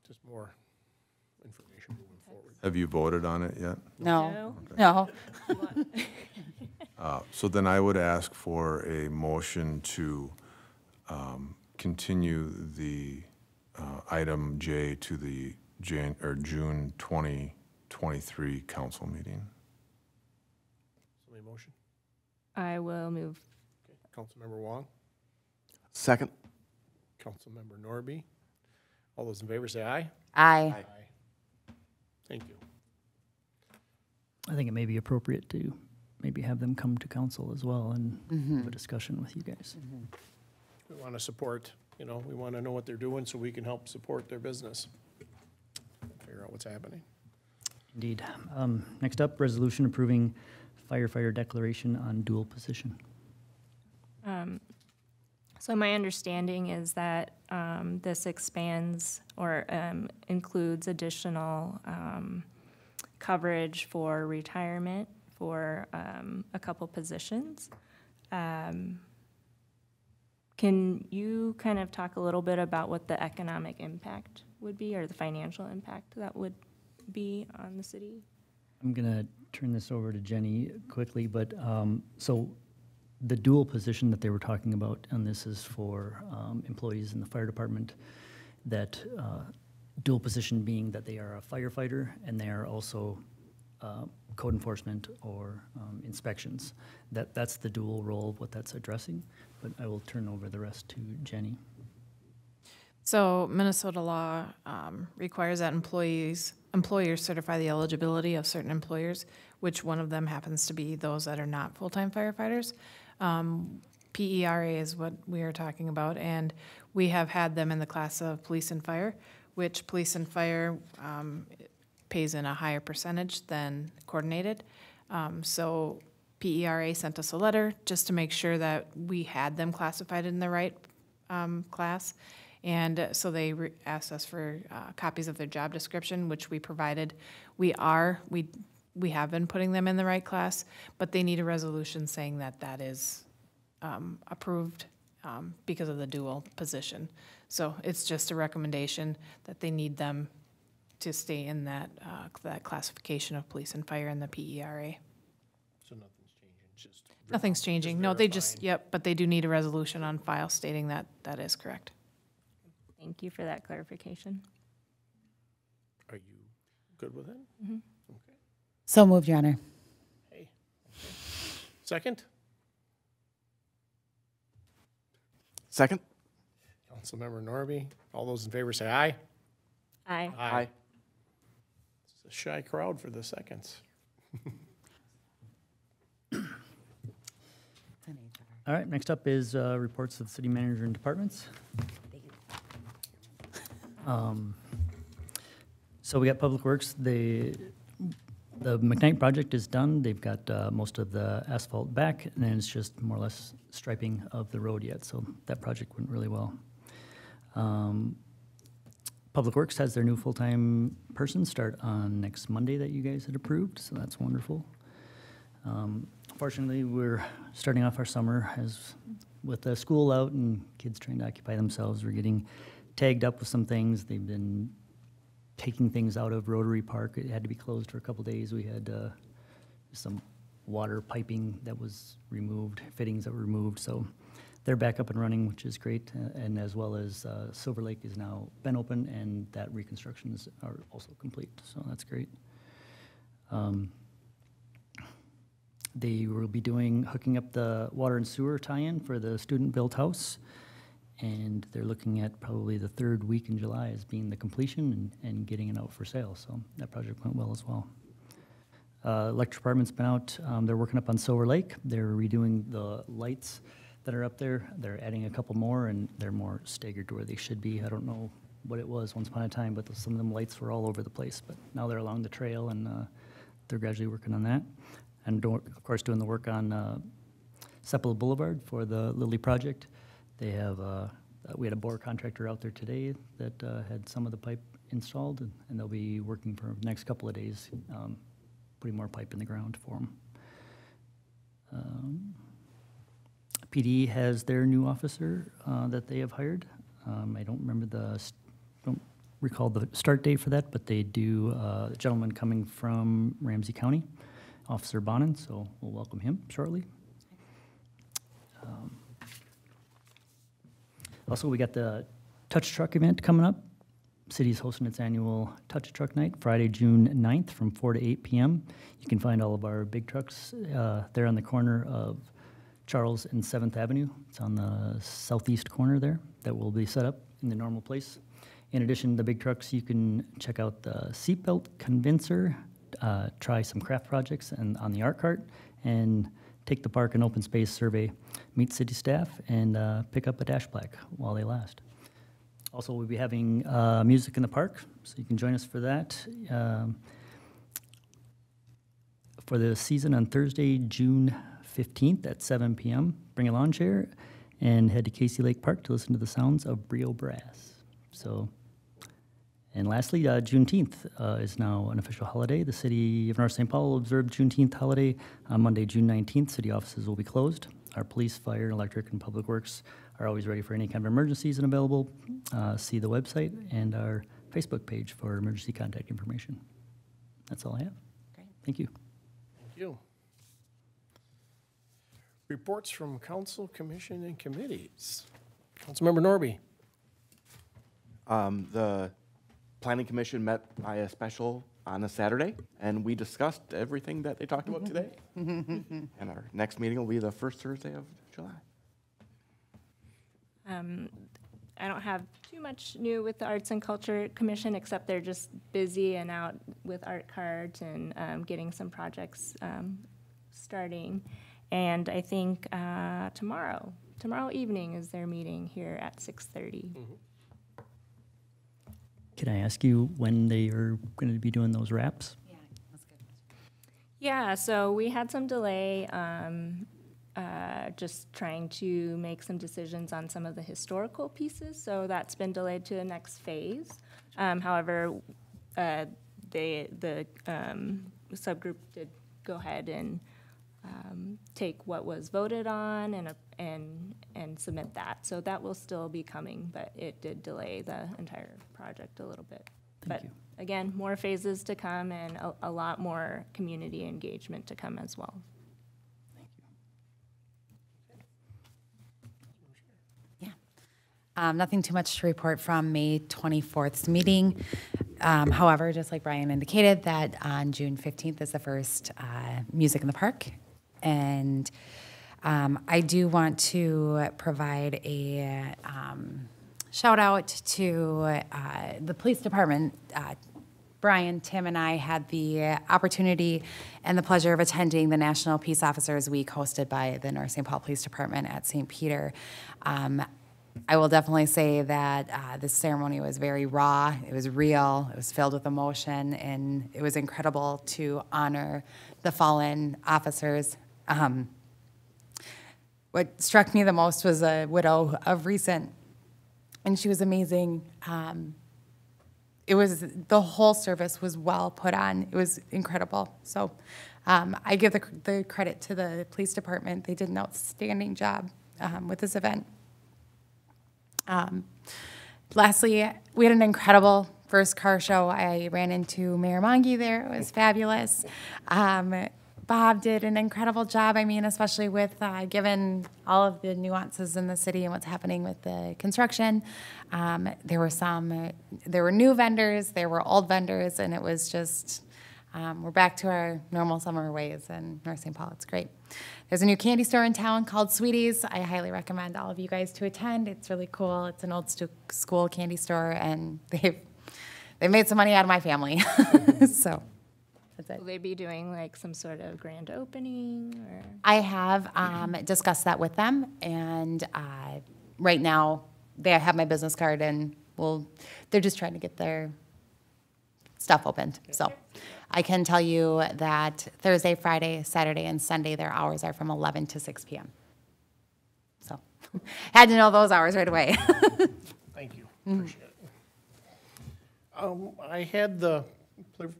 Just more information moving forward. Have you voted on it yet? No, Okay. no. So then I would ask for a motion to continue the item J to the June 2023 council meeting. Somebody motion? I will move. Okay. Councilmember Wong, Second? Councilmember Norby. All those in favor say aye. Aye. Thank you. I think it may be appropriate to maybe have them come to council as well and have a discussion with you guys. We want to support, we want to know what they're doing so we can help support their business. Figure out what's happening. Indeed. Next up, resolution approving firefighter declaration on dual position. So my understanding is that this expands or includes additional coverage for retirement for a couple positions. Can you kind of talk a little bit about what the economic impact would be or the financial impact that would be on the city? I'm going to turn this over to Jenny quickly, but so the dual position that they were talking about, and this is for employees in the fire department, that dual position being that they are a firefighter and they are also code enforcement or inspections. That's the dual role of what that's addressing, but I will turn over the rest to Jenny. So Minnesota law requires that employers certify the eligibility of certain employers, which one of them happens to be those that are not full-time firefighters. PERA is what we are talking about, and we have had them in the class of police and fire, which police and fire pays in a higher percentage than coordinated. So PERA sent us a letter just to make sure that we had them classified in the right class. And so they asked us for copies of their job description, which we provided. We have been putting them in the right class, but they need a resolution saying that that is approved because of the dual position. So it's just a recommendation that they need them to stay in that classification of police and fire in the PERA. So nothing's changing, just. Nothing's changing. No, they just, yep, but they do need a resolution on file stating that that is correct. Thank you for that clarification. Are you good with it? Mm-hmm. Okay. So moved, Your Honor. Hey. Second? Second? Councilmember Norby. All those in favor say aye. Aye. Aye. It's a shy crowd for the seconds. All right, next up is reports of city manager and departments. So we got Public Works. The McKnight project is done. They've got most of the asphalt back, and then it's just more or less striping of the road yet. So that project went really well. Public Works has their new full-time person start on next Monday that you guys had approved, so that's wonderful. Fortunately, we're starting off our summer as with the school out and kids trying to occupy themselves. We're getting tagged up with some things. They've been taking things out of Rotary Park. It had to be closed for a couple days. We had some water piping that was removed, fittings that were removed. So they're back up and running, which is great. And as well as Silver Lake is now been open, and that reconstructions are also complete. So that's great. They will be hooking up the water and sewer tie-in for the student-built house. And they're looking at probably the third week in July as being the completion and getting it out for sale. So that project went well as well. Electric department's been out. They're working up on Silver Lake. They're redoing the lights that are up there. They're adding a couple more, and they're more staggered to where they should be. I don't know what it was once upon a time, but some of them lights were all over the place. But now they're along the trail, and they're gradually working on that. And of course, doing the work on Sepulveda Boulevard for the Lilly project. They have We had a bore contractor out there today that had some of the pipe installed, and they'll be working for the next couple of days, putting more pipe in the ground for them. PD has their new officer that they have hired. I don't recall the start date for that, but they do, a gentleman coming from Ramsey County, Officer Bonin, so we'll welcome him shortly. Also, we got the Touch Truck event coming up. City's hosting its annual Touch Truck Night, Friday, June 9th from 4 to 8 p.m. You can find all of our big trucks there on the corner of Charles and 7th Avenue. It's on the southeast corner there that will be set up in the normal place. In addition to the big trucks, you can check out the Seatbelt Convincer, try some craft projects and on the art cart, and take the park and open space survey, meet city staff, and pick up a dash plaque while they last. Also, we'll be having music in the park, so you can join us for that. For the season on Thursday, June 15th at 7 p.m., bring a lawn chair and head to Casey Lake Park to listen to the sounds of Brio Brass. So, and lastly, Juneteenth is now an official holiday. The city of North St. Paul will observe Juneteenth holiday on Monday, June 19th. City offices will be closed. Our police, fire, electric, and public works are always ready for any kind of emergencies and available. See the website and our Facebook page for emergency contact information. That's all I have. Great. Thank you. Thank you. Reports from council, commission, and committees. Councilmember Norby. The Planning Commission met by a special on a Saturday, and we discussed everything that they talked about today. And our next meeting will be the first Thursday of July. I don't have too much new with the Arts and Culture Commission, except they're just busy and out with art cards and getting some projects starting. And I think tomorrow evening is their meeting here at 6:30. Can I ask you when they are going to be doing those wraps? Yeah, that's good. Yeah, so we had some delay, just trying to make some decisions on some of the historical pieces, so that's been delayed to the next phase. However, the subgroup did go ahead and take what was voted on and submit that. So that will still be coming, but it did delay the entire project a little bit. Thank you. Again, more phases to come and a lot more community engagement to come as well. Nothing too much to report from May 24th's meeting. However, just like Brian indicated, that on June 15th is the first Music in the Park. And I do want to provide a shout out to the police department. Brian, Tim, and I had the opportunity and the pleasure of attending the National Peace Officers Week hosted by the North St. Paul Police Department at St. Peter. I will definitely say that this ceremony was very raw, it was real, it was filled with emotion, and it was incredible to honor the fallen officers. What struck me the most was a widow of recent, and she was amazing. The whole service was well put on. It was incredible. So I give the credit to the police department. They did an outstanding job with this event. Lastly, we had an incredible first car show. I ran into Mayor Monge there. It was fabulous. Bob did an incredible job. I mean, especially with given all of the nuances in the city and what's happening with the construction. There were new vendors, there were old vendors, and it was just, we're back to our normal summer ways in North St. Paul. It's great. There's a new candy store in town called Sweeties. I highly recommend all of you guys to attend. It's really cool. It's an old school candy store, and they've made some money out of my family. So that's it. Will they be doing like some sort of grand opening? Or? I have discussed that with them, and right now they have my business card, and they're just trying to get their stuff opened. So I can tell you that Thursday, Friday, Saturday, and Sunday, their hours are from 11 to 6 p.m. So Had to know those hours right away. Thank you, appreciate it. I had the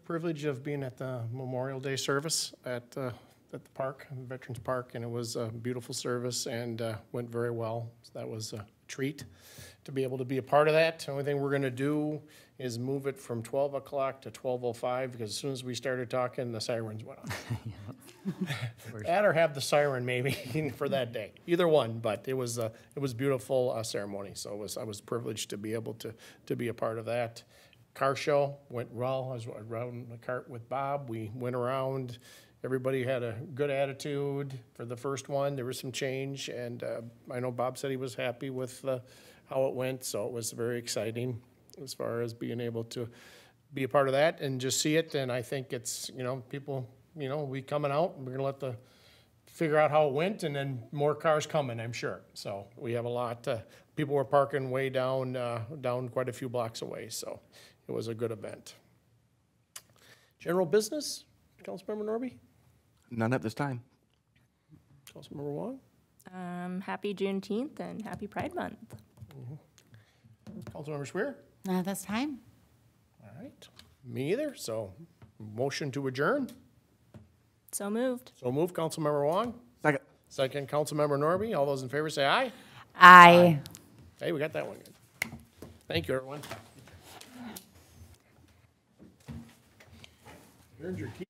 privilege of being at the Memorial Day service at the park, Veterans Park, and it was a beautiful service and went very well. So that was a treat to be able to be a part of that. The only thing we're gonna do is move it from 12 o'clock to 12:05, because as soon as we started talking, the sirens went off. That or have the siren maybe for that day, either one, but it was beautiful ceremony, so I was privileged to be able to be a part of that. Car show went well. I was around the cart with Bob. We went around. Everybody had a good attitude for the first one. There was some change, and I know Bob said he was happy with how it went, so it was very exciting as far as being able to be a part of that and just see it. And I think it's, people, we coming out, and we're gonna figure out how it went, and then more cars coming, I'm sure. So we have a lot, people were parking way down quite a few blocks away, so it was a good event. General business, Councilmember Norby? None at this time. Councilmember Wong? Happy Juneteenth and happy Pride Month. Councilmember Swear? Not this time. All right, me either, so motion to adjourn. So moved. So move, Councilmember Wong. Second. Second, Councilmember Norby. All those in favor say aye. Aye. Hey, we got that one good. Thank you, everyone. Here's your key.